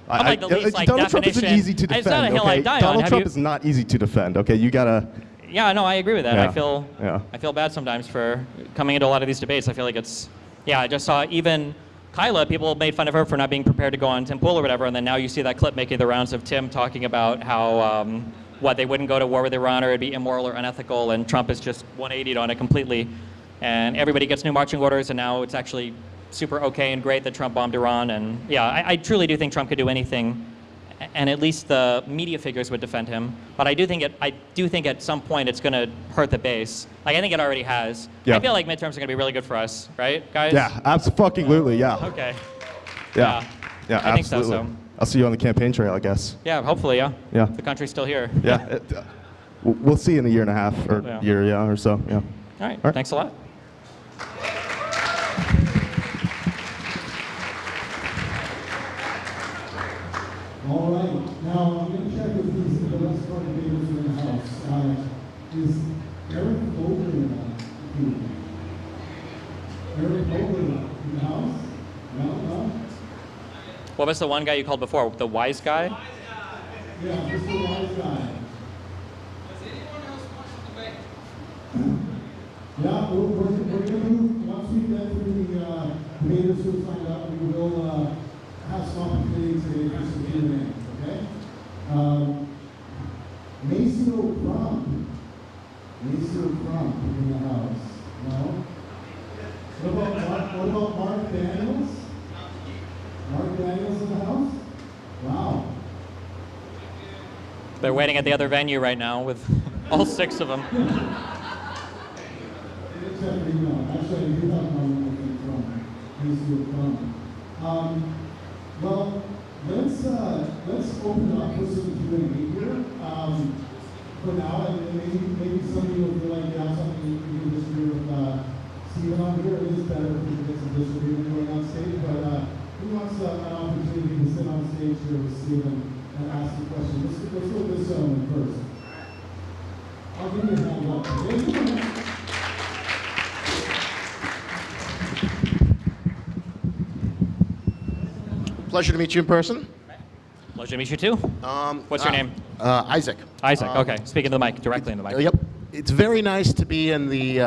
I'm like the least like Donald Trump definition. isn't easy to defend. It's not a hill okay? I die on. Donald Have Trump you- is not easy to defend. Okay, you gotta. Yeah, no, I agree with that. Yeah. I feel bad sometimes for coming into a lot of these debates. I feel like it's, yeah, I just saw even Kyla, people made fun of her for not being prepared to go on Tim Pool or whatever, and then now you see that clip making the rounds of Tim talking about how, they wouldn't go to war with Iran or it'd be immoral or unethical, and Trump is just 180'd on it completely. And everybody gets new marching orders, and now it's actually super okay and great that Trump bombed Iran. And yeah, I truly do think Trump could do anything, and at least the media figures would defend him. But I do think at some point it's going to hurt the base. Like I think it already has. Yeah. I feel like midterms are going to be really good for us, right, guys? Yeah, absolutely. Yeah. Okay. Yeah. Yeah, I think so, absolutely. I'll see you on the campaign trail, I guess. Yeah, hopefully, yeah. Yeah. The country's still here. Yeah. We'll see in a year and a half or Yeah. year, yeah, or so. Yeah. All right. All right. Thanks a lot. All right, now I'm going to check with the rest of our debaters in the House. Is Eric Vogel here? Eric Vogel in the House? No? What was the one guy you called before? The wise guy? Yeah, Mr. Wise Guy. Yeah, we're going to move, once we get through the debaters who signed up, we will have some opportunity to do some Q&A, okay? Maceo Crump in the House, no? What about Mark Daniels? Mark Daniels in the House? Wow. They're waiting at the other venue right now with all 6 of them. Except for, actually, I do have my own from Maceo Crump. Well, let's open up for some Q&A here. For now, and maybe some of you will feel like you have something you can disagree with Stephen on here. It is better if we can get some disagreement going on stage, but who wants an opportunity to sit on stage here with Stephen and ask a question? Let's go with this gentleman first. I'll give you a hand up. Pleasure to meet you in person. Pleasure to meet you too. What's your name? Isaac. Isaac. Okay. Speaking to the mic, directly in the mic. Yep. It's very nice to be in the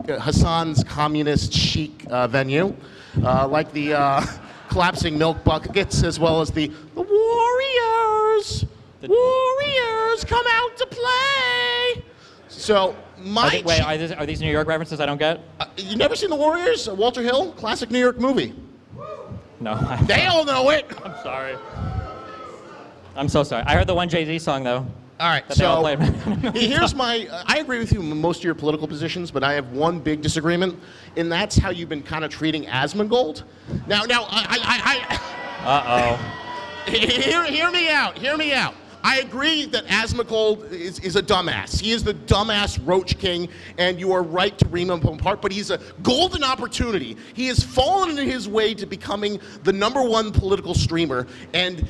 Hassan's communist chic venue, like the collapsing milk buckets, as well as the Warriors. Warriors come out to play. So my Wait, are these New York references I don't get? you never seen the Warriors? Walter Hill, classic New York movie. No. They all know it. I'm sorry. I'm so sorry. I heard the one Jay-Z song though. All right, That they all so played. here's my, I agree with you in most of your political positions, but I have one big disagreement, and that's how you've been kind of treating Asmongold. Now, Uh-oh. hear me out. I agree that Asmongold is a dumbass. He is the dumbass roach king, and you are right to ream him apart, but he's a golden opportunity. He has fallen into his way to becoming the #1 political streamer, and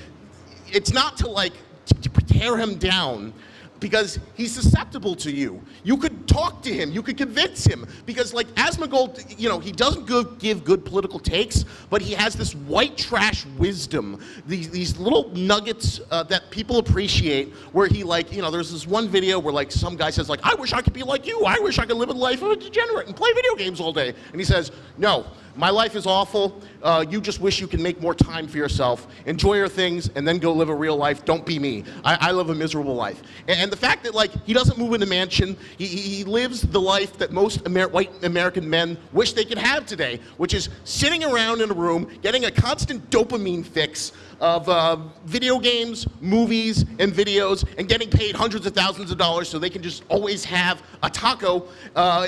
it's not to tear him down, because he's susceptible to you. You could talk to him, you could convince him, because Asmongold, he doesn't give good political takes, but he has this white trash wisdom, these little nuggets that people appreciate, where he there's this one video where some guy says I wish I could be like you, I wish I could live a life of a degenerate and play video games all day. And he says, no, my life is awful. You just wish you could make more time for yourself. Enjoy your things, and then go live a real life. Don't be me. I live a miserable life. And the fact that he doesn't move in a mansion, he lives the life that most white American men wish they could have today, which is sitting around in a room, getting a constant dopamine fix of video games, movies, and videos, and getting paid hundreds of thousands of dollars so they can just always have a taco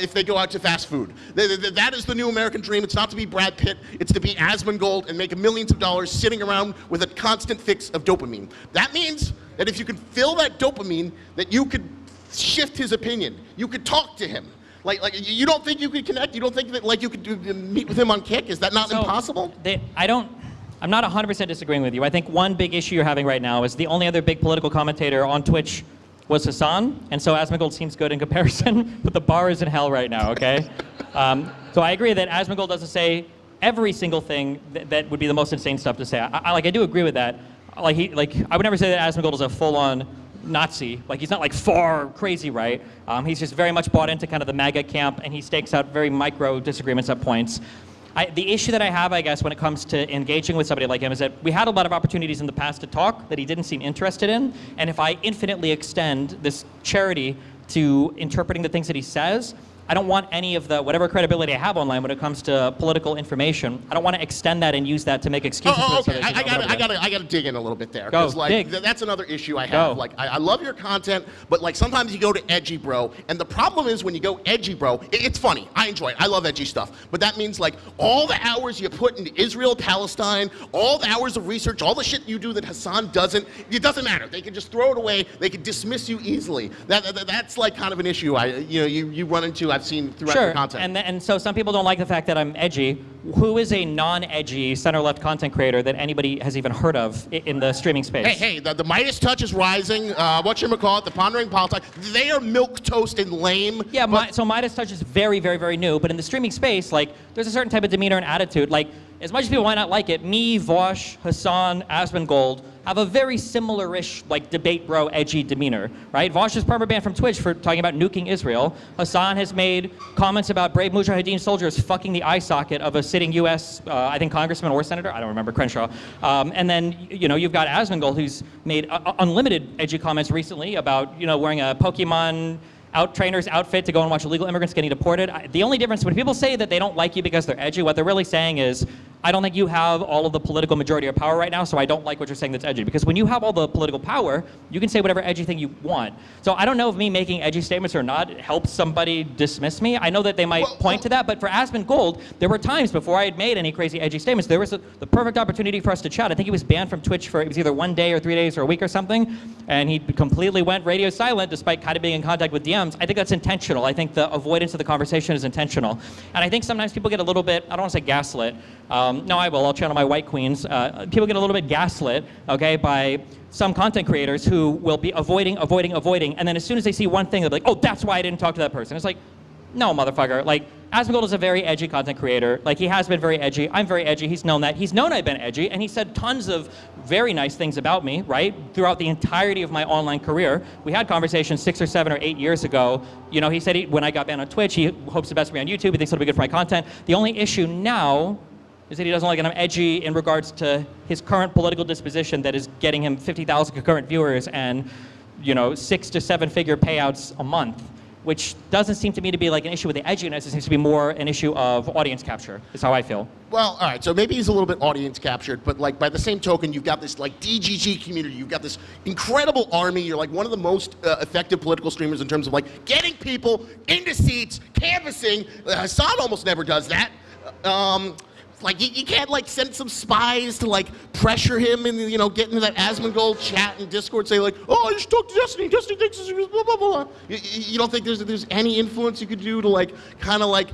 if they go out to fast food. That is the new American dream. It's not to be Brad Pitt. It's to be Asmongold and make millions of dollars sitting around with a constant fix of dopamine. That means that if you can fill that dopamine, that you could shift his opinion. You could talk to him. You don't think you could connect? You don't think that you could meet with him on Kick? Is that not impossible? I'm not 100% disagreeing with you. I think one big issue you're having right now is the only other big political commentator on Twitch was Hassan, and so Asmongold seems good in comparison, but the bar is in hell right now, okay? So I agree that Asmongold doesn't say every single thing that would be the most insane stuff to say. I do agree with that. I would never say that Asmongold is a full-on Nazi. Like, he's not like far crazy right. He's just very much bought into kind of the MAGA camp, and he stakes out very micro disagreements at points. The issue that I have, I guess, when it comes to engaging with somebody like him is that we had a lot of opportunities in the past to talk that he didn't seem interested in, and if I infinitely extend this charity to interpreting the things that he says, I don't want any of the whatever credibility I have online when it comes to political information. I don't want to extend that and use that to make excuses. Oh, for okay. something I gotta dig in a little bit there. Go, 'Cause, like, dig. That's another issue I have. Go. Like, I love your content, but like sometimes you go to edgy, bro. And the problem is when you go edgy, bro, it's funny. I enjoy it. I love edgy stuff. But that means like all the hours you put into Israel-Palestine, all the hours of research, all the shit you do that Hassan doesn't, it doesn't matter. They can just throw it away. They can dismiss you easily. That's like kind of an issue you run into. I've seen throughout your content. And so some people don't like the fact that I'm edgy. Who is a non-edgy center-left content creator that anybody has even heard of in the streaming space? Hey, the Midas touch is rising. Whatchamacallit, the pondering politics. They are milquetoast and lame. Yeah, so Midas touch is very, very, very new. But in the streaming space, like, there's a certain type of demeanor and attitude. Like, as much as people might not like it, me, Vosh, Hassan, Asmongold have a very similar-ish, like, debate bro, edgy demeanor, right? Vosh is perma banned from Twitch for talking about nuking Israel. Hassan has made comments about brave Mujahideen soldiers fucking the eye socket of a sitting U.S., I think, congressman or senator, I don't remember, Crenshaw. And then, you've got Asmongold, who's made unlimited edgy comments recently about, wearing a Pokemon trainer's outfit to go and watch illegal immigrants getting deported. The only difference, when people say that they don't like you because they're edgy, what they're really saying is, I don't think you have all of the political majority of power right now, so I don't like what you're saying that's edgy. Because when you have all the political power, you can say whatever edgy thing you want. So I don't know if me making edgy statements or not helps somebody dismiss me. I know that they might point to that, but for Asmongold, there were times before I had made any crazy edgy statements, there was the perfect opportunity for us to chat. I think he was banned from Twitch for, it was either 1 day or 3 days or a week or something, and he completely went radio silent despite kind of being in contact with DMs. I think that's intentional. I think the avoidance of the conversation is intentional. And I think sometimes people get a little bit, I don't want to say gaslit, no, I will. I'll channel my white queens. People get a little bit gaslit, okay, by some content creators who will be avoiding, and then as soon as they see one thing, they'll be like, oh, that's why I didn't talk to that person. It's like, no, motherfucker. Like, Asmongold is a very edgy content creator. Like, he has been very edgy. I'm very edgy. He's known that. He's known I've been edgy, and he said tons of very nice things about me, right, throughout the entirety of my online career. We had conversations 6 or 7 or 8 years ago. He said when I got banned on Twitch, he hopes the best for me on YouTube. He thinks it'll be good for my content. The only issue now is that he doesn't like that I'm edgy in regards to his current political disposition that is getting him 50,000 concurrent viewers and, 6 to 7 figure payouts a month, which doesn't seem to me to be like an issue with the edginess. It seems to be more an issue of audience capture, is how I feel. Well, all right, so maybe he's a little bit audience captured, but like by the same token, you've got this like DGG community, you've got this incredible army, you're like one of the most effective political streamers in terms of like getting people into seats, canvassing. Hassan almost never does that. Like, you can't, like, send some spies to, like, pressure him and, get into that Asmongold chat and Discord, say, like, oh, you should talk to Destiny. Destiny thinks this is blah, blah, blah. You don't think there's any influence you could do to, like, kind of, like,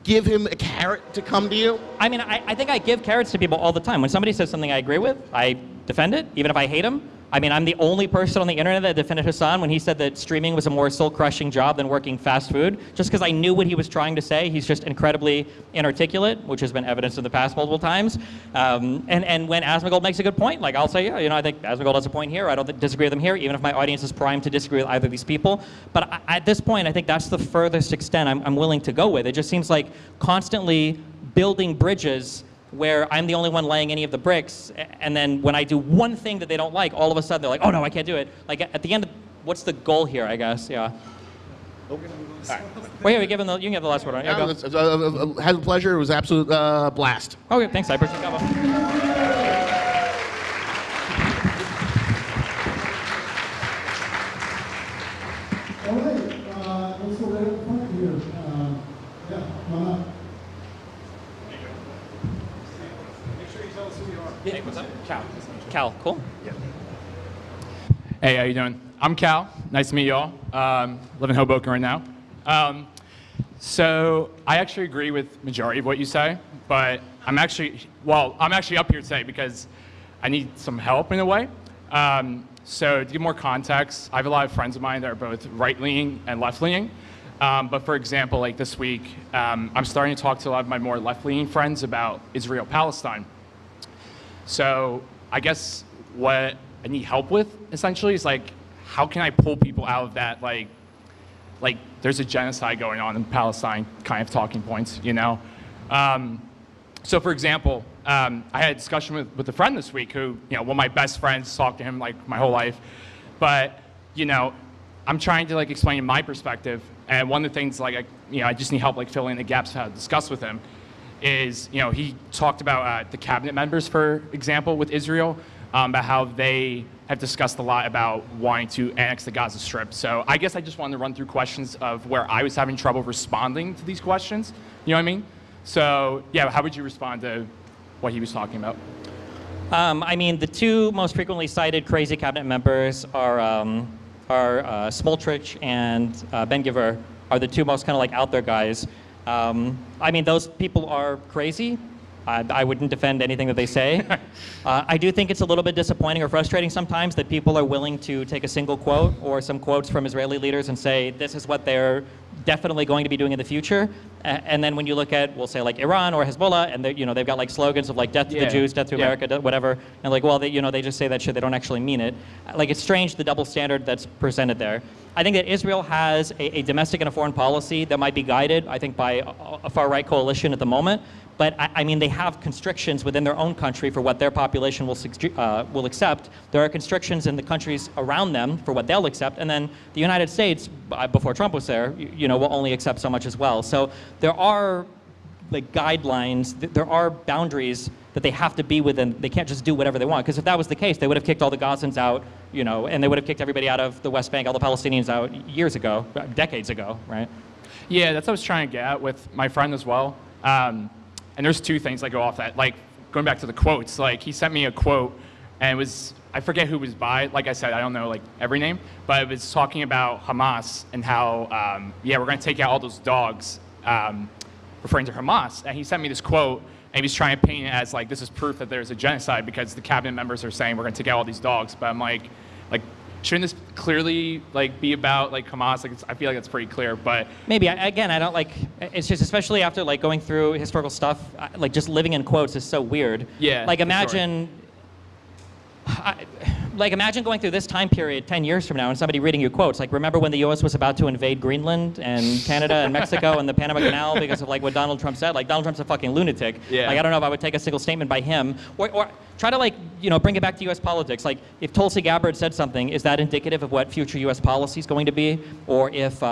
give him a carrot to come to you? I mean, I think I give carrots to people all the time. When somebody says something I agree with, I defend it, even if I hate him. I mean, I'm the only person on the internet that defended Hassan when he said that streaming was a more soul-crushing job than working fast food, just because I knew what he was trying to say. He's just incredibly inarticulate, which has been evidenced in the past multiple times. And when Asmongold makes a good point, like, I'll say, yeah, I think Asmongold has a point here. I don't disagree with him here, even if my audience is primed to disagree with either of these people. But at this point, I think that's the furthest extent I'm willing to go with. It just seems like constantly building bridges where I'm the only one laying any of the bricks, and then when I do one thing that they don't like, all of a sudden they're like, oh no, I can't do it. Like, at the end, what's the goal here, I guess, yeah. All right. Wait, you can give the last word on it. Yeah, had the pleasure, it was an absolute blast. Okay, thanks, I appreciate it. All right, let's go right up front here. Yeah, come on up. Hey, what's up? Cal, cool. Hey, how you doing? I'm Cal. Nice to meet y'all. Live in Hoboken right now. So I actually agree with majority of what you say, but I'm actually up here today because I need some help in a way. So to give more context, I have a lot of friends of mine that are both right-leaning and left-leaning. But for example, like this week, I'm starting to talk to a lot of my more left-leaning friends about Israel-Palestine. So I guess what I need help with, essentially, is like, how can I pull people out of that, like there's a genocide going on in Palestine kind of talking points, you know? So for example, I had a discussion with a friend this week who, you know, one of my best friends, talked to him like my whole life, but, you know, I'm trying to like explain my perspective, and one of the things like, I just need help like filling in the gaps how to discuss with him is, you know, he talked about the cabinet members, for example, with Israel, about how they have discussed a lot about wanting to annex the Gaza Strip. So I guess I just wanted to run through questions of where I was having trouble responding to these questions. You know what I mean? So yeah, how would you respond to what he was talking about? I mean, the two most frequently cited crazy cabinet members are Smotrich and Ben-Gvir are the two most kind of like out there guys. I mean, those people are crazy. I wouldn't defend anything that they say. I do think it's a little bit disappointing or frustrating sometimes that people are willing to take a single quote or some quotes from Israeli leaders and say this is what they're definitely going to be doing in the future. And then when you look at, we'll say like Iran or Hezbollah, and you know, they've got like slogans of like death to the Jews, death to America, whatever, and like, well, they just say that shit, they don't actually mean it. Like, it's strange the double standard that's presented there. I think that Israel has a domestic and a foreign policy that might be guided, I think, by a far-right coalition at the moment. But I mean, they have constrictions within their own country for what their population will accept. There are constrictions in the countries around them for what they'll accept, and then the United States, before Trump was there, you know, will only accept so much as well. So there are like guidelines, there are boundaries that they have to be within. They can't just do whatever they want, because if that was the case, they would have kicked all the Gazans out, you know, and they would have kicked everybody out of the West Bank, all the Palestinians out years ago, decades ago, right? Yeah, that's what I was trying to get at with my friend as well. And there's two things that go off that. Like, going back to the quotes, like, he sent me a quote, and it was, I forget who it was by. Like I said, I don't know, like, every name. But it was talking about Hamas and how, yeah, we're going to take out all those dogs, referring to Hamas. And he sent me this quote, and he was trying to paint it as, like, this is proof that there's a genocide because the cabinet members are saying we're going to take out all these dogs. But I'm like, shouldn't this clearly like be about like Hamas? Like, I feel like it's pretty clear, but maybe again, I don't like. It's just, especially after like going through historical stuff, like just living in quotes is so weird. Yeah. Like, imagine. Imagine going through this time period 10 years from now and somebody reading you quotes. Like, remember when the U.S. was about to invade Greenland and Canada and Mexico and the Panama Canal because of like what Donald Trump said? Like, Donald Trump's a fucking lunatic. Yeah. Like, I don't know if I would take a single statement by him or try to like, you know, bring it back to U.S. politics. Like, if Tulsi Gabbard said something, is that indicative of what future U.S. policy is going to be? Or if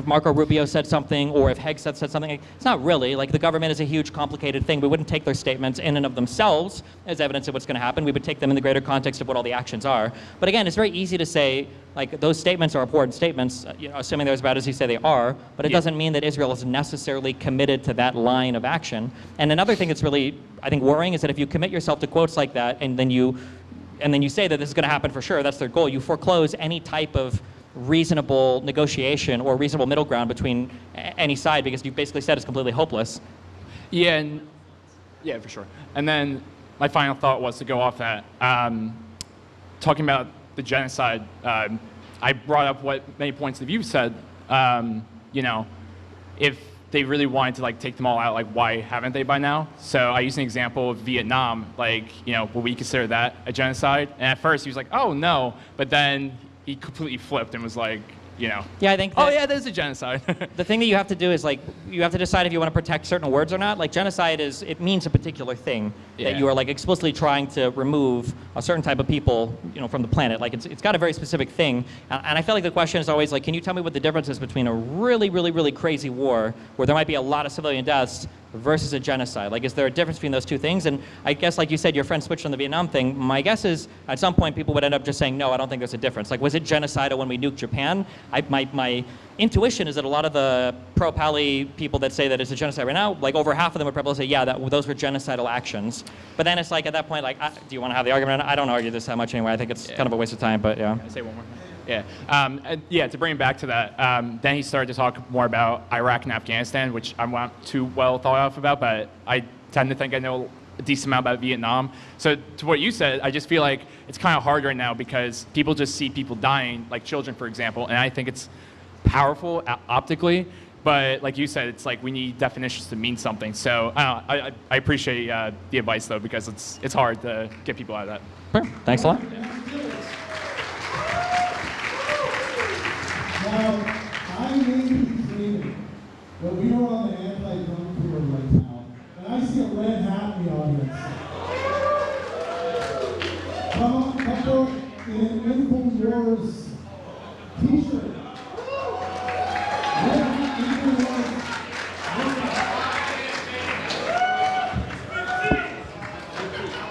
Marco Rubio said something, or if Hegseth said something, it's not really. Like, the government is a huge, complicated thing. We wouldn't take their statements in and of themselves as evidence of what's going to happen. We would take them in the greater context of what all the actions are. But again, it's very easy to say, like, those statements are important statements, you know, assuming they're as bad as you say they are, but it doesn't mean that Israel is necessarily committed to that line of action. And another thing that's really, I think, worrying is that if you commit yourself to quotes like that, and then you say that this is going to happen for sure, that's their goal, you foreclose any type of reasonable negotiation or reasonable middle ground between any side, because you've basically said it's completely hopeless. Yeah, yeah, for sure. And then my final thought was to go off that, talking about the genocide, I brought up what many points of view said, you know, if they really wanted to like take them all out, like, why haven't they by now? So I used an example of Vietnam, like, you know, would we consider that a genocide? And at first he was like, oh no, but then he completely flipped and was like, you know, yeah, I think oh yeah, there's a genocide. The thing that you have to do is, like, you have to decide if you want to protect certain words or not. Like, genocide it means a particular thing that you are like explicitly trying to remove a certain type of people, you know, from the planet. Like, it's got a very specific thing. And I feel like the question is always like, can you tell me what the difference is between a really, really, really crazy war where there might be a lot of civilian deaths versus a genocide? Like, is there a difference between those two things? And I guess, like you said, your friend switched on the Vietnam thing. My guess is at some point people would end up just saying, no, I don't think there's a difference. Like, was it genocidal when we nuked Japan? My intuition is that a lot of the pro-Pali people that say that it's a genocide right now, like, over half of them would probably say, yeah, those were genocidal actions. But then it's like, at that point, like, do you want to have the argument? I don't argue this that much anyway. I think it's kind of a waste of time, but yeah. Can I say one more thing? Yeah, and yeah. To bring it back to that, then he started to talk more about Iraq and Afghanistan, which I'm not too well thought of about, but I tend to think I know a decent amount about Vietnam. So to what you said, I just feel like it's kind of hard right now because people just see people dying, like children, for example, and I think it's powerful optically, But like you said, it's like we need definitions to mean something. So I appreciate the advice though, because it's hard to get people out of that. Sure. Thanks a lot. Now, I may be dreaming, but we are on the anti-gun tour right now, and I see a red hat in the audience. Come up in an Info Wars t-shirt. Red hat, Info Wars.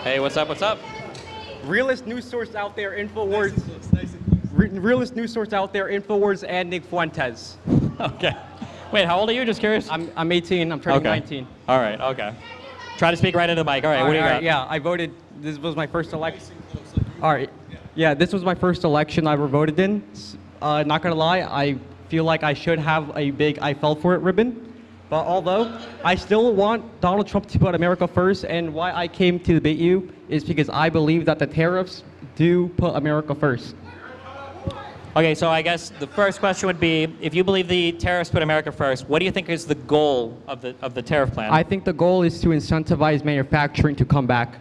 Hey, what's up? What's up? Realest news source out there, InfoWars. Realest news source out there, InfoWars and Nick Fuentes. Okay. Wait, how old are you? Just curious. I'm 18. I'm turning 19. All right. Okay. Try to speak right into the mic. All right. What do you got? Yeah, I voted. This was my first election. All right. Yeah, this was my first election I ever voted in. Not gonna lie, I feel like I should have a big "I fell for it" ribbon. But although I still want Donald Trump to put America first, and why I came to debate you is because I believe that the tariffs do put America first. Okay, so I guess the first question would be, if you believe the tariffs put America first, what do you think is the goal of the tariff plan? I think the goal is to incentivize manufacturing to come back.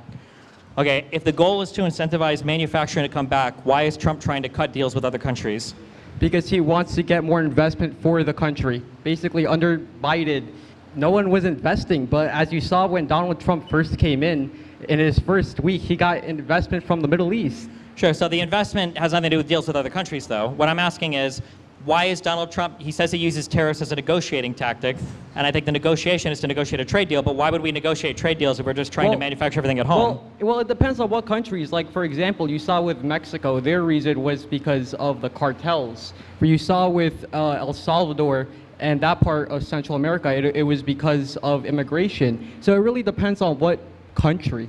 Okay, if the goal is to incentivize manufacturing to come back, why is Trump trying to cut deals with other countries? Because he wants to get more investment for the country. Basically, under Biden, no one was investing, but as you saw when Donald Trump first came in his first week, he got investment from the Middle East. Sure, so the investment has nothing to do with deals with other countries, though. What I'm asking is, why is Donald Trump, he says he uses tariffs as a negotiating tactic, and I think the negotiation is to negotiate a trade deal, but why would we negotiate trade deals if we're just trying to manufacture everything at home? Well, it depends on what countries. Like, for example, you saw with Mexico, their reason was because of the cartels. But you saw with El Salvador and that part of Central America, it was because of immigration. So it really depends on what country.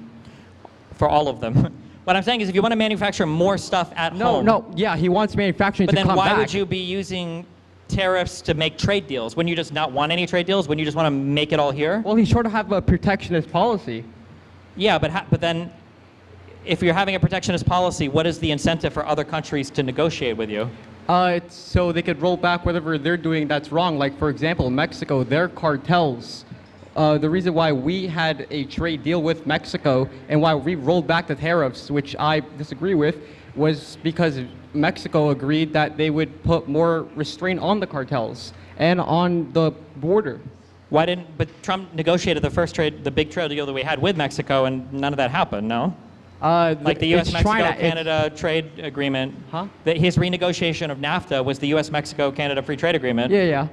For all of them. What I'm saying is, if you want to manufacture more stuff at home... Yeah, he wants manufacturing to come back. But then why would you be using tariffs to make trade deals? Wouldn't you just not want any trade deals? Wouldn't you just want to make it all here? Well, he's sure to have a protectionist policy. Yeah, but then if you're having a protectionist policy, what is the incentive for other countries to negotiate with you? It's so they could roll back whatever they're doing that's wrong. Like, for example, Mexico, their cartels. The reason why we had a trade deal with Mexico and why we rolled back the tariffs, which I disagree with, was because Mexico agreed that they would put more restraint on the cartels and on the border. But Trump negotiated the big trade deal that we had with Mexico, and none of that happened, no? Like the U.S.-Mexico-Canada trade agreement. Huh? His renegotiation of NAFTA was the U.S.-Mexico-Canada free trade agreement. Yeah.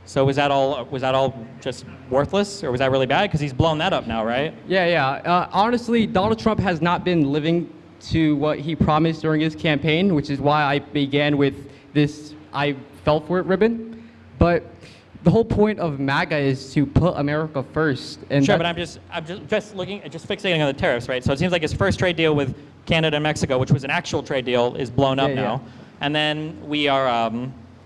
So was that all just worthless, or was that really bad? Because he's blown that up now, right? Yeah. Honestly, Donald Trump has not been living to what he promised during his campaign, which is why I began with this "I fell for it" ribbon. But the whole point of MAGA is to put America first. And sure, but I'm just fixating on the tariffs, right? So it seems like his first trade deal with Canada and Mexico, which was an actual trade deal, is blown up now. And then we are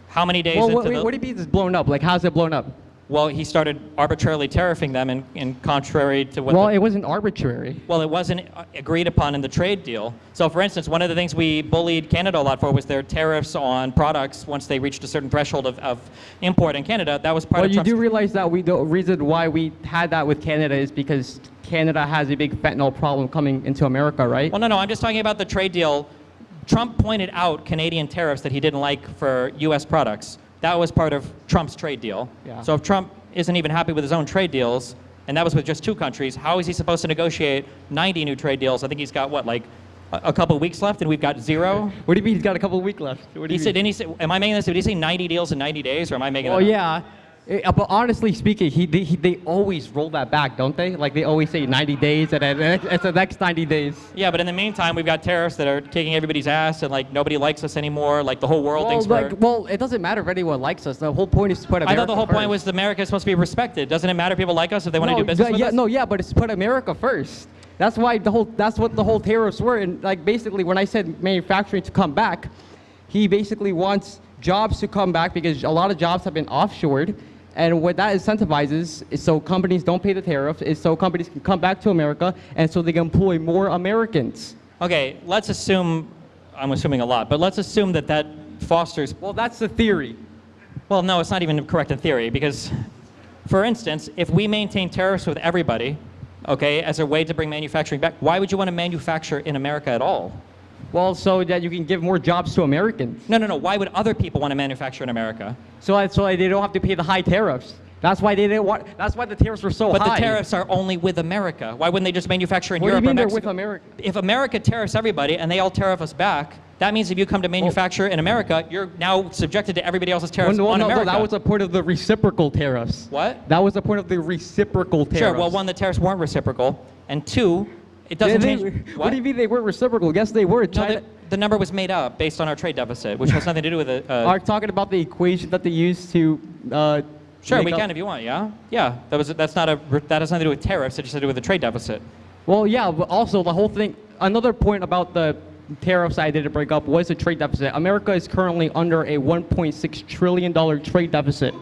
how many days into the... What do you mean it's blown up? Like, how's it blown up? Well, he started arbitrarily tariffing them in contrary to what... Well, it wasn't arbitrary. Well, it wasn't agreed upon in the trade deal. So, for instance, one of the things we bullied Canada a lot for was their tariffs on products once they reached a certain threshold of import in Canada. That was part of Trump's... You do realize that the reason why we had that with Canada is because Canada has a big fentanyl problem coming into America, right? Well, no, I'm just talking about the trade deal. Trump pointed out Canadian tariffs that he didn't like for U.S. products. That was part of Trump's trade deal. Yeah. So if Trump isn't even happy with his own trade deals, and that was with just 2 countries, how is he supposed to negotiate 90 new trade deals? I think he's got, what, like a couple of weeks left, and we've got 0? What do you mean he's got a couple of weeks left? What do you mean? Am I making this? Did he say 90 deals in 90 days, or am I making that up? Yeah. But honestly speaking, they always roll that back, don't they? Like, they always say 90 days, and then it's the next 90 days. Yeah, but in the meantime, we've got tariffs that are kicking everybody's ass, and like nobody likes us anymore. Like the whole world thinks we're... Well, it doesn't matter if anyone likes us. The whole point is to put America I thought the whole point first. was America is supposed to be respected. Doesn't it matter if people like us if they want to do business with us? But it's put America first. That's why that's what the whole tariffs were. And like basically, when I said manufacturing to come back, he basically wants jobs to come back because a lot of jobs have been offshored. And what that incentivizes is so companies don't pay the tariffs, is so companies can come back to America, and so they can employ more Americans. Okay, let's assume, I'm assuming a lot, but let's assume that fosters... Well, that's the theory. Well, no, it's not even correct in theory because, for instance, if we maintain tariffs with everybody, okay, as a way to bring manufacturing back, why would you want to manufacture in America at all? Well, so that you can give more jobs to Americans. No, no, no. Why would other people want to manufacture in America? So they don't have to pay the high tariffs. That's why they didn't want. That's why the tariffs were so high. But the tariffs are only with America. Why wouldn't they just manufacture in What do Europe you mean or they're Mexico? with America? If America tariffs everybody and they all tariff us back, that means if you come to manufacture in America, you're now subjected to everybody else's tariffs on America. No, that was a point of the reciprocal tariffs. What? That was a point of the reciprocal tariffs. Sure. Well, one, the tariffs weren't reciprocal, and two, it doesn't change. What do you mean they weren't reciprocal? Yes, they were. No, China. the number was made up based on our trade deficit, which has nothing to do with it. Are you talking about the equation that they used to? Sure, make we up- can if you want. Yeah, yeah. That has nothing to do with tariffs. It just has to do with the trade deficit. Well, yeah, but also the whole thing. Another point about the tariffs I didn't bring up was the trade deficit. America is currently under a $1.6 trillion trade deficit.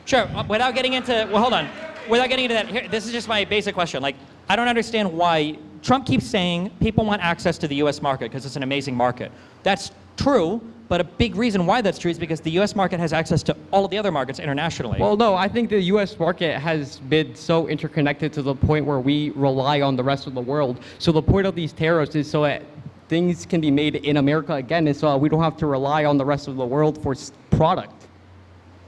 Sure. Without getting into, well, hold on. Without getting into that, here, this is just my basic question. Like, I don't understand why Trump keeps saying people want access to the U.S. market because it's an amazing market. That's true, but a big reason why that's true is because the U.S. market has access to all of the other markets internationally. Well, no, I think the U.S. market has been so interconnected to the point where we rely on the rest of the world. So the point of these tariffs is so that things can be made in America again, and so we don't have to rely on the rest of the world for product.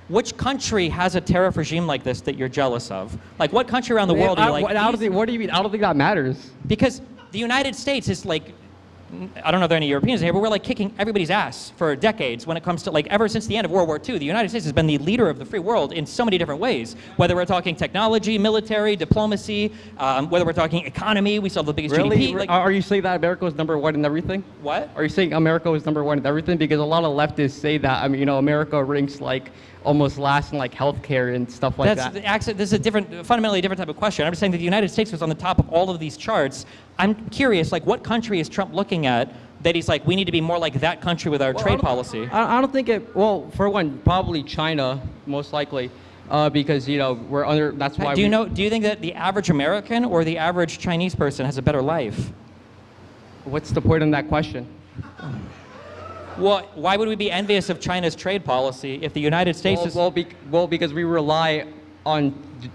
Which country has a tariff regime like this that you're jealous of? Like, what country around the world are you like? What do you mean? I don't think that matters. Because the United States is like, I don't know if there are any Europeans here, but we're like kicking everybody's ass for decades when it comes to, like, ever since the end of World War II, the United States has been the leader of the free world in so many different ways. Whether we're talking technology, military, diplomacy, whether we're talking economy, we still have the biggest Really? GDP. Like, Are you saying that America is number one in everything? what? Are you saying America is number one in everything? Because a lot of leftists say that. I mean, America ranks like almost last in like healthcare and stuff like that. This is a fundamentally different type of question. I'm just saying that the United States was on the top of all of these charts. I'm curious, like, what country is Trump looking at that he's like, we need to be more like that country with our trade policy? I don't think it. Well, for one, probably China, most likely, because we're under. That's why. Do you think that the average American or the average Chinese person has a better life? What's the point in that question? Well, why would we be envious of China's trade policy if the United States is... Well, because we rely on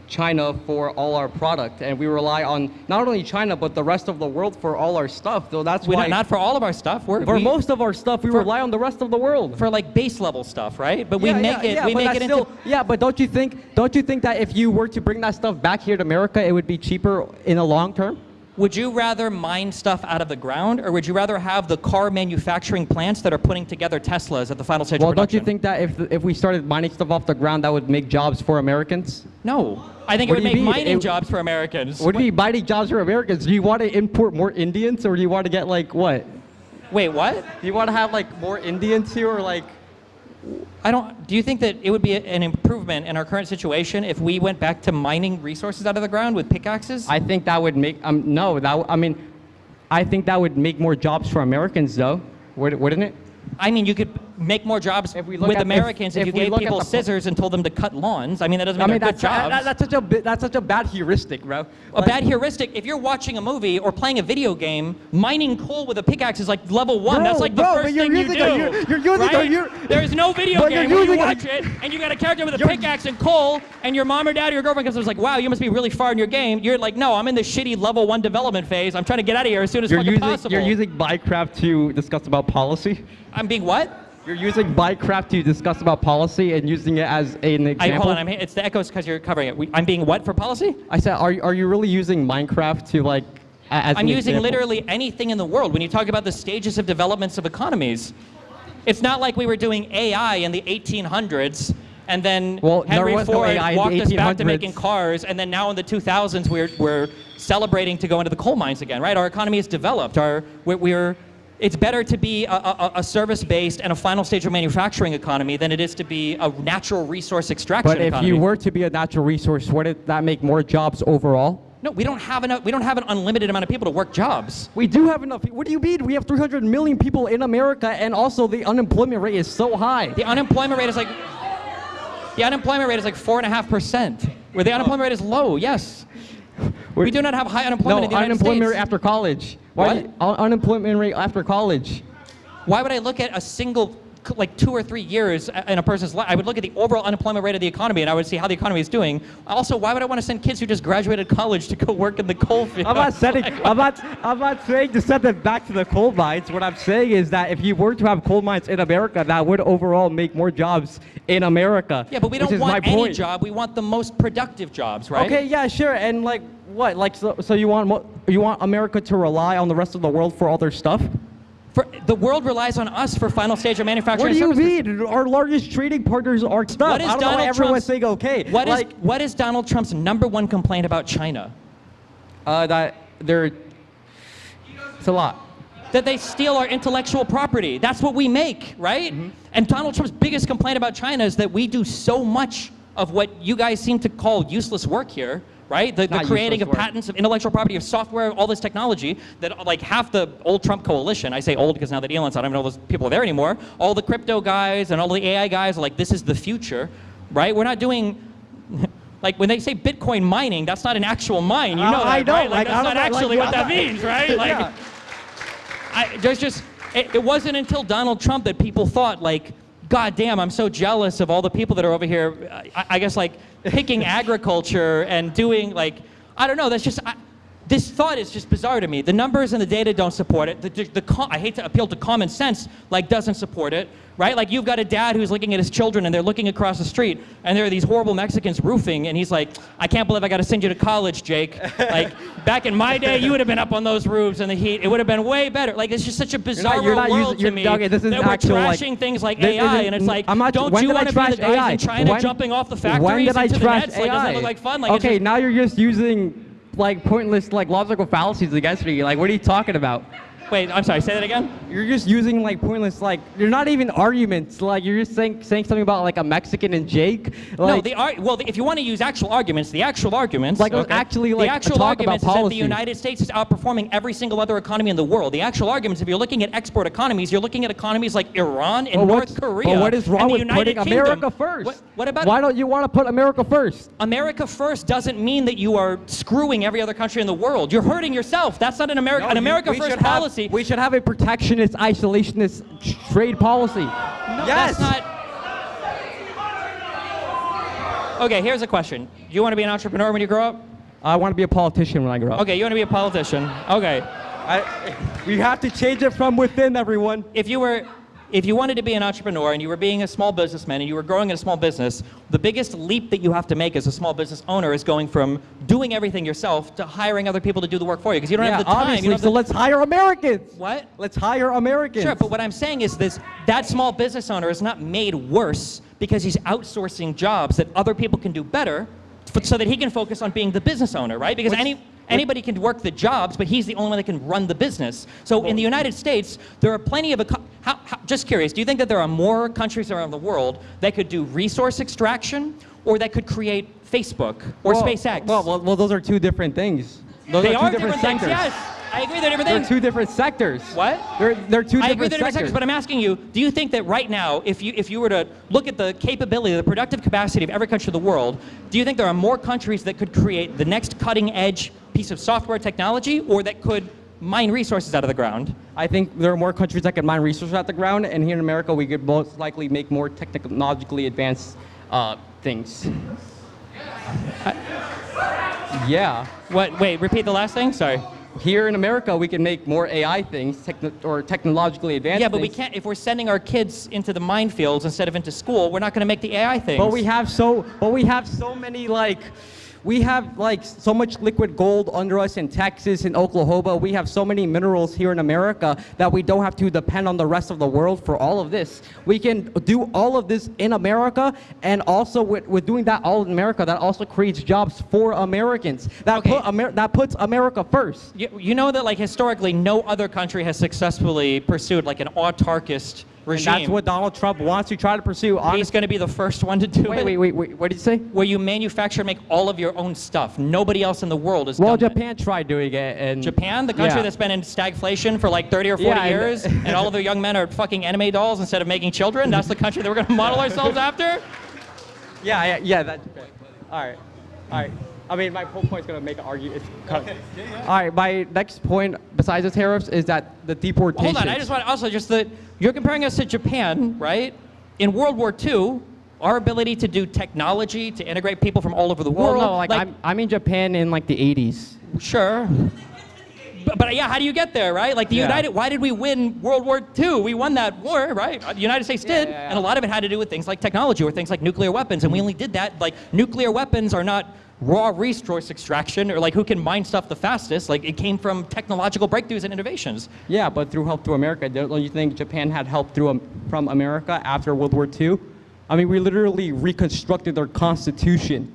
China for all our product, and we rely on not only China but the rest of the world for all our stuff. So that's why. Not for all of our stuff. Most of our stuff, we rely on the rest of the world for like base level stuff, right? But we make it into. Yeah, but don't you think that if you were to bring that stuff back here to America, it would be cheaper in the long term? Would you rather mine stuff out of the ground, or would you rather have the car manufacturing plants that are putting together Teslas at the final stage of production? Well, don't you think that if we started mining stuff off the ground, that would make jobs for Americans? No. I think it would make mining jobs for Americans. What do you mean mining jobs for Americans? Do you want to import more Indians, or do you want to get like what? Wait, what? Do you want to have like more Indians here, or like? Do you think that it would be an improvement in our current situation if we went back to mining resources out of the ground with pickaxes? I think that would make, I think that would make more jobs for Americans though, wouldn't it? I mean, you could make more jobs with Americans if you gave people scissors and told them to cut lawns. I mean, that doesn't make good jobs. That's such a bad heuristic, bro. A bad heuristic. If you're watching a movie or playing a video game, mining coal with a pickaxe is like level 1. Bro, that's like the first thing you do. You're using There's no video game where you watch it and you got a character with a pickaxe and coal, and your mom or dad or your girlfriend comes and is like, wow, you must be really far in your game. You're like, no, I'm in the shitty level 1 development phase. I'm trying to get out of here as soon as possible. You're using Minecraft to discuss about policy? I'm being what? You're using Minecraft to discuss about policy and using it as an example? Hold on, it's the echoes because you're covering it. I'm being what for policy? I said, are you really using Minecraft to like, as I'm an using example? literally anything in the world. When you talk about the stages of developments of economies, it's not like we were doing AI in the 1800s and then Henry Ford walked us back to making cars, and then now in the 2000s we're celebrating to go into the coal mines again, right? Our economy is developed. It's better to be a service-based and a final stage of manufacturing economy than it is to be a natural resource extraction economy. But if you were to be a natural resource, wouldn't that make more jobs overall? No, we don't have enough. We don't have an unlimited amount of people to work jobs. We do have enough. What do you mean? We have 300 million people in America, and also the unemployment rate is so high. The unemployment rate is like 4.5%. Where the unemployment rate is low. Yes. We do not have high unemployment in the United States. Unemployment rate after college. What? Unemployment rate after college. Why would I look at a single like 2 or 3 years in a person's life. I would look at the overall unemployment rate of the economy, and I would see how the economy is doing. Also, why would I want to send kids who just graduated college to go work in the coal field? I'm not saying to send them back to the coal mines. What I'm saying is that if you were to have coal mines in America, that would overall make more jobs in America. Yeah, but we don't want any job. We want the most productive jobs, right? Okay, yeah, sure. And like what? Like so you want America to rely on the rest of the world for all their stuff? The world relies on us for final stage of manufacturing. What do you services. mean? Our largest trading partners are stuff. What is I don't know why everyone's saying okay. What is Donald Trump's #1 complaint about China? That it's a lot. That they steal our intellectual property. That's what we make, right? Mm-hmm. And Donald Trump's biggest complaint about China is that we do so much of what you guys seem to call useless work here, right? The creating of patents, of intellectual property, of software, all this technology, that like half the old Trump coalition, I say old because now that Elon's out, I don't even know those people are there anymore, all the crypto guys and all the AI guys are like, this is the future, right? We're not doing, like when they say Bitcoin mining, that's not an actual mine, you know that, I know, right? like, That's not actually what that yeah. means, right? Like, Yeah. It wasn't until Donald Trump that people thought, like, God damn, I'm so jealous of all the people that are over here, I guess, like, picking agriculture and doing, like, I don't know, that's just, this thought is just bizarre to me. The numbers and the data don't support it. I hate to appeal to common sense, like, doesn't support it, right? Like, you've got a dad who's looking at his children and they're looking across the street and there are these horrible Mexicans roofing and he's like, I can't believe I got to send you to college, Jake. Like, back in my day, you would have been up on those roofs in the heat. It would have been way better. Like, it's just such a bizarre world to me okay, this is that we're actual, trashing things like AI, and it's like, don't you want to be the guys in China jumping off the factories into the nets? Like, doesn't it look like fun? Like, okay, now you're just using like pointless like logical fallacies against me. Like, what are you talking about? Wait, I'm sorry, say that again? You're just using like pointless, like, you're not even arguments. Like, you're just saying something about like a Mexican and Jake. Like, well, if you want to use actual arguments, the actual arguments, like, actually, like, the actual talk arguments about is that policy. the United States is outperforming every single other economy in the world. The actual arguments, if you're looking at export economies, you're looking at economies like Iran and North Korea. But what is wrong and the with United putting Kingdom. America first? What about? Why don't you want to put America first? America first doesn't mean that you are screwing every other country in the world. You're hurting yourself. That's not an America. An America first policy. We should have a protectionist, isolationist trade policy. No, yes. that's not. Okay, here's a question. Do you want to be an entrepreneur when you grow up? I want to be a politician when I grow up. Okay, you want to be a politician. Okay. We have to change it from within, everyone. If you wanted to be an entrepreneur and you were being a small businessman and you were growing in a small business, the biggest leap that you have to make as a small business owner is going from doing everything yourself to hiring other people to do the work for you, because you don't have the time. Obviously, You don't have so let's hire Americans. What? Let's hire Americans. Sure, but what I'm saying is that small business owner is not made worse because he's outsourcing jobs that other people can do better so that he can focus on being the business owner, right? Because anybody can work the jobs, but he's the only one that can run the business. So in the United States, there are plenty of, just curious, do you think that there are more countries around the world that could do resource extraction or that could create Facebook or SpaceX? Well, those are two different things. They are different things, yes. I agree they're different things. They're two different sectors. What? They're two different sectors. I agree they're different sectors, but I'm asking you, do you think that right now, if you were to look at the capability, the productive capacity of every country in the world, do you think there are more countries that could create the next cutting edge piece of software technology or that could mine resources out of the ground? I think there are more countries that can mine resources out the ground, and here in America, we could most likely make more technologically advanced things. Yeah. What? Wait, repeat the last thing? Sorry. Here in America, we can make more AI things, or technologically advanced Yeah, but things. we can't, if we're sending our kids into the minefields instead of into school, we're not going to make the AI things. But we have so many, like, we have like so much liquid gold under us in Texas and Oklahoma. We have so many minerals here in America that we don't have to depend on the rest of the world for all of this. We can do all of this in America, and also with doing that all in America, that also creates jobs for Americans. That puts America first. You know that, like, historically, no other country has successfully pursued like an autarkist regime. And that's what Donald Trump wants to try to pursue. He's going to be the first one to do it. Wait, what did you say? Where you manufacture and make all of your own stuff. Nobody else in the world has done Well, that. Japan tried doing it. And Japan, the country that's been in stagflation for like 30 or 40 years, and all of their young men are fucking anime dolls instead of making children, that's the country that we're going to model ourselves after? Yeah, that's Japan. All right. I mean, my whole point's gonna make an argument. Okay. All right, my next point, besides the tariffs, is that the deportation. Hold on, I just want also just that you're comparing us to Japan, right? In World War II, our ability to do technology, to integrate people from all over the Well, world. no, like I'm in Japan in like the 80s. Sure. But yeah, how do you get there, right? Like the Yeah. why did we win World War II? We won that war, right? The United States did. yeah. And a lot of it had to do with things like technology or things like nuclear weapons. And we only did that, like nuclear weapons are not raw resource extraction or like who can mine stuff the fastest. Like it came from technological breakthroughs and innovations. Yeah, but through help through America. Don't you think Japan had help from America after World War II? I mean, we literally reconstructed their constitution.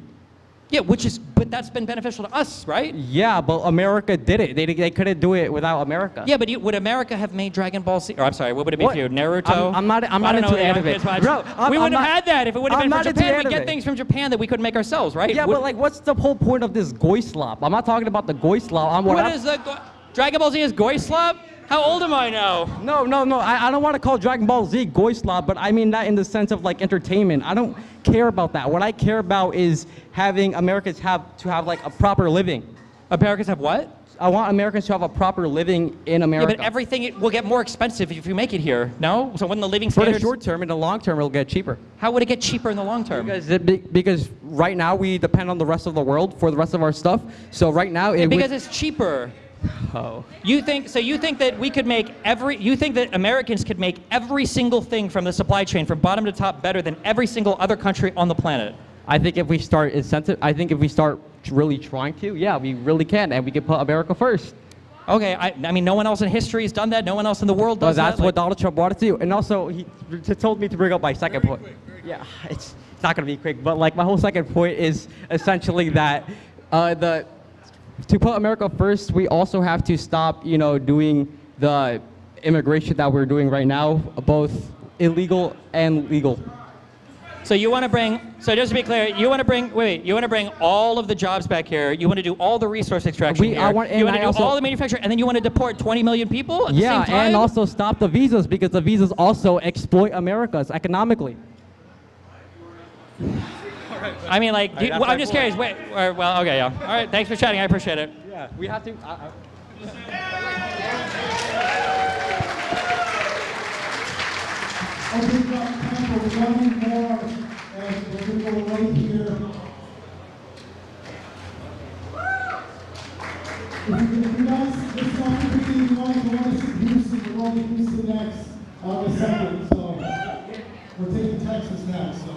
Yeah, but that's been beneficial to us, right? Yeah, but America did it. They couldn't do it without America. Yeah, but would America have made Dragon Ball Z? Or I'm sorry, what would it be What? for you? Naruto? I'm not I don't know, into young anime. kids watch- Bro, we wouldn't I'm have had that if it would have I'm been from not into Japan. We get anime. things from Japan that we couldn't make ourselves, right? Yeah, but like, what's the whole point of this Goislop? I'm not talking about the Goislop. What is the Dragon Ball Z is Goislop? How old am I now? No. I don't want to call Dragon Ball Z Goislop, but I mean that in the sense of like entertainment. I don't care about that. What I care about is having Americans have like a proper living. Americans have what? I want Americans to have a proper living in America. Yeah, but everything will get more expensive if you make it here. No? So when the living For standards... the short term, in the long term, it'll get cheaper. How would it get cheaper in the long term? Because right now we depend on the rest of the world for the rest of our stuff. So right now because it's cheaper. Oh. You think that we could make you think that Americans could make every single thing from the supply chain from bottom to top better than every single other country on the planet? I think if we start really trying to, yeah, we really can, and we can put America first. Okay, I mean, no one else in history has done that. No one else in the world does But that's that. what Donald Trump wanted to do. And also, he told me to bring up my second point. Yeah, it's not going to be quick, but like my whole second point is essentially that to put America first, we also have to stop, doing the immigration that we're doing right now, both illegal and legal. So you want to bring, so just to be clear, you want to bring all of the jobs back here. You want to do all the resource extraction here. You want to do all the manufacturing, and then you want to deport 20 million people at the same time? Yeah, and also stop the visas because the visas also exploit Americans economically. I mean, like, I'm just curious. Wait, well, okay, yeah. All right, thanks for chatting. I appreciate it. Yeah, we have to. Okay, we've got time for one more, and we're going to go right here. If you guys, this is opportunity, you want to see Houston, we're going to Houston next, August 2nd, so we're taking Texas next, so.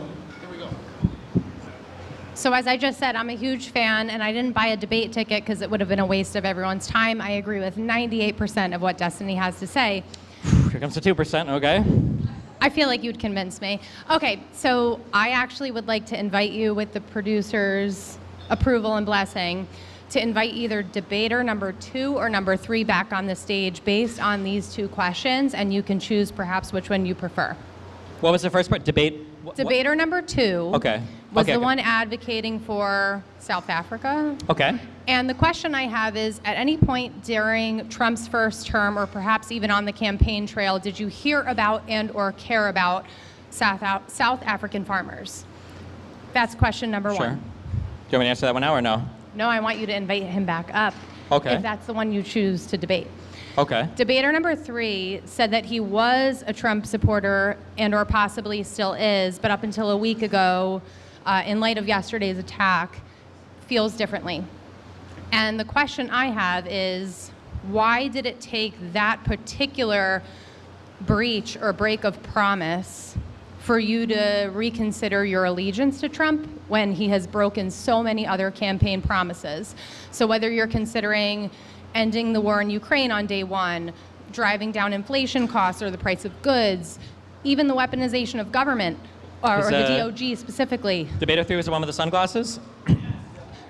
So as I just said, I'm a huge fan, and I didn't buy a debate ticket because it would have been a waste of everyone's time. I agree with 98% of what Destiny has to say. Here comes the 2%, okay. I feel like you'd convince me. Okay, so I actually would like to invite you, with the producer's approval and blessing, to invite either debater number 2 or number 3 back on the stage based on these 2 questions, and you can choose perhaps which one you prefer. What was the first part? Debater number 2 Okay. was Okay, the okay. one advocating for South Africa. Okay. And the question I have is, at any point during Trump's first term, or perhaps even on the campaign trail, did you hear about and or care about South African farmers? That's question number Sure. 1. Do you want me to answer that one now or no? No, I want you to invite him back up. Okay. If that's the one you choose to debate. Okay. Debater number 3 said that he was a Trump supporter and or possibly still is, but up until a week ago, in light of yesterday's attack, feels differently. And the question I have is, why did it take that particular breach or break of promise for you to reconsider your allegiance to Trump when he has broken so many other campaign promises? So whether you're considering ending the war in Ukraine on day 1, driving down inflation costs or the price of goods, even the weaponization of government, or the DOJ specifically. Debater 3 was the one with the sunglasses?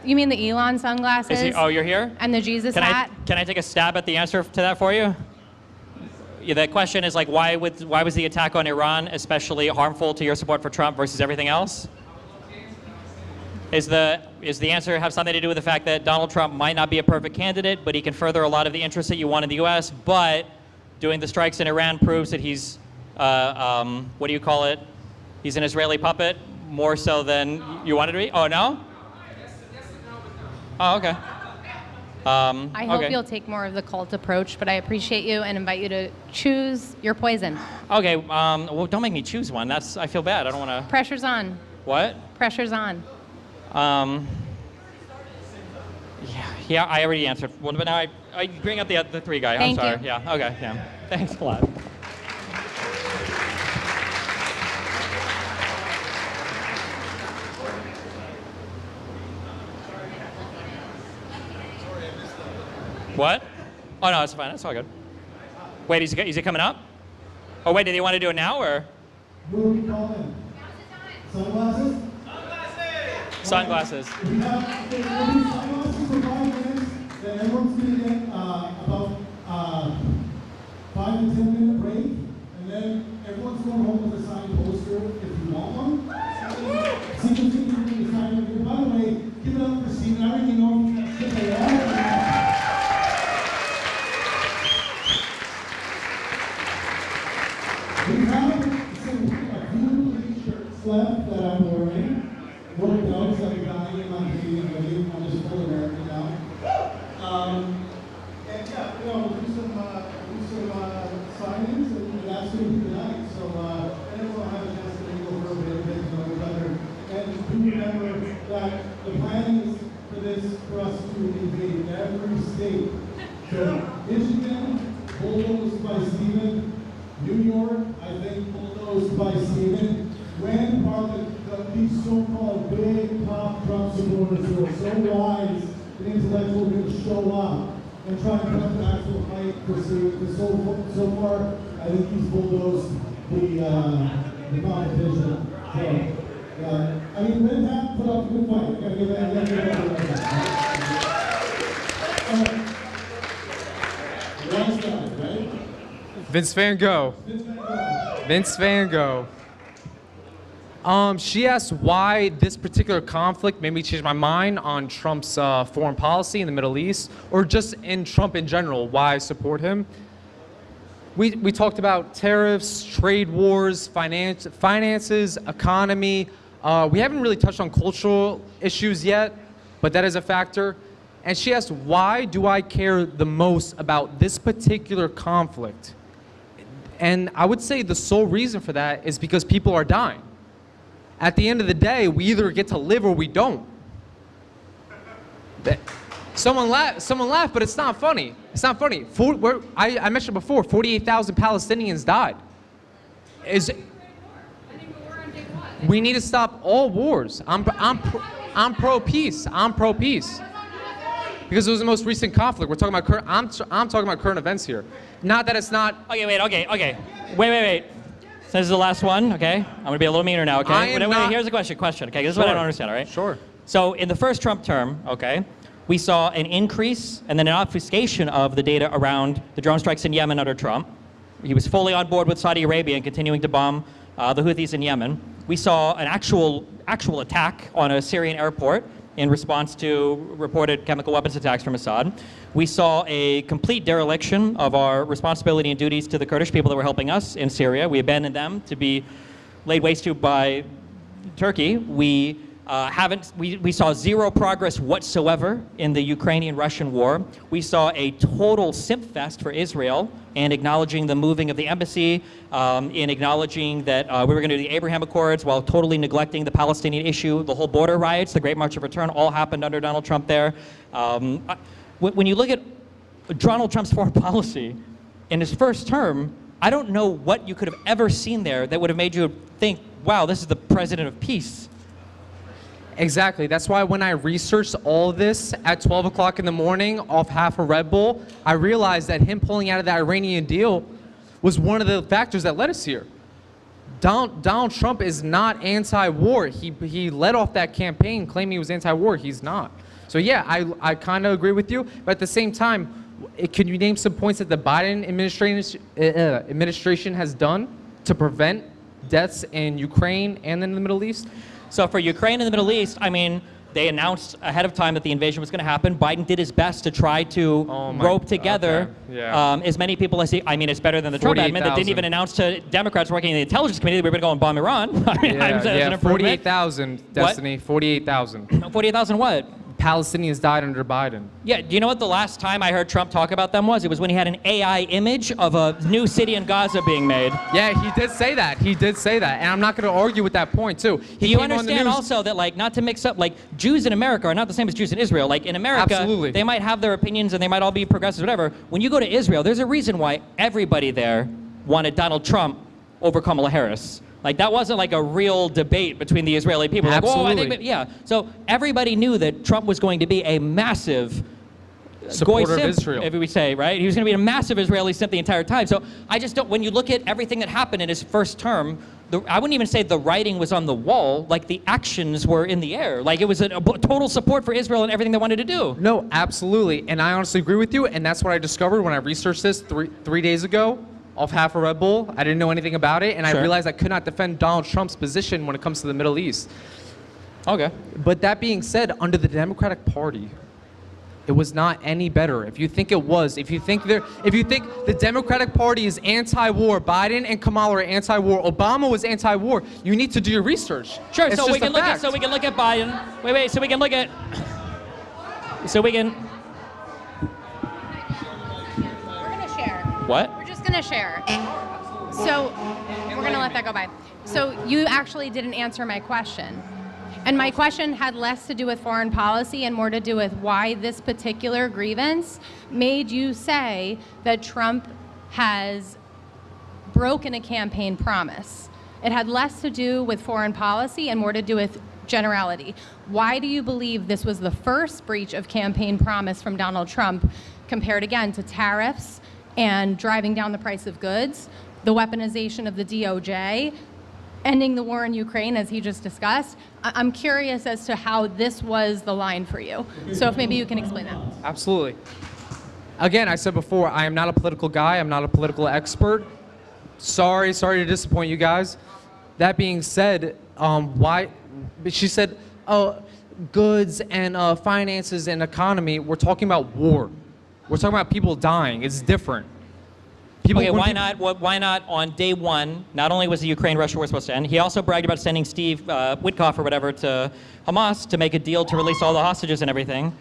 You mean the Elon sunglasses? Oh, you're here? And the Jesus Can hat? Can I take a stab at the answer to that for you? Yeah, the question is like, why was the attack on Iran especially harmful to your support for Trump versus everything else? Is the answer have something to do with the fact that Donald Trump might not be a perfect candidate, but he can further a lot of the interests that you want in the U.S., but doing the strikes in Iran proves that he's, what do you call it? He's an Israeli puppet, more so than you wanted to be? Oh, no? Oh, okay. I hope okay. you'll take more of the cult approach, but I appreciate you and invite you to choose your poison. Okay, well, don't make me choose one. I feel bad. I don't want to. Pressure's on. What? Pressure's on. Yeah, I already answered one, but now I bring up the three guy. Thank I'm sorry. you. Yeah, okay, yeah. Thanks a lot. What? Oh, no, it's fine. It's all good. Wait, is he coming up? Oh, wait, did he want to do it now, or? Who are we calling? Sunglasses? Sunglasses. We have, there will be sunglasses for 5 minutes, then everyone's going to get about 5 to 10 minute break, and then everyone's going home with a signed poster if you want one. Stephen's going to be signed. By the way, give it up for Stephen. I already know he's going to We have a few t-shirts left that I'm wearing. Worked out like a guy in my Canadian wedding. I'm just full American now. And yeah, we'll do some signings, and that's going to be tonight. So, and everyone will have a chance to maybe go for a bit, get to know each other. And do remember that the plan is for us to invade every state. So, Michigan, bulldozed by Stephen. New York, I think, bulldozed by Stephen. When are these so-called big top Trump supporters who are so wise and intellectual going to show up and try and put up an actual fight for Stephen? Because so far, I think he's bulldozed the competition. So, I mean, Ben Tapp put up a good fight. I gotta give that. Last guy, right? Vince Van Gogh. Vince Van Gogh. She asked why this particular conflict made me change my mind on Trump's foreign policy in the Middle East, or just in Trump in general, why I support him. We talked about tariffs, trade wars, finances, economy. We haven't really touched on cultural issues yet, but that is a factor. And she asked, why do I care the most about this particular conflict? And I would say the sole reason for that is because people are dying. At the end of the day, we either get to live or we don't. Someone laughed, but it's not funny. It's not funny. I mentioned before, 48,000 Palestinians died. We need to stop all wars. I'm pro-peace. I'm pro-peace. Because it was the most recent conflict. We're talking about I'm talking about current events here. Not that it's not. Okay, wait. So this is the last one, okay? I'm gonna be a little meaner now, okay? Wait, here's the question, okay? This is what I don't understand, all right? Sure. So in the first Trump term, okay, we saw an increase and then an obfuscation of the data around the drone strikes in Yemen under Trump. He was fully on board with Saudi Arabia and continuing to bomb the Houthis in Yemen. We saw an actual attack on a Syrian airport in response to reported chemical weapons attacks from Assad. We saw a complete dereliction of our responsibility and duties to the Kurdish people that were helping us in Syria. We abandoned them to be laid waste to by Turkey. We saw zero progress whatsoever in the Ukrainian-Russian war. We saw a total simp fest for Israel and acknowledging the moving of the embassy, in acknowledging that we were going to do the Abraham Accords while totally neglecting the Palestinian issue. The whole border riots, the Great March of Return, all happened under Donald Trump there. When you look at Donald Trump's foreign policy in his first term, I don't know what you could have ever seen there that would have made you think, wow, this is the president of peace. Exactly. That's why when I researched all this at 12 o'clock in the morning off half a Red Bull, I realized that him pulling out of the Iranian deal was one of the factors that led us here. Donald Trump is not anti-war. He led off that campaign claiming he was anti-war. He's not. So yeah, I kind of agree with you. But at the same time, can you name some points that the Biden administration has done to prevent deaths in Ukraine and in the Middle East? So for Ukraine and the Middle East, I mean, they announced ahead of time that the invasion was going to happen. Biden did his best to try to rope together as many people as he. I mean, it's better than the Trump admin that didn't even announce to Democrats working in the intelligence committee that we were going to go and bomb Iran. I mean, 48,000, Destiny. 48,000. 48,000 what? Palestinians died under Biden. Yeah, do you know what the last time I heard Trump talk about them was? It was when he had an AI image of a new city in Gaza being made. Yeah, he did say that. He did say that. And I'm not going to argue with that point, too. Do you understand also that, like, not to mix up, like, Jews in America are not the same as Jews in Israel. Like, in America, Absolutely. they might have their opinions and they might all be progressive, whatever. When you go to Israel, there's a reason why everybody there wanted Donald Trump over Kamala Harris. Like, that wasn't like a real debate between the Israeli people. Like, oh, I think, yeah. So everybody knew that Trump was going to be a massive supporter goy of simp, Israel. if we say, right? He was going to be a massive Israeli simp the entire time. So I just don't, when you look at everything that happened in his first term, I wouldn't even say the writing was on the wall, like the actions were in the air. Like, it was a total support for Israel and everything they wanted to do. No, absolutely. And I honestly agree with you. And that's what I discovered when I researched this three days ago off half a Red Bull. I didn't know anything about it. And I realized I could not defend Donald Trump's position when it comes to the Middle East. Okay. But that being said, under the Democratic Party, it was not any better. If you think it was, if you think the Democratic Party is anti-war, Biden and Kamala are anti-war, Obama was anti-war, you need to do your research. Sure. It's So just we can a look fact. at Biden. Wait. So we can look at. So we can. We're going to share. What? We're just going to share. So we're going to let that go by. So you actually didn't answer my question. And my question had less to do with foreign policy and more to do with why this particular grievance made you say that Trump has broken a campaign promise. It had less to do with foreign policy and more to do with generality. Why do you believe this was the first breach of campaign promise from Donald Trump compared again to tariffs and driving down the price of goods, the weaponization of the DOJ, ending the war in Ukraine, as he just discussed? I'm curious as to how this was the line for you. So if maybe you can explain that. Absolutely. Again, I said before, I am not a political guy. I'm not a political expert. Sorry to disappoint you guys. That being said, she said, goods and finances and economy. We're talking about war. We're talking about people dying. It's different. Okay, why not on day one, not only was the Ukraine-Russia war supposed to end, he also bragged about sending Steve Witkoff or whatever to Hamas to make a deal to release all the hostages and everything.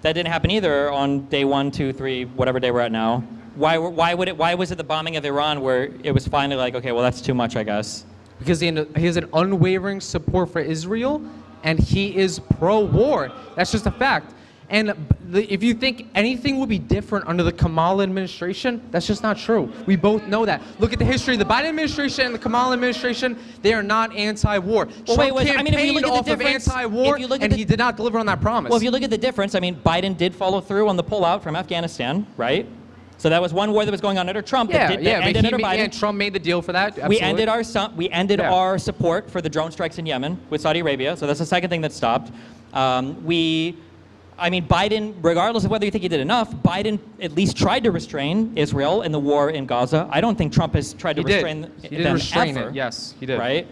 That didn't happen either on day 1, 2, 3, whatever day we're at now. Why was it the bombing of Iran where it was finally like, okay, well, that's too much, I guess? Because he has an unwavering support for Israel, and he is pro-war. That's just a fact. And if you think anything would be different under the Kamala administration, that's just not true. We both know that. Look at the history of the Biden administration and the Kamala administration. They are not anti-war. Well, Trump if you campaigned look at off the of difference, anti-war, and he did not deliver on that promise. Well, if you look at the difference, I mean, Biden did follow through on the pullout from Afghanistan, right? So that was one war that was going on under Trump that ended under Biden. And Trump made the deal for that. Absolutely. We ended our support for the drone strikes in Yemen with Saudi Arabia. So that's the second thing that stopped. Biden, regardless of whether you think he did enough, Biden at least tried to restrain Israel in the war in Gaza. I don't think Trump has tried to restrain them ever. Yes, he did. Right?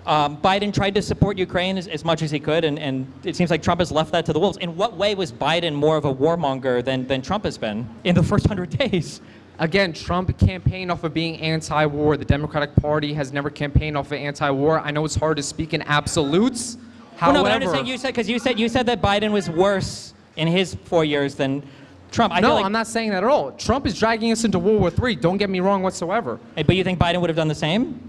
Biden tried to support Ukraine as much as he could, and it seems like Trump has left that to the wolves. In what way was Biden more of a warmonger than Trump has been in the first 100 days? Again, Trump campaigned off of being anti-war. The Democratic Party has never campaigned off of anti-war. I know it's hard to speak in absolutes. Well, However, no, but I'm just saying you said that Biden was worse in his 4 years than Trump. I'm not saying that at all. Trump is dragging us into World War III. Don't get me wrong whatsoever. But you think Biden would have done the same?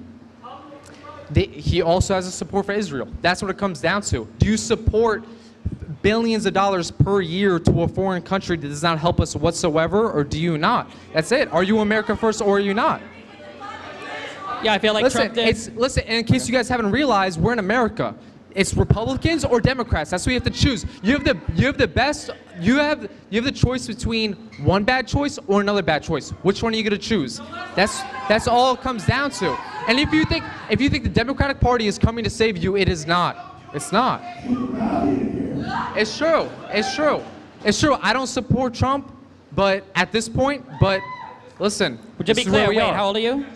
He also has a support for Israel. That's what it comes down to. Do you support billions of dollars per year to a foreign country that does not help us whatsoever, or do you not? That's it. Are you America first or are you not? Yeah, I feel like Trump did. Listen, in case you guys haven't realized, we're in America. It's Republicans or Democrats. That's what you have to choose. You have the choice between one bad choice or another bad choice. Which one are you going to choose? That's all it comes down to. And if you think the Democratic Party is coming to save you, it is not. It's not. It's true. It's true. It's true. I don't support Trump, but at this point, listen. To be clear, wait, how old are you?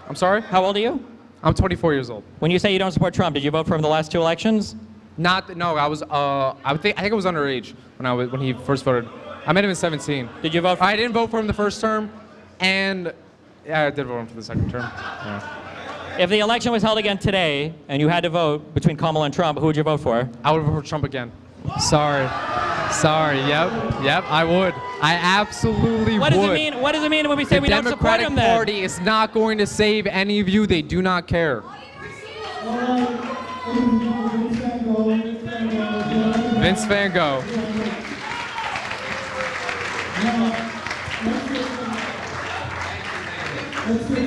I'm sorry? How old are you? I'm 24 years old. When you say you don't support Trump, did you vote for him the last 2 elections? No, I was. I think I was underage when he first voted. I met him at 17. Did you vote? I didn't vote for him the first term, and yeah, I did vote for him for the second term. Yeah. If the election was held again today and you had to vote between Kamala and Trump, who would you vote for? I would vote for Trump again. Sorry. Yep, I would. I absolutely What would. does it mean? What does it mean when we say The we don't support Democratic him then? Party is not going to save any of you. They do not care. Vince Van Gogh. Let's get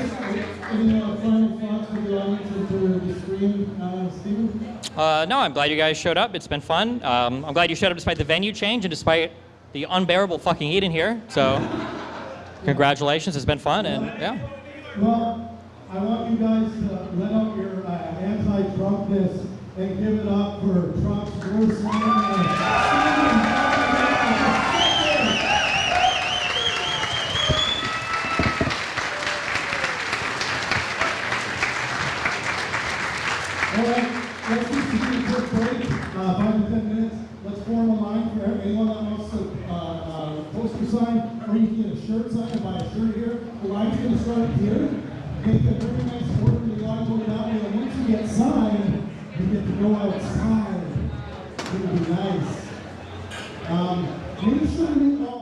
any final thoughts for the audience and for the screen, Stephen? No, I'm glad you guys showed up. It's been fun. I'm glad you showed up despite the venue change and despite the unbearable fucking heat in here. So, congratulations. It's been fun, and yeah. Well, I want you guys to let out your anti-Trumpness and give it up for Trump's worst enemy. All right, let's just take a quick break, 5 to 10 minutes. Let's form a line for anyone that wants to poster sign, or you can get a shirt signed and buy a shirt here. The line's going to start here. Make a very nice order in the line going that way, and once you get signed, you get to go outside. It's going to be nice. Make sure you all